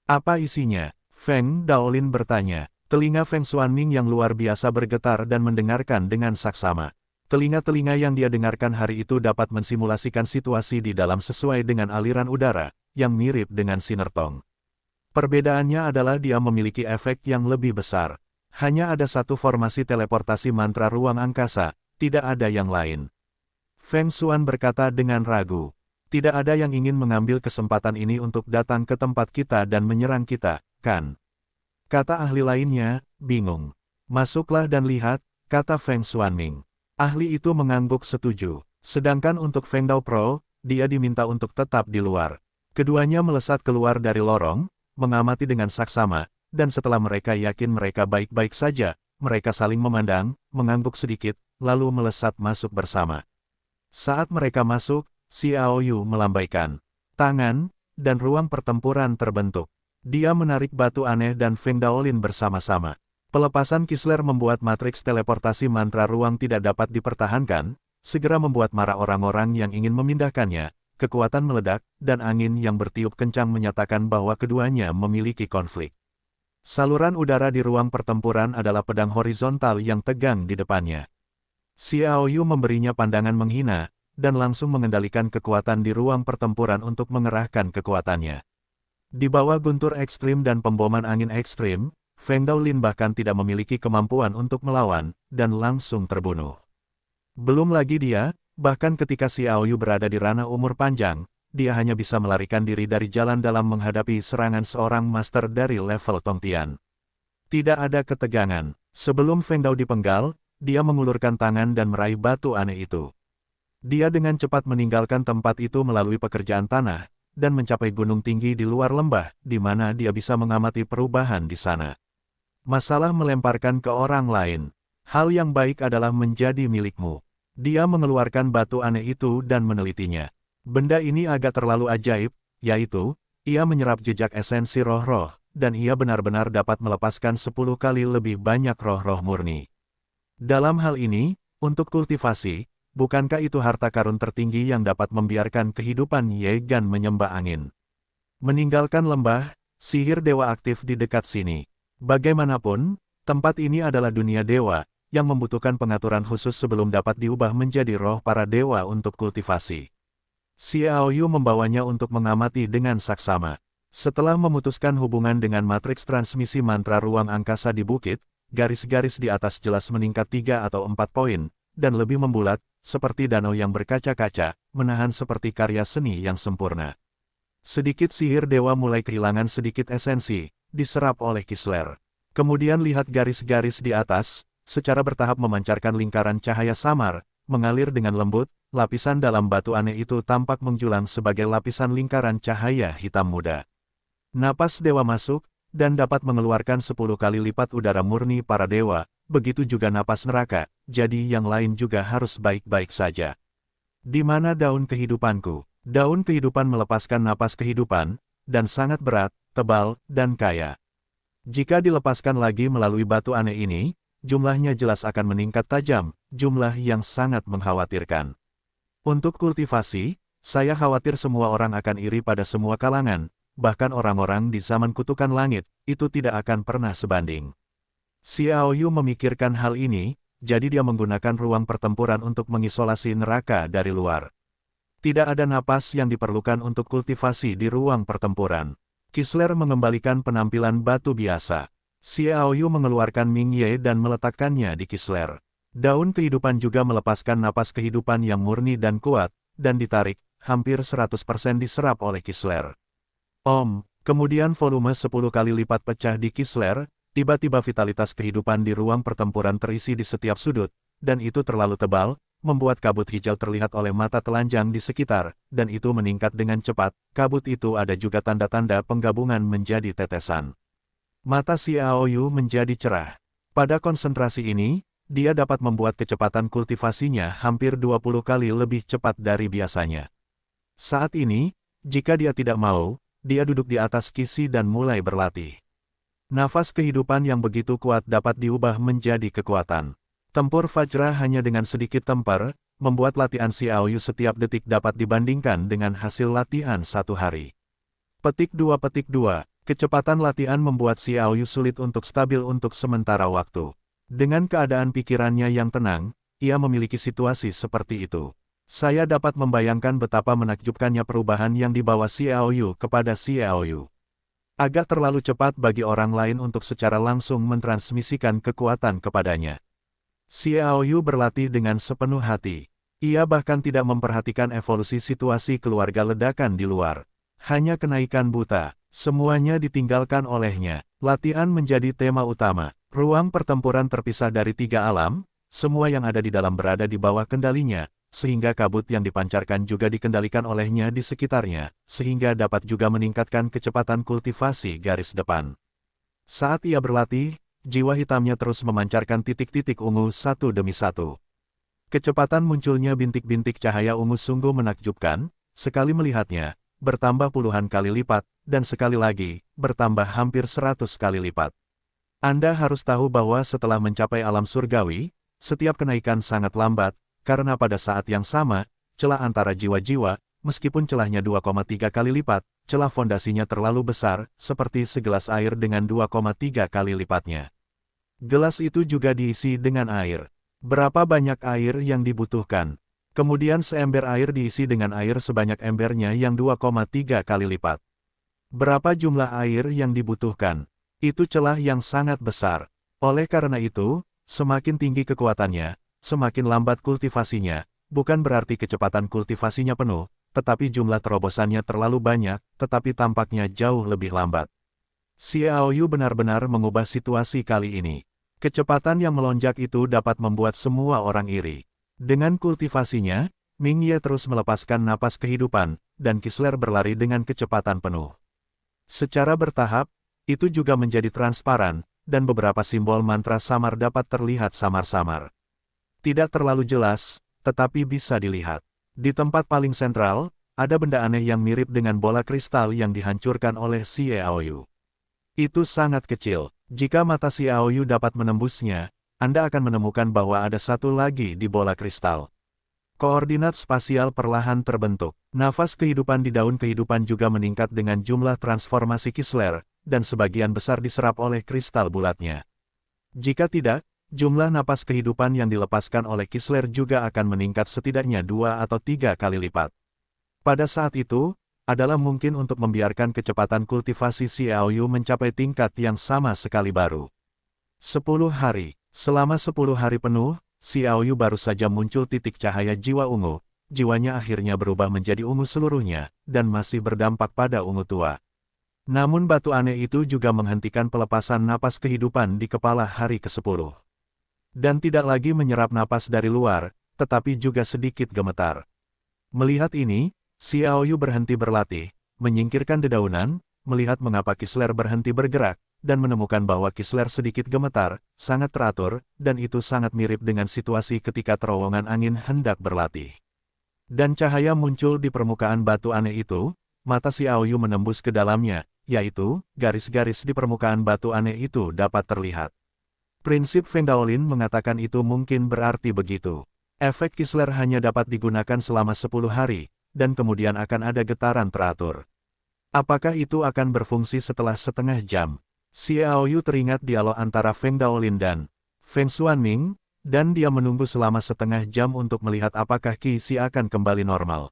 Apa isinya? Feng Daolin bertanya. Telinga Feng Xuanming yang luar biasa bergetar dan mendengarkan dengan saksama. Telinga-telinga yang dia dengarkan hari itu dapat mensimulasikan situasi di dalam sesuai dengan aliran udara, yang mirip dengan sinertong. Perbedaannya adalah dia memiliki efek yang lebih besar. Hanya ada satu formasi teleportasi mantra ruang angkasa, tidak ada yang lain. Feng Xuan berkata dengan ragu. Tidak ada yang ingin mengambil kesempatan ini untuk datang ke tempat kita dan menyerang kita, kan? Kata ahli lainnya, bingung. Masuklah dan lihat, kata Feng Xuanming. Ahli itu mengangguk setuju. Sedangkan untuk Feng Dao Pro, dia diminta untuk tetap di luar. Keduanya melesat keluar dari lorong, mengamati dengan saksama, dan setelah mereka yakin mereka baik-baik saja, mereka saling memandang, mengangguk sedikit, lalu melesat masuk bersama. Saat mereka masuk, Xiaoyu melambaikan tangan, dan ruang pertempuran terbentuk. Dia menarik batu aneh dan Feng Daolin bersama-sama. Pelepasan Kisler membuat matriks teleportasi mantra ruang tidak dapat dipertahankan, segera membuat marah orang-orang yang ingin memindahkannya. Kekuatan meledak, dan angin yang bertiup kencang menyatakan bahwa keduanya memiliki konflik. Saluran udara di ruang pertempuran adalah pedang horizontal yang tegang di depannya. Xiaoyu memberinya pandangan menghina, dan langsung mengendalikan kekuatan di ruang pertempuran untuk mengerahkan kekuatannya. Di bawah guntur ekstrim dan pemboman angin ekstrim, Feng Daolin bahkan tidak memiliki kemampuan untuk melawan, dan langsung terbunuh. Belum lagi dia, bahkan ketika Xiaoyu berada di ranah umur panjang, dia hanya bisa melarikan diri dari jalan dalam menghadapi serangan seorang master dari level Tongtian. Tidak ada ketegangan. Sebelum Feng Dao dipenggal, dia mengulurkan tangan dan meraih batu aneh itu. Dia dengan cepat meninggalkan tempat itu melalui pekerjaan tanah, dan mencapai gunung tinggi di luar lembah, di mana dia bisa mengamati perubahan di sana. Masalah melemparkan ke orang lain. Hal yang baik adalah menjadi milikmu. Dia mengeluarkan batu aneh itu dan menelitinya. Benda ini agak terlalu ajaib, yaitu, ia menyerap jejak esensi roh-roh, dan ia benar-benar dapat melepaskan 10 kali lebih banyak roh-roh murni. Dalam hal ini, untuk kultivasi, bukankah itu harta karun tertinggi yang dapat membiarkan kehidupan Ye Gan menyembah angin? Meninggalkan lembah, sihir dewa aktif di dekat sini. Bagaimanapun, tempat ini adalah dunia dewa, yang membutuhkan pengaturan khusus sebelum dapat diubah menjadi roh para dewa untuk kultivasi. Xiaoyu membawanya untuk mengamati dengan saksama. Setelah memutuskan hubungan dengan matriks transmisi mantra ruang angkasa di bukit, garis-garis di atas jelas meningkat 3 atau 4 poin, dan lebih membulat, seperti danau yang berkaca-kaca, menahan seperti karya seni yang sempurna. Sedikit sihir dewa mulai kehilangan sedikit esensi, diserap oleh Kisler. Kemudian lihat garis-garis di atas, secara bertahap memancarkan lingkaran cahaya samar, mengalir dengan lembut, lapisan dalam batu aneh itu tampak menjulang sebagai lapisan lingkaran cahaya hitam muda. Napas dewa masuk, dan dapat mengeluarkan 10 kali lipat udara murni para dewa, begitu juga napas neraka, jadi yang lain juga harus baik-baik saja. Di mana daun kehidupanku? Daun kehidupan melepaskan napas kehidupan, dan sangat berat, tebal, dan kaya. Jika dilepaskan lagi melalui batu aneh ini, jumlahnya jelas akan meningkat tajam, jumlah yang sangat mengkhawatirkan. Untuk kultivasi, Saya khawatir semua orang akan iri pada semua kalangan, bahkan orang-orang di zaman kutukan langit, itu tidak akan pernah sebanding. Xiao Yu memikirkan hal ini, jadi dia menggunakan ruang pertempuran untuk mengisolasi neraka dari luar. Tidak ada napas yang diperlukan untuk kultivasi di ruang pertempuran. Kisler mengembalikan penampilan batu biasa. Xiao Yu mengeluarkan Ming Ye dan meletakkannya di Kisler. Daun kehidupan juga melepaskan napas kehidupan yang murni dan kuat, dan ditarik, hampir 100% diserap oleh Kisler. Kemudian volume 10 kali lipat pecah di Kisler, tiba-tiba vitalitas kehidupan di ruang pertempuran terisi di setiap sudut, dan itu terlalu tebal, membuat kabut hijau terlihat oleh mata telanjang di sekitar, dan itu meningkat dengan cepat. Kabut itu ada juga tanda-tanda penggabungan menjadi tetesan. Mata Xiao Yu menjadi cerah. Pada konsentrasi ini, dia dapat membuat kecepatan kultivasinya hampir 20 kali lebih cepat dari biasanya. Saat ini, jika dia tidak mau, dia duduk di atas kisi dan mulai berlatih. Nafas kehidupan yang begitu kuat dapat diubah menjadi kekuatan. Tempur Vajra hanya dengan sedikit tempur, membuat latihan Xiao Yu setiap detik dapat dibandingkan dengan hasil latihan satu hari. Petik 2. Kecepatan latihan membuat Xiao Yu sulit untuk stabil untuk sementara waktu. Dengan keadaan pikirannya yang tenang, ia memiliki situasi seperti itu. Saya dapat membayangkan betapa menakjubkannya perubahan yang dibawa Xiao Yu kepada Xiao Yu. Agak terlalu cepat bagi orang lain untuk secara langsung mentransmisikan kekuatan kepadanya. Xiao Yu berlatih dengan sepenuh hati. Ia bahkan tidak memperhatikan evolusi situasi keluarga ledakan di luar. Hanya kenaikan buta, semuanya ditinggalkan olehnya. Latihan menjadi tema utama. Ruang pertempuran terpisah dari 3 alam, semua yang ada di dalam berada di bawah kendalinya, sehingga kabut yang dipancarkan juga dikendalikan olehnya di sekitarnya, sehingga dapat juga meningkatkan kecepatan kultivasi garis depan. Saat ia berlatih, jiwa hitamnya terus memancarkan titik-titik ungu satu demi satu. Kecepatan munculnya bintik-bintik cahaya ungu sungguh menakjubkan, sekali melihatnya, bertambah puluhan kali lipat, dan sekali lagi, bertambah hampir 100 kali lipat. Anda harus tahu bahwa setelah mencapai alam surgawi, setiap kenaikan sangat lambat, karena pada saat yang sama, celah antara jiwa-jiwa, meskipun celahnya 2,3 kali lipat, celah fondasinya terlalu besar, seperti segelas air dengan 2,3 kali lipatnya. Gelas itu juga diisi dengan air. Berapa banyak air yang dibutuhkan? Kemudian seember air diisi dengan air sebanyak embernya yang 2,3 kali lipat. Berapa jumlah air yang dibutuhkan? Itu celah yang sangat besar. Oleh karena itu, semakin tinggi kekuatannya, semakin lambat kultivasinya, bukan berarti kecepatan kultivasinya penuh, tetapi jumlah terobosannya terlalu banyak, tetapi tampaknya jauh lebih lambat. Xiao Yu benar-benar mengubah situasi kali ini. Kecepatan yang melonjak itu dapat membuat semua orang iri. Dengan kultivasinya, Ming Ye terus melepaskan napas kehidupan, dan Kisler berlari dengan kecepatan penuh. Secara bertahap, itu juga menjadi transparan, dan beberapa simbol mantra samar dapat terlihat samar-samar. Tidak terlalu jelas, tetapi bisa dilihat. Di tempat paling sentral, ada benda aneh yang mirip dengan bola kristal yang dihancurkan oleh Xiao Yu. Itu sangat kecil. Jika mata Xiao Yu dapat menembusnya, Anda akan menemukan bahwa ada satu lagi di bola kristal. Koordinat spasial perlahan terbentuk. Nafas kehidupan di daun kehidupan juga meningkat dengan jumlah transformasi Kisler, dan sebagian besar diserap oleh kristal bulatnya. Jika tidak, jumlah napas kehidupan yang dilepaskan oleh Kisler juga akan meningkat setidaknya 2 atau 3 kali lipat. Pada saat itu, adalah mungkin untuk membiarkan kecepatan kultivasi Xiao Yu mencapai tingkat yang sama sekali baru. 10 hari. Selama 10 hari penuh, Xiao Yu baru saja muncul titik cahaya jiwa ungu. Jiwanya akhirnya berubah menjadi ungu seluruhnya, dan masih berdampak pada ungu tua. Namun batu aneh itu juga menghentikan pelepasan napas kehidupan di kepala hari ke-10. Dan tidak lagi menyerap napas dari luar, tetapi juga sedikit gemetar. Melihat ini, Xiao Yu berhenti berlatih, menyingkirkan dedaunan, melihat mengapa Kisler berhenti bergerak, dan menemukan bahwa Kisler sedikit gemetar, sangat teratur, dan itu sangat mirip dengan situasi ketika terowongan angin hendak berlatih. Dan cahaya muncul di permukaan batu aneh itu, mata Xiao Yu menembus ke dalamnya, yaitu, garis-garis di permukaan batu aneh itu dapat terlihat. Prinsip Feng Daolin mengatakan itu mungkin berarti begitu. Efek Kisler hanya dapat digunakan selama 10 hari, dan kemudian akan ada getaran teratur. Apakah itu akan berfungsi setelah setengah jam? Xiaoyu teringat dialog antara Feng Daolin dan Feng Xuanming, dan dia menunggu selama setengah jam untuk melihat apakah Qi Xi akan kembali normal.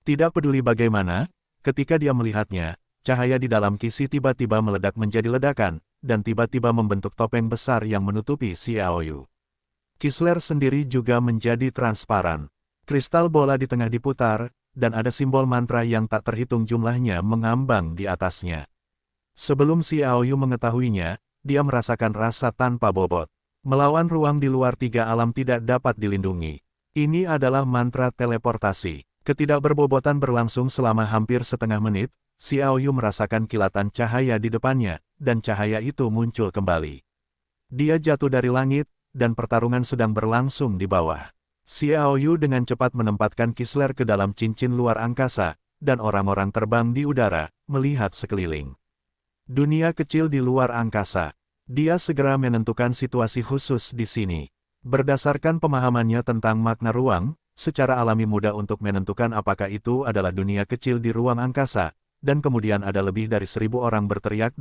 Tidak peduli bagaimana, ketika dia melihatnya, cahaya di dalam Qi Xi tiba-tiba meledak menjadi ledakan, dan tiba-tiba membentuk topeng besar yang menutupi Xiaoyu. Kisler sendiri juga menjadi transparan. Kristal bola di tengah diputar, dan ada simbol mantra yang tak terhitung jumlahnya mengambang di atasnya. Sebelum Xiaoyu mengetahuinya, dia merasakan rasa tanpa bobot. Melawan ruang di luar tiga alam tidak dapat dilindungi. Ini adalah mantra teleportasi. Ketidakberbobotan berlangsung selama hampir setengah menit, Xiaoyu merasakan kilatan cahaya di depannya, dan cahaya itu muncul kembali. Dia jatuh dari langit, dan pertarungan sedang berlangsung di bawah. Xiaoyu dengan cepat menempatkan Kisler ke dalam cincin luar angkasa, dan orang-orang terbang di udara, melihat sekeliling. Dunia kecil di luar angkasa. Dia segera menentukan situasi khusus di sini. Berdasarkan pemahamannya tentang makna ruang, secara alami mudah untuk menentukan apakah itu adalah dunia kecil di ruang angkasa, dan kemudian ada lebih dari 1000 orang berteriak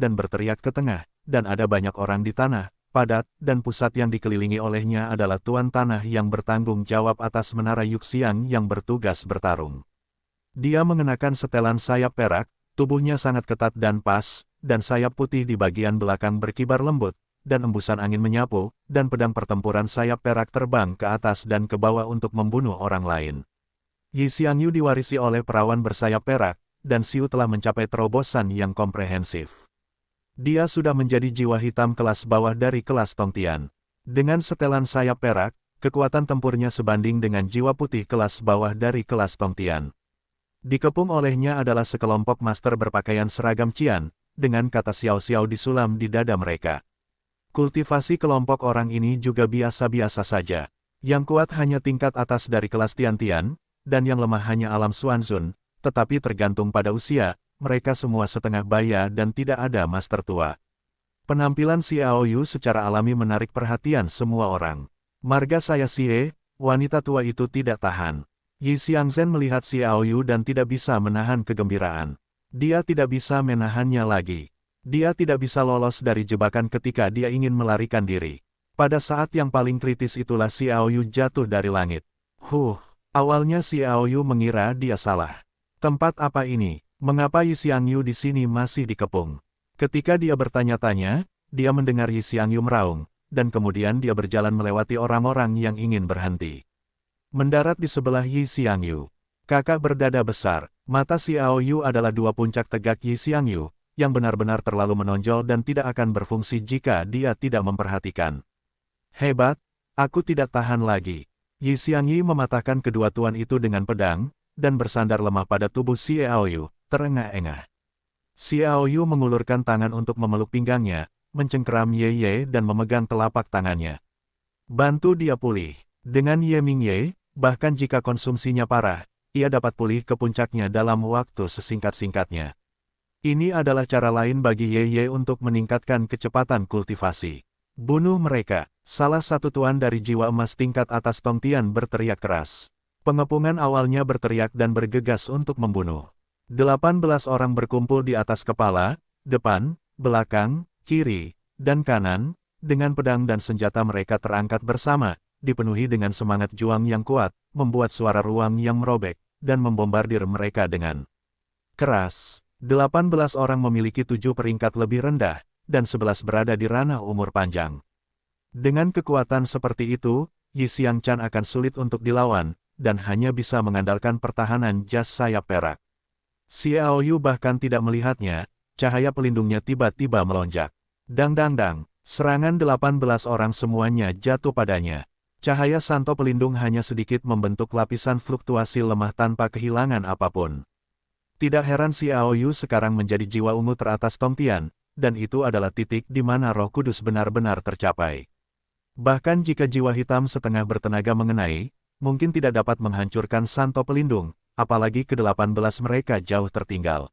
ke tengah, dan ada banyak orang di tanah, padat, dan pusat yang dikelilingi olehnya adalah tuan tanah yang bertanggung jawab atas menara Yuxiang yang bertugas bertarung. Dia mengenakan setelan sayap perak, tubuhnya sangat ketat dan pas, dan sayap putih di bagian belakang berkibar lembut, dan embusan angin menyapu, dan pedang pertempuran sayap perak terbang ke atas dan ke bawah untuk membunuh orang lain. Yi Xiangyu diwarisi oleh perawan bersayap perak, dan Xiu telah mencapai terobosan yang komprehensif. Dia sudah menjadi jiwa hitam kelas bawah dari kelas Tongtian. Dengan setelan sayap perak, kekuatan tempurnya sebanding dengan jiwa putih kelas bawah dari kelas Tongtian. Dikepung olehnya adalah sekelompok master berpakaian seragam Qian, dengan kata Xiao-Xiao disulam di dada mereka. Kultivasi kelompok orang ini juga biasa-biasa saja. Yang kuat hanya tingkat atas dari kelas Tian-Tian, dan yang lemah hanya alam Xuanzun, tetapi tergantung pada usia, mereka semua setengah baya dan tidak ada master tua. Penampilan Xiaoyu secara alami menarik perhatian semua orang. Marga saya Xie, wanita tua itu tidak tahan. Yi Xiangzhen melihat Xiaoyu dan tidak bisa menahan kegembiraan. Dia tidak bisa menahannya lagi. Dia tidak bisa lolos dari jebakan ketika dia ingin melarikan diri. Pada saat yang paling kritis itulah Xiaoyu jatuh dari langit. Awalnya Xiaoyu mengira dia salah. Tempat apa ini? Mengapa Yi Xiangyu di sini masih dikepung? Ketika dia bertanya-tanya, dia mendengar Yi Xiangyu meraung, dan kemudian dia berjalan melewati orang-orang yang ingin berhenti. Mendarat di sebelah Yi Xiangyu. Kakak berdada besar. Mata Xiaoyu adalah dua puncak tegak Yi Xiangyu, yang benar-benar terlalu menonjol dan tidak akan berfungsi jika dia tidak memperhatikan. Hebat, aku tidak tahan lagi. Yi Xiangyu mematahkan kedua tuan itu dengan pedang, dan bersandar lemah pada tubuh Xiaoyu, terengah-engah. Xiaoyu mengulurkan tangan untuk memeluk pinggangnya, mencengkeram Ye Ye dan memegang telapak tangannya. Bantu dia pulih. Dengan Ye Ming Ye, bahkan jika konsumsinya parah, ia dapat pulih ke puncaknya dalam waktu sesingkat-singkatnya. Ini adalah cara lain bagi Ye Ye untuk meningkatkan kecepatan kultivasi. Bunuh mereka. Salah satu tuan dari jiwa emas tingkat atas Tongtian berteriak keras. Pengepungan awalnya berteriak dan bergegas untuk membunuh. 18 orang berkumpul di atas kepala, depan, belakang, kiri, dan kanan, dengan pedang dan senjata mereka terangkat bersama, dipenuhi dengan semangat juang yang kuat, membuat suara ruang yang merobek, dan membombardir mereka dengan keras. 18 orang memiliki 7 peringkat lebih rendah, dan 11 berada di ranah umur panjang. Dengan kekuatan seperti itu, Yi Xiangchan akan sulit untuk dilawan, dan hanya bisa mengandalkan pertahanan jas sayap perak. Xiaoyu bahkan tidak melihatnya, cahaya pelindungnya tiba-tiba melonjak. Dang, serangan 18 orang semuanya jatuh padanya. Cahaya santo pelindung hanya sedikit membentuk lapisan fluktuasi lemah tanpa kehilangan apapun. Tidak heran Xiaoyu sekarang menjadi jiwa ungu teratas Tongtian, dan itu adalah titik di mana Roh Kudus benar-benar tercapai. Bahkan jika jiwa hitam setengah bertenaga mengenai, mungkin tidak dapat menghancurkan santo pelindung, apalagi ke-18 mereka jauh tertinggal.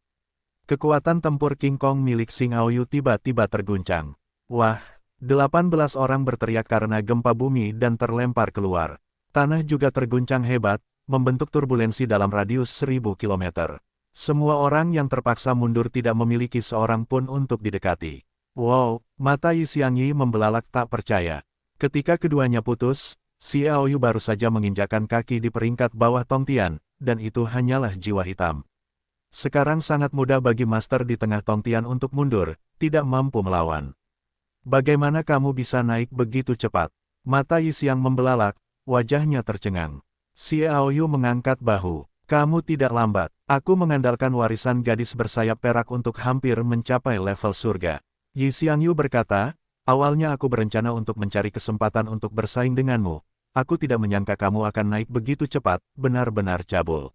Kekuatan tempur King Kong milik Xiaoyu tiba-tiba terguncang. Wah! 18 orang berteriak karena gempa bumi dan terlempar keluar. Tanah juga terguncang hebat, membentuk turbulensi dalam radius 1000 kilometer. Semua orang yang terpaksa mundur tidak memiliki seorang pun untuk didekati. Wow, mata Yi Xiangyi membelalak tak percaya. Ketika keduanya putus, Xiao Yu baru saja menginjakkan kaki di peringkat bawah Tongtian, dan itu hanyalah jiwa hitam. Sekarang sangat mudah bagi master di tengah Tongtian untuk mundur, tidak mampu melawan. Bagaimana kamu bisa naik begitu cepat? Mata Yi Xiang membelalak, wajahnya tercengang. Xiao Yu mengangkat bahu. Kamu tidak lambat. Aku mengandalkan warisan gadis bersayap perak untuk hampir mencapai level surga. Yi Xiangyu berkata, awalnya aku berencana untuk mencari kesempatan untuk bersaing denganmu. Aku tidak menyangka kamu akan naik begitu cepat, benar-benar cabul.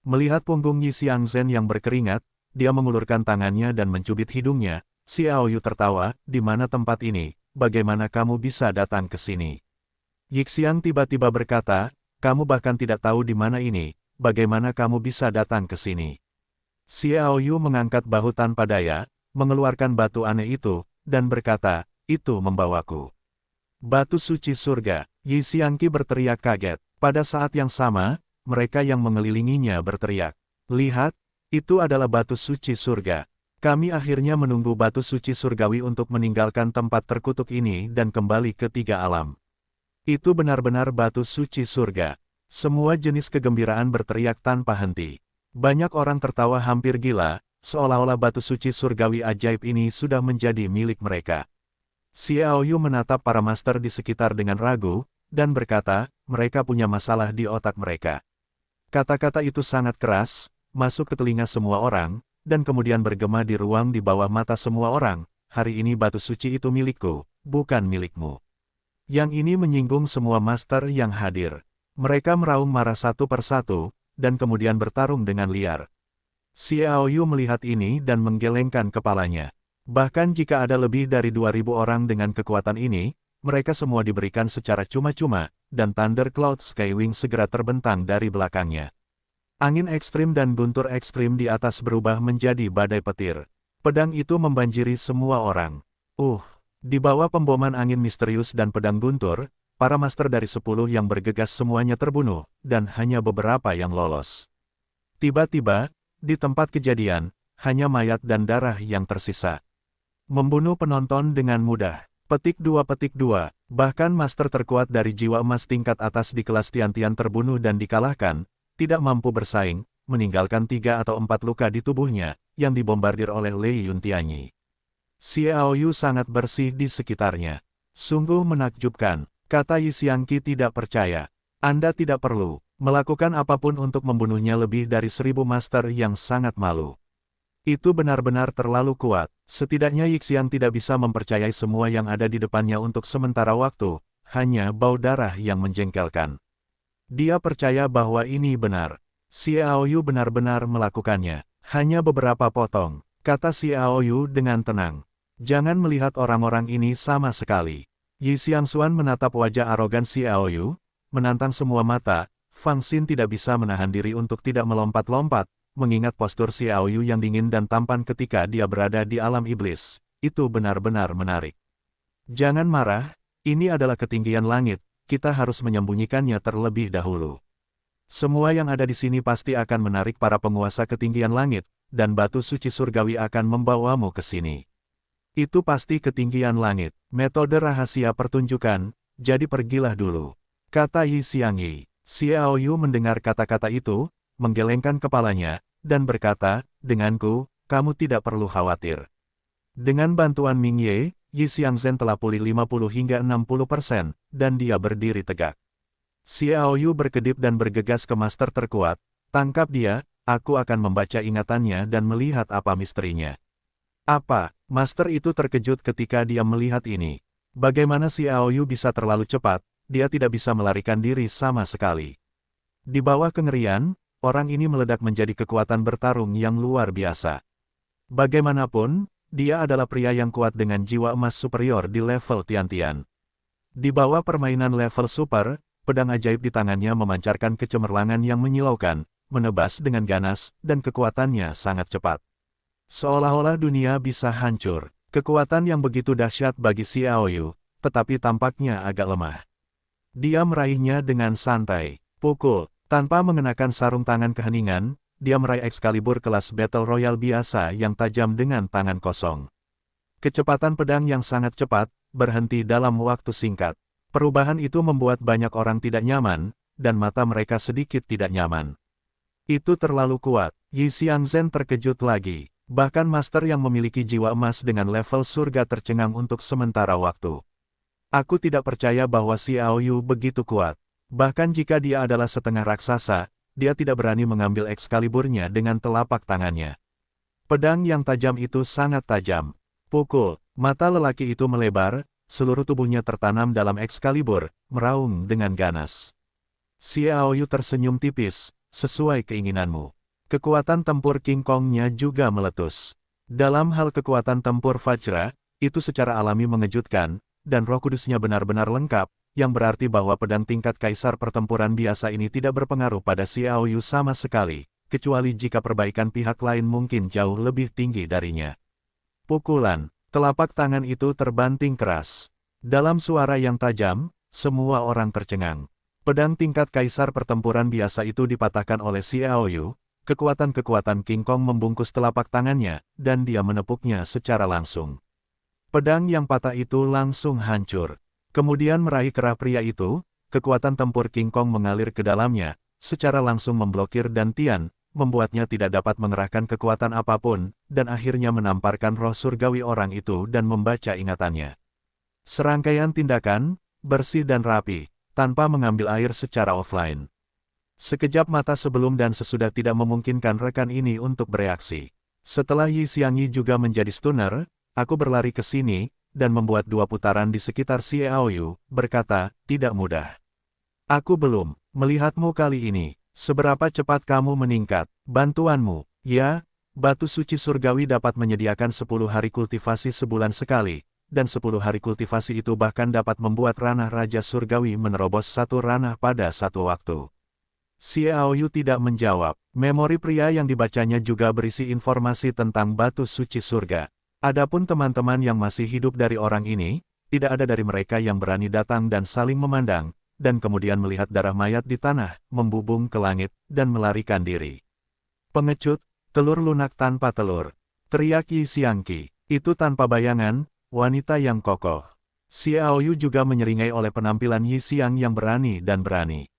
Melihat punggung Yi Xiangzhen yang berkeringat, dia mengulurkan tangannya dan mencubit hidungnya. Xiao Yu tertawa, di mana tempat ini, bagaimana kamu bisa datang ke sini? Yi Xiang tiba-tiba berkata, kamu bahkan tidak tahu di mana ini, bagaimana kamu bisa datang ke sini? Xiao Yu mengangkat bahu tanpa daya, mengeluarkan batu aneh itu, dan berkata, itu membawaku. Batu suci surga. Yi Xiangqi berteriak kaget. Pada saat yang sama, mereka yang mengelilinginya berteriak. Lihat, itu adalah batu suci surga. Kami akhirnya menunggu batu suci surgawi untuk meninggalkan tempat terkutuk ini dan kembali ke tiga alam. Itu benar-benar batu suci surga. Semua jenis kegembiraan berteriak tanpa henti. Banyak orang tertawa hampir gila, seolah-olah batu suci surgawi ajaib ini sudah menjadi milik mereka. Xiao Yu menatap para master di sekitar dengan ragu, dan berkata, mereka punya masalah di otak mereka. Kata-kata itu sangat keras, masuk ke telinga semua orang, dan kemudian bergema di ruang di bawah mata semua orang, hari ini batu suci itu milikku, bukan milikmu. Yang ini menyinggung semua master yang hadir. Mereka meraung marah satu persatu, dan kemudian bertarung dengan liar. Xiao Yu melihat ini dan menggelengkan kepalanya. Bahkan jika ada lebih dari 2000 orang dengan kekuatan ini, mereka semua diberikan secara cuma-cuma, dan Thunder Cloud Skywing segera terbentang dari belakangnya. Angin ekstrim dan guntur ekstrim di atas berubah menjadi badai petir. Pedang itu membanjiri semua orang. Di bawah pemboman angin misterius dan pedang guntur, para master dari 10 yang bergegas semuanya terbunuh, dan hanya beberapa yang lolos. Tiba-tiba, di tempat kejadian, hanya mayat dan darah yang tersisa. Membunuh penonton dengan mudah. Petik 2. Bahkan master terkuat dari jiwa emas tingkat atas di kelas Tian-Tian terbunuh dan dikalahkan, tidak mampu bersaing, meninggalkan 3 atau 4 luka di tubuhnya, yang dibombardir oleh Lei Yuntianyi. Xiao Yu sangat bersih di sekitarnya. Sungguh menakjubkan, kata Yi Xiangqi tidak percaya. Anda tidak perlu melakukan apapun untuk membunuhnya lebih dari 1000 master yang sangat malu. Itu benar-benar terlalu kuat, setidaknya Yi Xiang tidak bisa mempercayai semua yang ada di depannya untuk sementara waktu, hanya bau darah yang menjengkelkan. Dia percaya bahwa ini benar. Xiao Yu benar-benar melakukannya. Hanya beberapa potong, kata Xiao Yu dengan tenang. Jangan melihat orang-orang ini sama sekali. Yi Xiangxuan menatap wajah arogan Xiao Yu, menantang semua mata. Fang Xin tidak bisa menahan diri untuk tidak melompat-lompat, mengingat postur Xiao Yu yang dingin dan tampan ketika dia berada di alam iblis. Itu benar-benar menarik. Jangan marah, ini adalah ketinggian langit, kita harus menyembunyikannya terlebih dahulu. Semua yang ada di sini pasti akan menarik para penguasa ketinggian langit, dan batu suci surgawi akan membawamu ke sini. Itu pasti ketinggian langit, metode rahasia pertunjukan, jadi pergilah dulu, kata Yi Xiangyi. Xiao Yu mendengar kata-kata itu, menggelengkan kepalanya, dan berkata, denganku, kamu tidak perlu khawatir. Dengan bantuan Ming Ye, Yi Xiangzhen telah pulih 50 hingga 60%, dan dia berdiri tegak. Xiao Yu berkedip dan bergegas ke master terkuat, tangkap dia, aku akan membaca ingatannya dan melihat apa misterinya. Apa? Master itu terkejut ketika dia melihat ini. Bagaimana Xiao Yu bisa terlalu cepat, dia tidak bisa melarikan diri sama sekali. Di bawah kengerian, orang ini meledak menjadi kekuatan bertarung yang luar biasa. Bagaimanapun, dia adalah pria yang kuat dengan jiwa emas superior di level Tian-Tian. Di bawah permainan level super, pedang ajaib di tangannya memancarkan kecemerlangan yang menyilaukan, menebas dengan ganas, dan kekuatannya sangat cepat. Seolah-olah dunia bisa hancur. Kekuatan yang begitu dahsyat bagi Xiao Yu, tetapi tampaknya agak lemah. Dia meraihnya dengan santai. Pukul. Tanpa mengenakan sarung tangan keheningan, dia meraih Excalibur kelas Battle Royale biasa yang tajam dengan tangan kosong. Kecepatan pedang yang sangat cepat, berhenti dalam waktu singkat. Perubahan itu membuat banyak orang tidak nyaman, dan mata mereka sedikit tidak nyaman. Itu terlalu kuat. Yi Xiangzhen terkejut lagi. Bahkan master yang memiliki jiwa emas dengan level surga tercengang untuk sementara waktu. Aku tidak percaya bahwa Xiao Yu begitu kuat. Bahkan jika dia adalah setengah raksasa, dia tidak berani mengambil Excaliburnya dengan telapak tangannya. Pedang yang tajam itu sangat tajam. Pukul, mata lelaki itu melebar, seluruh tubuhnya tertanam dalam Excalibur, meraung dengan ganas. Xiao Yu tersenyum tipis, sesuai keinginanmu. Kekuatan tempur King Kong-nya juga meletus. Dalam hal kekuatan tempur Vajra, itu secara alami mengejutkan, dan Roh Kudusnya benar-benar lengkap, yang berarti bahwa pedang tingkat kaisar pertempuran biasa ini tidak berpengaruh pada Xiao Yu sama sekali, kecuali jika perbaikan pihak lain mungkin jauh lebih tinggi darinya. Pukulan, telapak tangan itu terbanting keras. Dalam suara yang tajam, semua orang tercengang. Pedang tingkat kaisar pertempuran biasa itu dipatahkan oleh Xiao Yu, kekuatan-kekuatan King Kong membungkus telapak tangannya, dan dia menepuknya secara langsung. Pedang yang patah itu langsung hancur. Kemudian meraih kerah pria itu, kekuatan tempur King Kong mengalir ke dalamnya, secara langsung memblokir dantian, membuatnya tidak dapat mengerahkan kekuatan apapun, dan akhirnya menamparkan roh surgawi orang itu dan membaca ingatannya. Serangkaian tindakan, bersih dan rapi, tanpa mengambil air secara offline. Sekejap mata sebelum dan sesudah tidak memungkinkan rekan ini untuk bereaksi. Setelah Yi Xiangyi juga menjadi stunner, aku berlari ke sini, dan membuat 2 putaran di sekitar Xiao Yu, berkata, tidak mudah. Aku belum melihatmu kali ini. Seberapa cepat kamu meningkat? Bantuanmu, ya, batu suci surgawi dapat menyediakan 10 hari kultivasi sebulan sekali, dan 10 hari kultivasi itu bahkan dapat membuat ranah Raja Surgawi menerobos 1 ranah pada satu waktu. Xiao Yu tidak menjawab. Memori pria yang dibacanya juga berisi informasi tentang batu suci surga. Adapun teman-teman yang masih hidup dari orang ini, tidak ada dari mereka yang berani datang dan saling memandang, dan kemudian melihat darah mayat di tanah, membubung ke langit, dan melarikan diri. Pengecut, telur lunak tanpa telur. Teriak Yi Xiangqi. Itu tanpa bayangan, wanita yang kokoh. Xiao Yu juga menyeringai oleh penampilan Yi Xiang yang berani dan berani.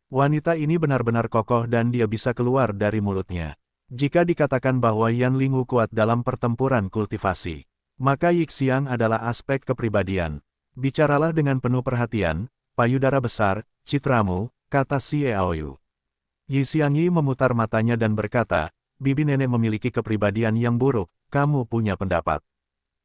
Wanita ini benar-benar kokoh dan dia bisa keluar dari mulutnya. Jika dikatakan bahwa Yan Lingu kuat dalam pertempuran kultivasi, maka Yi Xiang adalah aspek kepribadian. Bicaralah dengan penuh perhatian, payudara besar, citramu, kata Xiao Yu. Yi Xiangyi memutar matanya dan berkata, bibi nenek memiliki kepribadian yang buruk, kamu punya pendapat.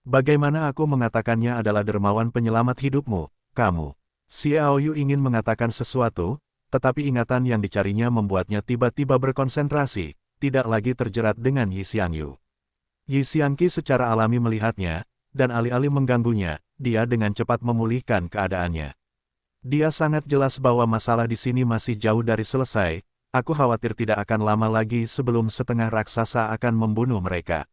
Bagaimana aku mengatakannya adalah dermawan penyelamat hidupmu, kamu. Xiao Yu ingin mengatakan sesuatu, tetapi ingatan yang dicarinya membuatnya tiba-tiba berkonsentrasi, tidak lagi terjerat dengan Yi Xiangyu. Yi Xiangqi secara alami melihatnya, dan alih-alih mengganggunya, dia dengan cepat memulihkan keadaannya. Dia sangat jelas bahwa masalah di sini masih jauh dari selesai, aku khawatir tidak akan lama lagi sebelum setengah raksasa akan membunuh mereka.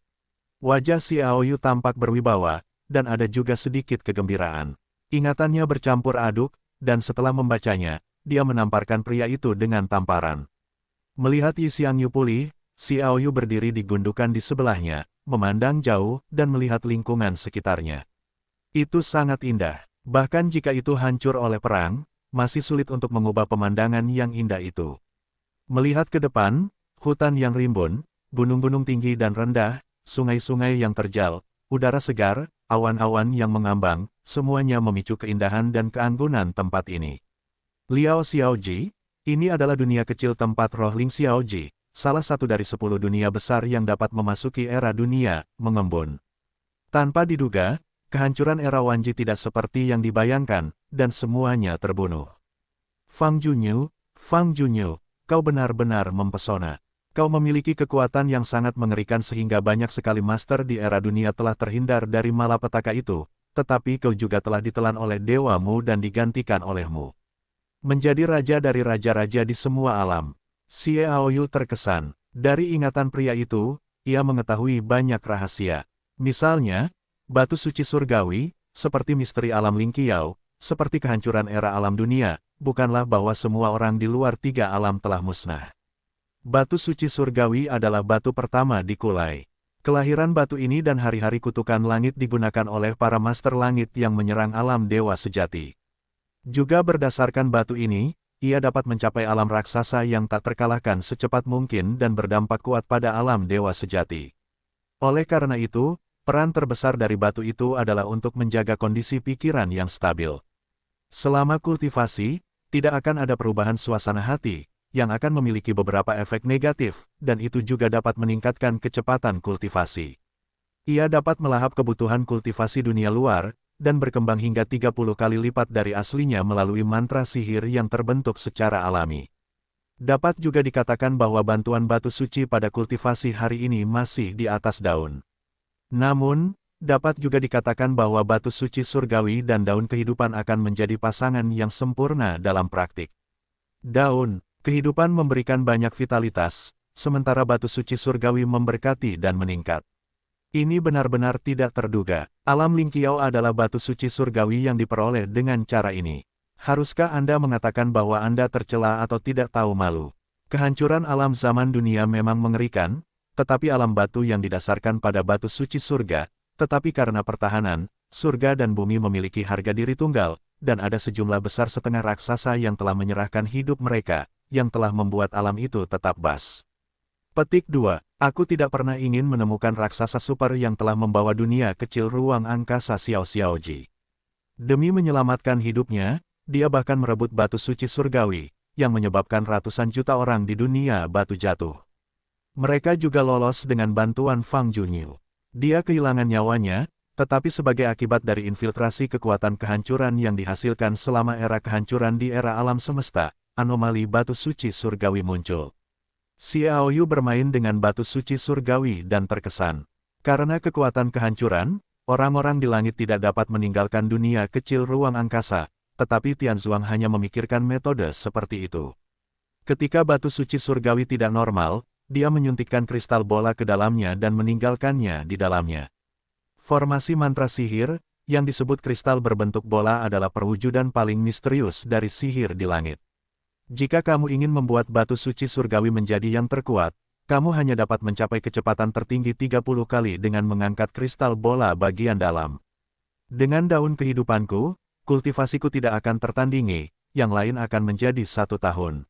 Wajah Xiao Yu tampak berwibawa, dan ada juga sedikit kegembiraan. Ingatannya bercampur aduk, dan setelah membacanya, dia menamparkan pria itu dengan tamparan. Melihat Yi Xiangyu pulih, Xiao Yu berdiri di gundukan di sebelahnya, memandang jauh, dan melihat lingkungan sekitarnya. Itu sangat indah. Bahkan jika itu hancur oleh perang, masih sulit untuk mengubah pemandangan yang indah itu. Melihat ke depan, hutan yang rimbun, gunung-gunung tinggi dan rendah, sungai-sungai yang terjal, udara segar, awan-awan yang mengambang, semuanya memicu keindahan dan keanggunan tempat ini. Liao Xiaoji, ini adalah dunia kecil tempat roh Ling Xiaoji, salah satu dari 10 dunia besar yang dapat memasuki era dunia, mengembun. Tanpa diduga, kehancuran era Wanji tidak seperti yang dibayangkan, dan semuanya terbunuh. Fang Junyu, kau benar-benar mempesona. Kau memiliki kekuatan yang sangat mengerikan sehingga banyak sekali master di era dunia telah terhindar dari malapetaka itu, tetapi kau juga telah ditelan oleh dewamu dan digantikan olehmu. Menjadi raja dari raja-raja di semua alam. Xiao Yu terkesan. Dari ingatan pria itu, ia mengetahui banyak rahasia. Misalnya, batu suci surgawi, seperti misteri alam Ling Qiao, seperti kehancuran era alam dunia, bukanlah bahwa semua orang di luar tiga alam telah musnah. Batu suci surgawi adalah batu pertama di Kulai. Kelahiran batu ini dan hari-hari kutukan langit digunakan oleh para master langit yang menyerang alam dewa sejati. Juga berdasarkan batu ini, ia dapat mencapai alam raksasa yang tak terkalahkan secepat mungkin dan berdampak kuat pada alam dewa sejati. Oleh karena itu, peran terbesar dari batu itu adalah untuk menjaga kondisi pikiran yang stabil. Selama kultivasi, tidak akan ada perubahan suasana hati, yang akan memiliki beberapa efek negatif, dan itu juga dapat meningkatkan kecepatan kultivasi. Ia dapat melahap kebutuhan kultivasi dunia luar, dan berkembang hingga 30 kali lipat dari aslinya melalui mantra sihir yang terbentuk secara alami. Dapat juga dikatakan bahwa bantuan batu suci pada kultivasi hari ini masih di atas daun. Namun, dapat juga dikatakan bahwa batu suci surgawi dan daun kehidupan akan menjadi pasangan yang sempurna dalam praktik. Daun kehidupan memberikan banyak vitalitas, sementara batu suci surgawi memberkati dan meningkat. Ini benar-benar tidak terduga. Alam Lingqiao adalah batu suci surgawi yang diperoleh dengan cara ini. Haruskah Anda mengatakan bahwa Anda tercela atau tidak tahu malu? Kehancuran alam zaman dunia memang mengerikan, tetapi alam batu yang didasarkan pada batu suci surga, tetapi karena pertahanan, surga dan bumi memiliki harga diri tunggal, dan ada sejumlah besar setengah raksasa yang telah menyerahkan hidup mereka, yang telah membuat alam itu tetap bas. Petik 2. Aku tidak pernah ingin menemukan raksasa super yang telah membawa dunia kecil ruang angkasa Xiao Xiaoji. Demi menyelamatkan hidupnya, dia bahkan merebut batu suci surgawi, yang menyebabkan ratusan juta orang di dunia batu jatuh. Mereka juga lolos dengan bantuan Fang Junyu. Dia kehilangan nyawanya, tetapi sebagai akibat dari infiltrasi kekuatan kehancuran yang dihasilkan selama era kehancuran di era alam semesta, anomali batu suci surgawi muncul. Xiaoyu bermain dengan batu suci surgawi dan terkesan. Karena kekuatan kehancuran, orang-orang di langit tidak dapat meninggalkan dunia kecil ruang angkasa, tetapi Tianzuang hanya memikirkan metode seperti itu. Ketika batu suci surgawi tidak normal, dia menyuntikkan kristal bola ke dalamnya dan meninggalkannya di dalamnya. Formasi mantra sihir, yang disebut kristal berbentuk bola adalah perwujudan paling misterius dari sihir di langit. Jika kamu ingin membuat batu suci surgawi menjadi yang terkuat, kamu hanya dapat mencapai kecepatan tertinggi 30 kali dengan mengangkat kristal bola bagian dalam. Dengan daun kehidupanku, kultivasiku tidak akan tertandingi, yang lain akan menjadi 1 tahun.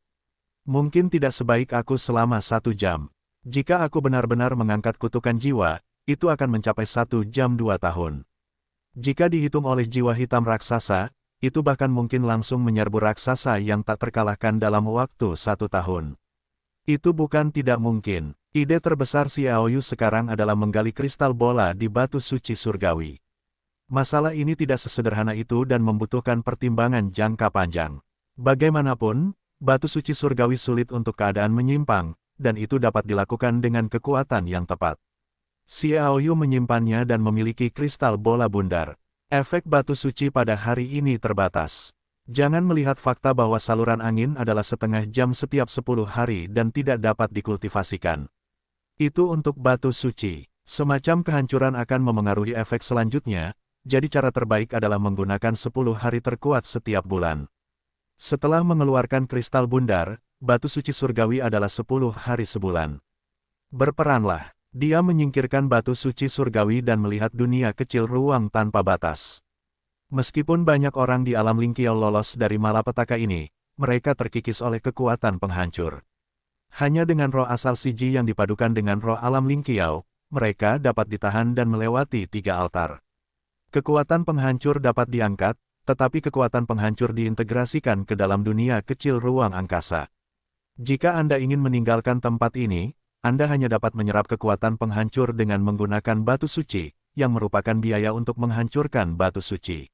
Mungkin tidak sebaik aku selama 1 jam. Jika aku benar-benar mengangkat kutukan jiwa, itu akan mencapai 1 jam 2 tahun. Jika dihitung oleh jiwa hitam raksasa, itu bahkan mungkin langsung menyerbu raksasa yang tak terkalahkan dalam waktu 1 tahun. Itu bukan tidak mungkin. Ide terbesar Xiaoyu sekarang adalah menggali kristal bola di batu suci surgawi. Masalah ini tidak sesederhana itu dan membutuhkan pertimbangan jangka panjang. Bagaimanapun, batu suci surgawi sulit untuk keadaan menyimpang, dan itu dapat dilakukan dengan kekuatan yang tepat. Xiaoyu menyimpannya dan memiliki kristal bola bundar. Efek batu suci pada hari ini terbatas. Jangan melihat fakta bahwa saluran angin adalah setengah jam setiap 10 hari dan tidak dapat dikultivasikan. Itu untuk batu suci. Semacam kehancuran akan memengaruhi efek selanjutnya, jadi cara terbaik adalah menggunakan 10 hari terkuat setiap bulan. Setelah mengeluarkan kristal bundar, batu suci surgawi adalah 10 hari sebulan. Berperanlah. Dia menyingkirkan batu suci surgawi dan melihat dunia kecil ruang tanpa batas. Meskipun banyak orang di alam Lingqiao lolos dari malapetaka ini, mereka terkikis oleh kekuatan penghancur. Hanya dengan roh asal Siji yang dipadukan dengan roh alam Lingqiao, mereka dapat ditahan dan melewati 3 altar. Kekuatan penghancur dapat diangkat, tetapi kekuatan penghancur diintegrasikan ke dalam dunia kecil ruang angkasa. Jika Anda ingin meninggalkan tempat ini, Anda hanya dapat menyerap kekuatan penghancur dengan menggunakan batu suci, yang merupakan biaya untuk menghancurkan batu suci.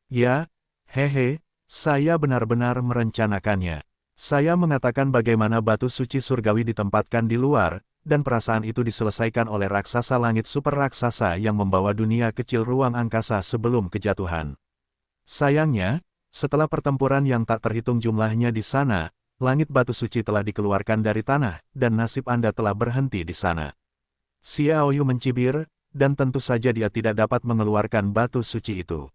Ya, hehe, saya benar-benar merencanakannya. Saya mengatakan bagaimana batu suci surgawi ditempatkan di luar, dan perasaan itu diselesaikan oleh raksasa langit super raksasa yang membawa dunia kecil ruang angkasa sebelum kejatuhan. Sayangnya, setelah pertempuran yang tak terhitung jumlahnya di sana, langit batu suci telah dikeluarkan dari tanah, dan nasib Anda telah berhenti di sana. Xiaoyu mencibir, dan tentu saja dia tidak dapat mengeluarkan batu suci itu.